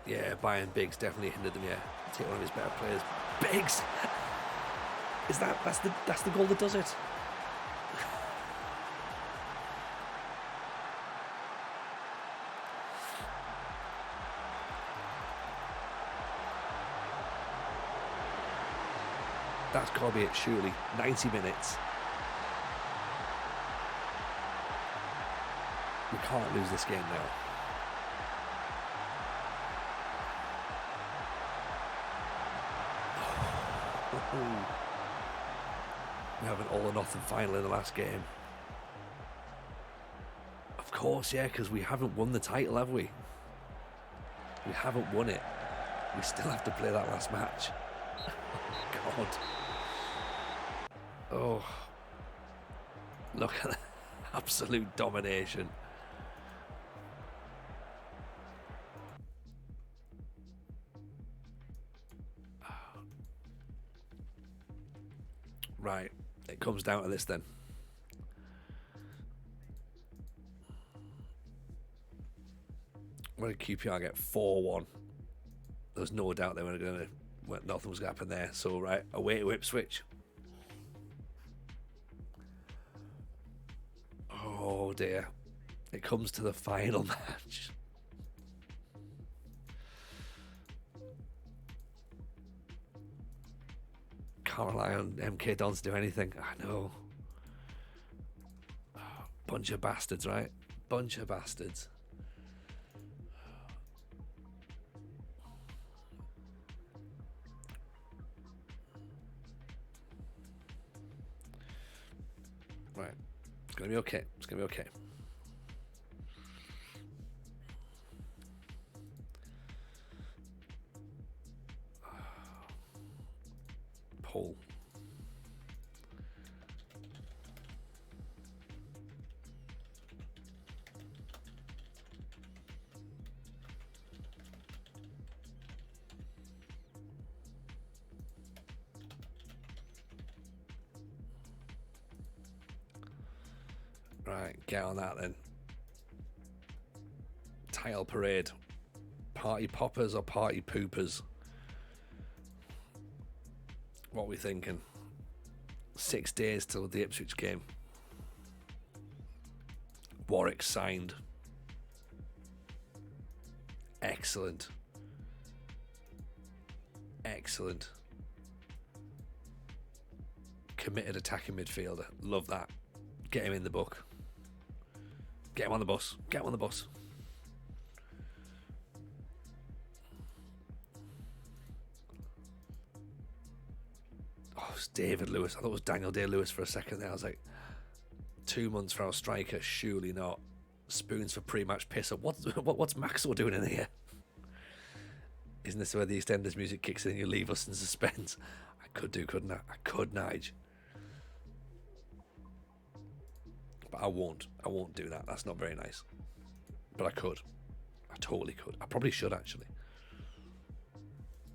Yeah, buying Biggs definitely hindered them. Yeah, take one of his better players. Biggs. That's the goal that does it. That's got to be it, surely. 90 minutes. We can't lose this game now. We have an all or nothing final in the last game. Of course, yeah, because we haven't won the title, have we? We haven't won it. We still have to play that last match. Oh, God. Oh. Look at that. Absolute domination. Right. It comes down to this then. When did QPR get 4-1? There's no doubt they were going to. Nothing was going to happen there. So, right, away to Ipswich. Oh dear. It comes to the final match. Can't rely on MK Dons to do anything. I know. Bunch of bastards, right? Bunch of bastards. Right. It's going to be okay. It's going to be okay. Paul. Right, get on that then. title parade. Party poppers or party poopers? What are we thinking? 6 days till the Ipswich game. Warwick signed. Excellent. Excellent. Committed attacking midfielder. Love that. Get him in the book. Get him on the bus. Get him on the bus. Oh, it's David Lewis. I thought it was Daniel Day-Lewis for a second there. I was like, 2 months for our striker, surely not. Spoons for pre-match pisser. What's Maxwell doing in here? Isn't this where the EastEnders music kicks in and you leave us in suspense? I could do, couldn't I? I could, Nige. But I won't. I won't do that. That's not very nice. But I could. I totally could. I probably should, actually.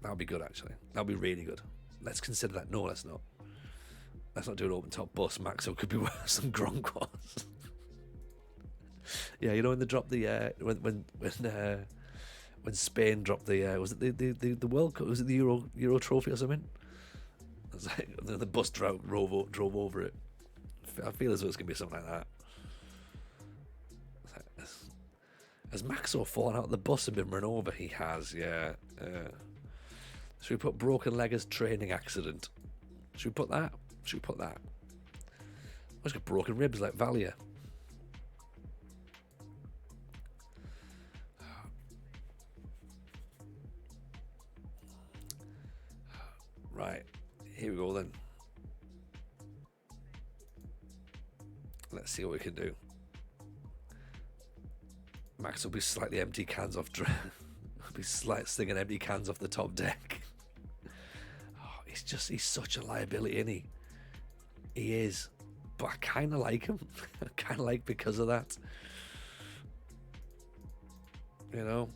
That would be good, actually. That would be really good. Let's consider that. No, let's not. Let's not do an open top bus. Maxwell could be worse than Gronk was. Yeah, you know when they dropped the when Spain dropped the was it the World Cup? Was it the Euro trophy or something? It was like, the bus drove over it. I feel as though it's gonna be something like that. Has Maxwell fallen out of the bus and been run over? He has, yeah. Should we put broken leg as training accident? Should we put that? Should we put that? I just got broken ribs like Valia. Right, here we go then. Let's see what we can do. Max will be slightly empty cans off. Be slinging empty cans off the top deck. Oh, he's such a liability, isn't he? He is, but I kind of like him. I kind of like because of that. You know,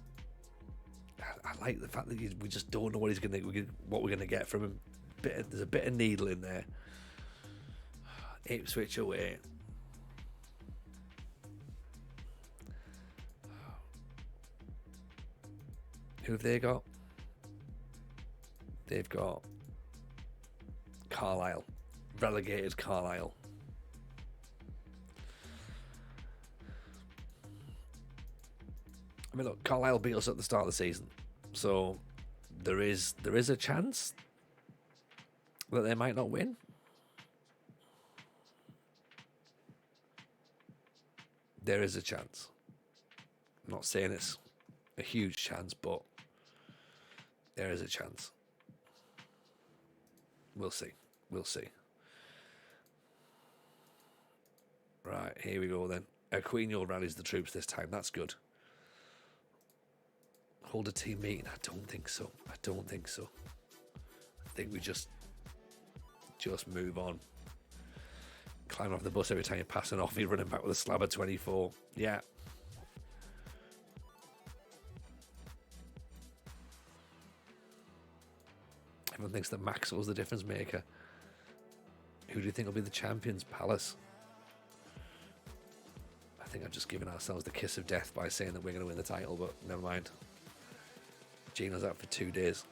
I like the fact that we just don't know what we're gonna get from him. There's a bit of needle in there. Ipswich away. Who have they got? They've got Carlisle, relegated Carlisle. I mean, look, Carlisle beat us at the start of the season, so there is a chance that they might not win. There is a chance. I'm not saying it's a huge chance, but there is a chance. We'll see. We'll see. Right, here we go then. Aquino rallies the troops this time. That's good. Hold a team meeting? I don't think so. I don't think so. I think we just move on. Climb off the bus every time you're passing off. You're running back with a slab of 24. Yeah. Everyone thinks that Maxwell's the difference maker. Who do you think will be the champions? Palace. I think I've just given ourselves the kiss of death by saying that we're going to win the title, but never mind. Gino's out for 2 days.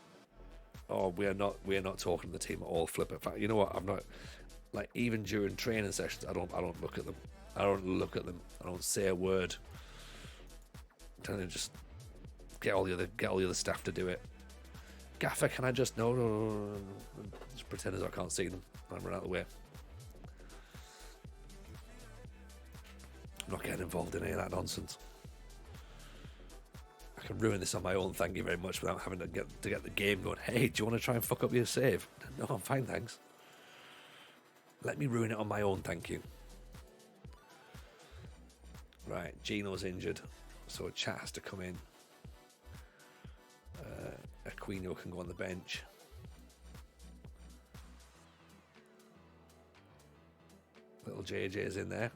Oh, we are not talking to the team at all. Flip it. In fact, you know what? I'm not, like, even during training sessions, I don't look at them. I don't look at them. I don't say a word. I'm trying to just get all the other staff to do it. Gaffer, can I just no. Just pretend as I can't see them. I'm running out of the way. I'm not getting involved in any of that nonsense. I can ruin this on my own, thank you very much, without having to get the game going. Hey, do you want to try and fuck up your save? No, I'm fine, thanks. Let me ruin it on my own, thank you. Right, Gino's injured, so a chat has to come in. Aquino can go on the bench. Little JJ's in there,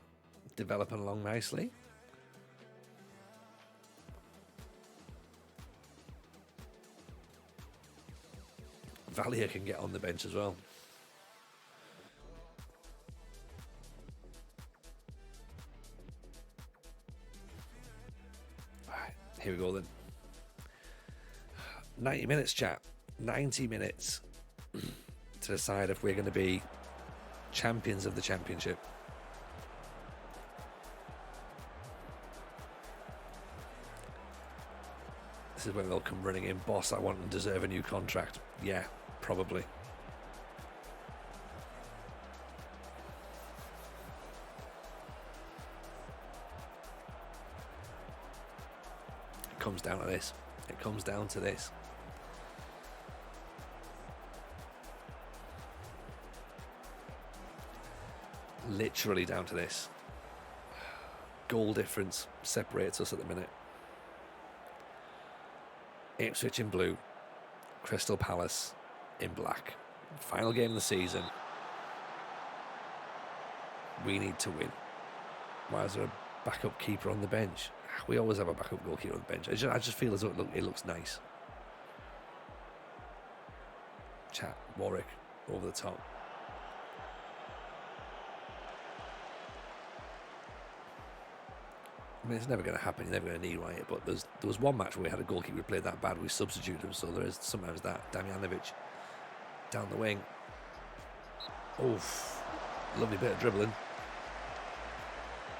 developing along nicely. Valia can get on the bench as well. Right, Here we go then. 90 minutes, chat. 90 minutes to decide if we're going to be champions of the championship. This is when they'll come running in. Boss, I want and deserve a new contract. Yeah, probably. It comes down to this. It comes down to this. Literally down to this. Goal difference separates us at the minute. Ipswich in blue, Crystal Palace in black. Final game of the season. We need to win. Why is there a backup keeper on the bench? We always have a backup goalkeeper on the bench. I just feel as though it looks nice. Chat, Warwick, over the top. I mean, it's never going to happen. You're never going to need Wyatt. But there was one match where we had a goalkeeper who played that bad. We substituted him, so there is sometimes that. Damjanovic down the wing. Oof, lovely bit of dribbling.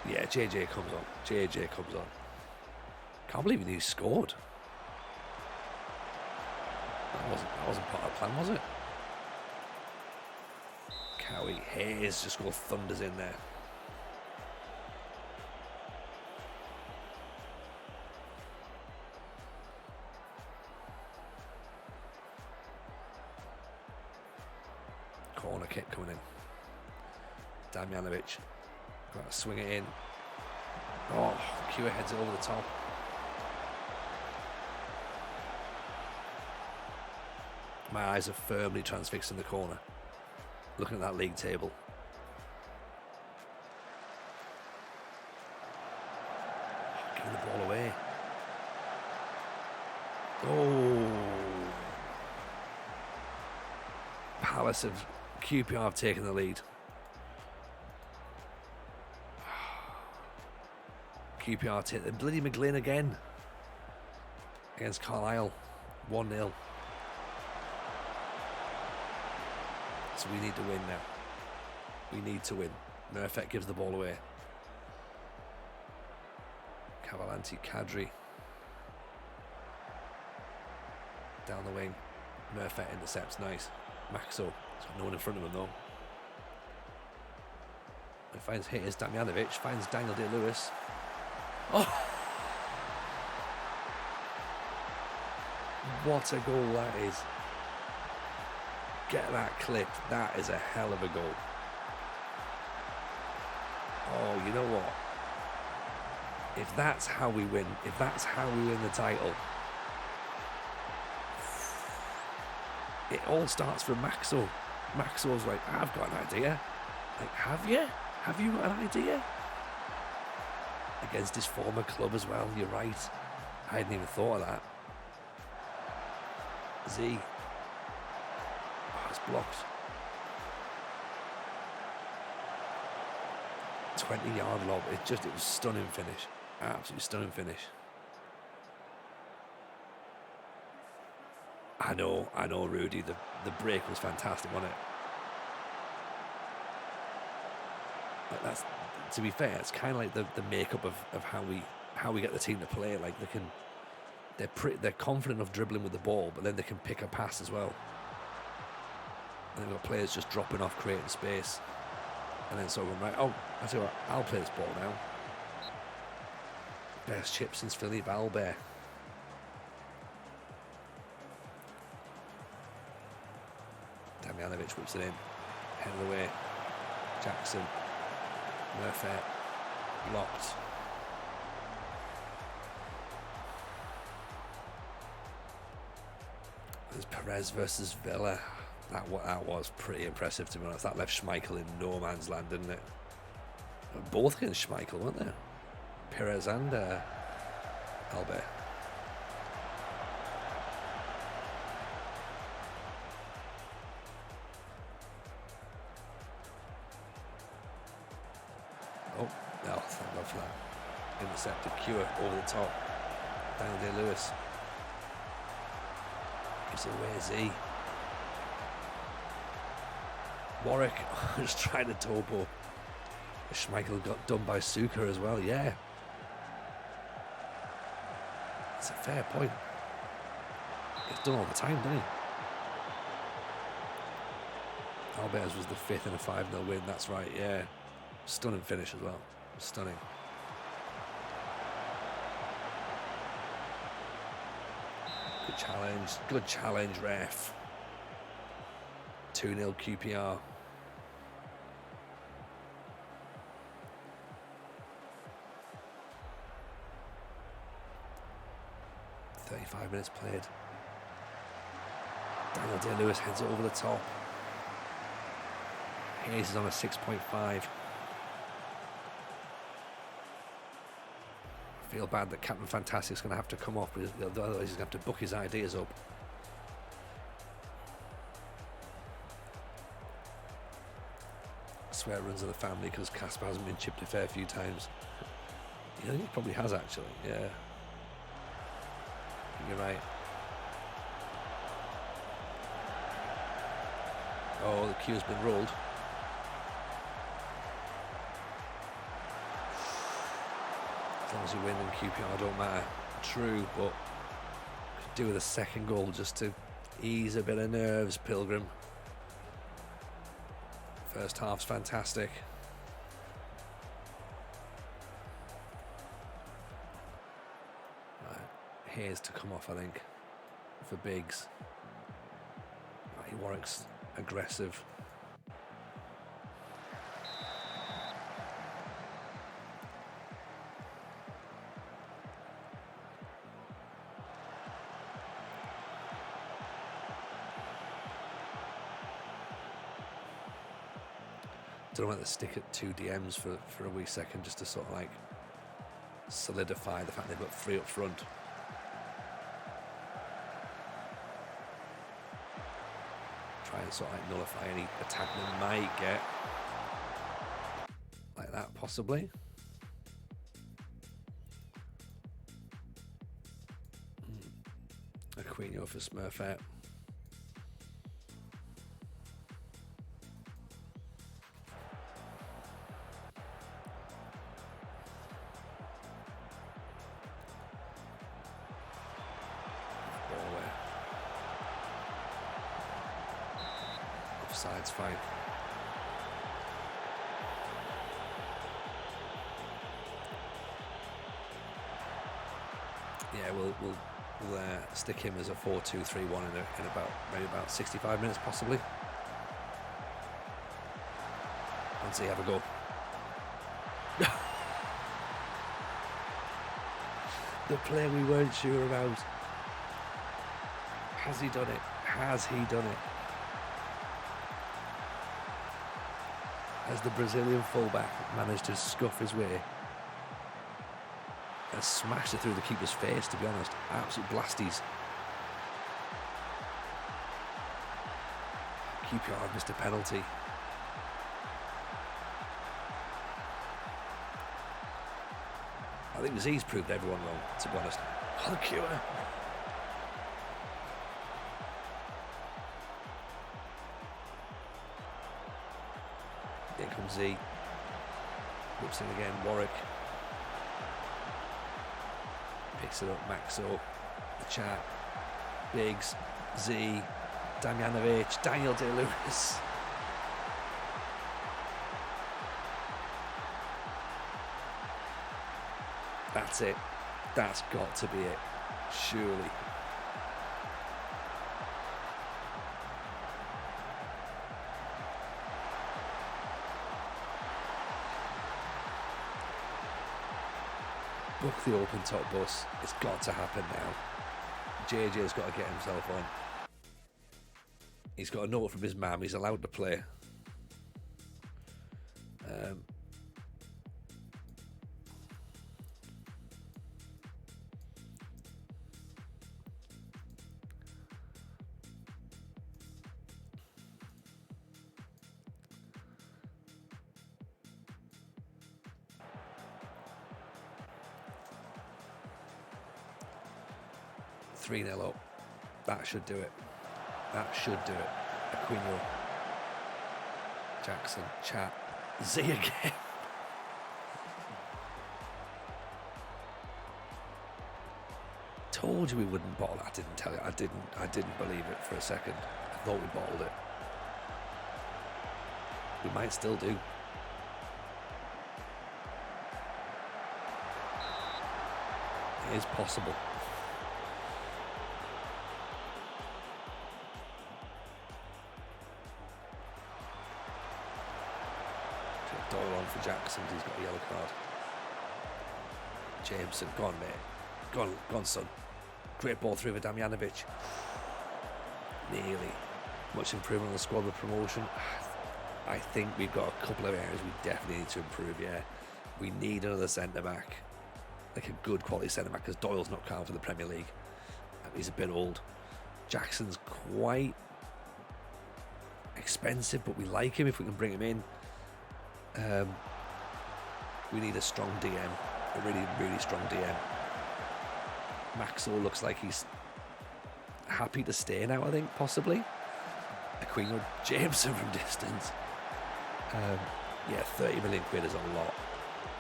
Yeah, JJ comes on. JJ comes on. Can't believe he scored. That wasn't part of the plan, was it? Cowie Hayes just go thunders in there. Corner kick coming in. Damjanovic. Got to swing it in. Oh, Kewer heads it over the top. My eyes are firmly transfixed in the corner. Looking at that league table. Oh, giving the ball away. Oh. Palace of QPR have taken the lead. QPR take the bloody McGlynn again against Carlisle. 1-0. So we need to win now. We need to win. Murphy gives the ball away. Cavalanti, Kadri. Down the wing. Murphy intercepts. Nice. Maxo. He's got no one in front of him though. He finds hitters. Damjanovic finds Daniel Day-Lewis. Oh! What a goal that is. Get that clip. That is a hell of a goal. Oh, you know what? If that's how we win, if that's how we win the title, it all starts from Maxo. Maxo's like, I've got an idea. Like, have you? Have you got an idea? Against his former club as well, you're right. I hadn't even thought of that. Z. Oh, it's blocked. 20-yard lob. It was stunning finish. Absolutely stunning finish. I know, Rudy. The break was fantastic, wasn't it? But that's, to be fair, it's kind of like the makeup of how we get the team to play. Like they're confident of dribbling with the ball, but then they can pick a pass as well. And they've got players just dropping off, creating space, and then sort of going, right, oh, I tell you what, I'll play this ball now. Best chip since Philippe Albert. Damjanovic whips it in, head of the way. Jackson, Murphy, blocked. There's Perez versus Villa. That was pretty impressive, to be honest. That left Schmeichel in no man's land, didn't it? Both against Schmeichel, weren't they? Perez and Albert. Oh, no, thank God for that. Intercepted, Kewer over the top. Daniel Day-Lewis. Gives it away, Z. Warwick just trying to topo. Schmeichel got done by Suker as well, yeah. It's a fair point. He's done all the time, doesn't he? Albert's was the 5th in a 5-0 win, that's right, yeah. Stunning finish as well. Stunning. Good challenge, ref. 2-0 QPR. .35 minutes played. Daniel Day-Lewis heads it over the top. Hayes is on a 6.5. I feel bad that Captain Fantastic's going to have to come off, but otherwise he's going to have to book his ideas up. I swear it runs in the family because Casper hasn't been chipped a fair few times. Yeah, he probably has actually, yeah. You're right. Oh, the cue's been rolled. As long as you win and QPR don't matter. True, but could do with a second goal just to ease a bit of nerves, Pilgrim. First half's fantastic. Hayes to come off, I think, for Biggs. Warwick's aggressive. Don't want to stick at 2 DMs for a wee second, just to sort of like solidify the fact they've got 3 up front. Try and sort of like nullify any attack they might get. Like that, possibly. Aquino for Smurfette. Offside's fine. Yeah, we'll stick him as a 4-2-3-1 in about 65 minutes possibly. And see, have a go. The play we weren't sure about. Has he done it? Has he done it? Has the Brazilian fullback managed to scuff his way and smashed it through the keeper's face, to be honest. Absolute blasties. QPR missed a penalty. I think Z's proved everyone wrong, to be honest. Oh, the cure. Here comes Z. Whips in again, Warwick. Picks it up, Maxo. The chat. Biggs. Z. Damjanovic. Daniel Day-Lewis. That's it. That's got to be it. Surely. Book the open top bus. It's got to happen now. JJ's got to get himself on. He's got a note from his mum. He's allowed to play. 3-0 up. That should do it. That should do it. Aquino. Jackson. Chat. Z again. Told you we wouldn't bottle it. I didn't tell you. I didn't believe it for a second. I thought we bottled it. We might still do. It is possible. Doyle on for Jackson. He's got a yellow card. Jameson, go on, mate. Go on, son. Great ball through for Damjanovic. Nearly. Much improvement on the squad with promotion. I think we've got a couple of areas we definitely need to improve, yeah. We need another centre-back. Like a good quality centre-back, because Doyle's not count for the Premier League. He's a bit old. Jackson's quite expensive, but we like him if we can bring him in. We need a strong DM. A really, really strong DM. Maxwell looks like he's happy to stay now, I think, possibly. Aquino, Jameson from distance. Yeah, 30 million quid is a lot.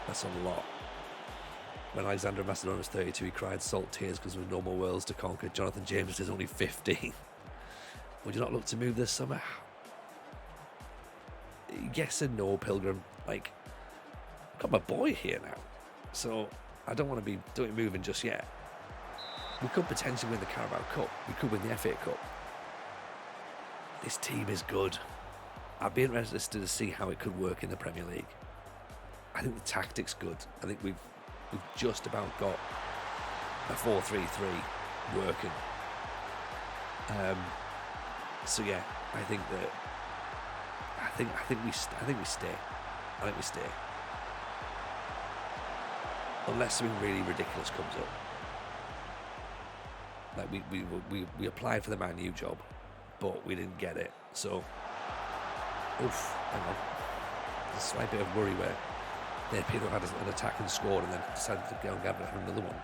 That's a lot. When Alexander Macedon was 32, he cried salt tears because there were no more worlds to conquer. Jonathan James is only 15. Would you not look to move this summer? Yes and no, Pilgrim. Like, I've got my boy here now, so I don't want to be doing moving just yet. We could potentially win the Carabao Cup. We could win the FA Cup. This team is good. I'd be interested to see how it could work in the Premier League. I think the tactic's good. I think we've just about got a 4-3-3 working. So yeah, I think we stay. Unless something really ridiculous comes up. Like we applied for the Man U job, but we didn't get it. So, hang on. There's a slight bit of worry where they people had an attack and scored and then decided to go and grab another one.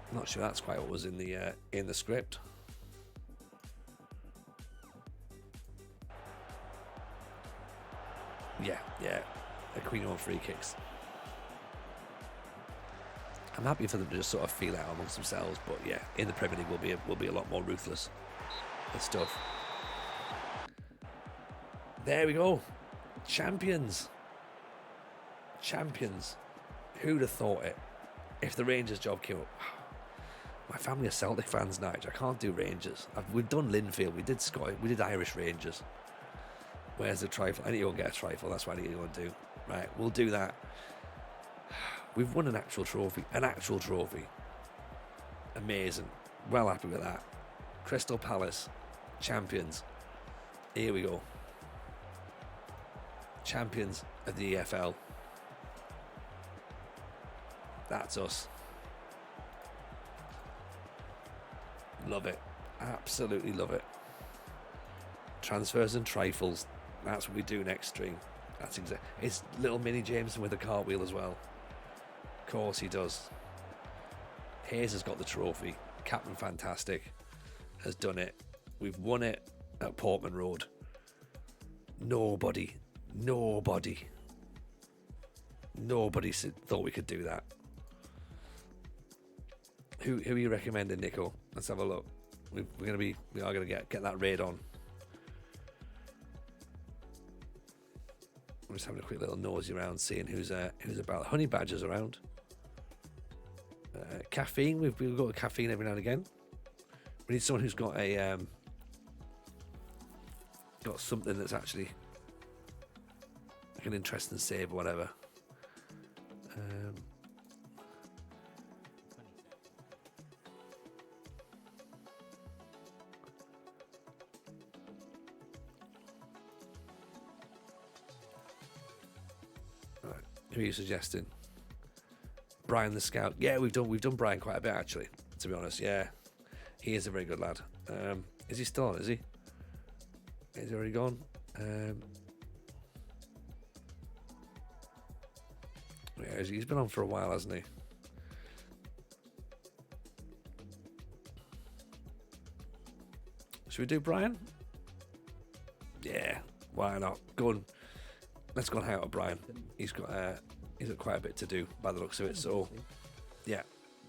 I'm not sure that's quite what was in the script. Yeah. Aquino on free kicks. I'm happy for them to just sort of feel out amongst themselves, but yeah, in the Premier League we'll be a lot more ruthless and stuff. There we go. Champions. Who'd have thought it? If the Rangers job came up. My family are Celtic fans, Nigel. I can't do Rangers. We've done Linfield. We did Scottish. We did Irish Rangers. Where's the trifle? I need to go get a trifle. That's what I need to go and do. Right, we'll do that. We've won an actual trophy. Amazing. Well happy with that. Crystal Palace. Champions. Here we go. Champions of the EFL. That's us. Love it. Absolutely love it. Transfers and trifles. That's what we do next stream. That's exactly. It's little mini Jameson with a cartwheel as well. Of course he does. Hayes has got the trophy. Captain Fantastic has done it. We've won it at Portman Road. Nobody thought we could do that. Who are you recommending, Nico? Let's have a look. We are gonna get that raid on. I'm just having a quick little nosy around, seeing who's about. Honey Badger's around. Caffeine. We've got caffeine every now and again. We need someone who's got a got something that's actually like an interesting save or whatever. Right. Who are you suggesting? Brian the Scout. Yeah, we've done Brian quite a bit actually, to be honest. Yeah, he is a very good lad. Is he still on? Is he? Is he already gone? Yeah, he's been on for a while, hasn't he? Should we do Brian? Yeah, why not? Go on. Let's go and hang out with Brian. He's got quite a bit to do by the looks of it. So, yeah,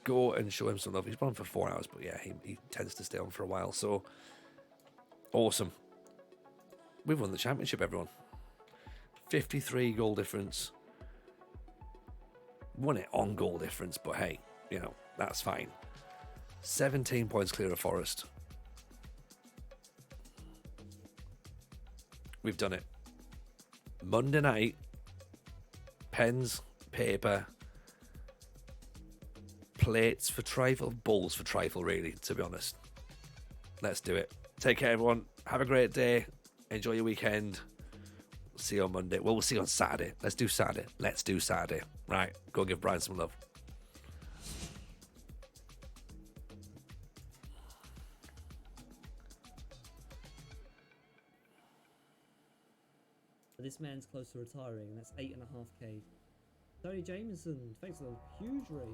go and show him some love. He's been on for 4 hours, but yeah, he tends to stay on for a while. So, awesome. We've won the championship, everyone. 53 goal difference. Won it on goal difference, but hey, you know, that's fine. 17 points clear of Forest. We've done it. Monday night, pens, paper, plates for trifle, bowls for trifle, really, to be honest. Let's do it. Take care, everyone. Have a great day. Enjoy your weekend. See you on Monday. Well, we'll see you on Saturday. Let's do Saturday. Right, go give Brian some love. This man's close to retiring, and that's 8.5k. Tony Jameson, thanks for a huge raid.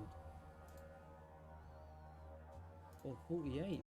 Or 48.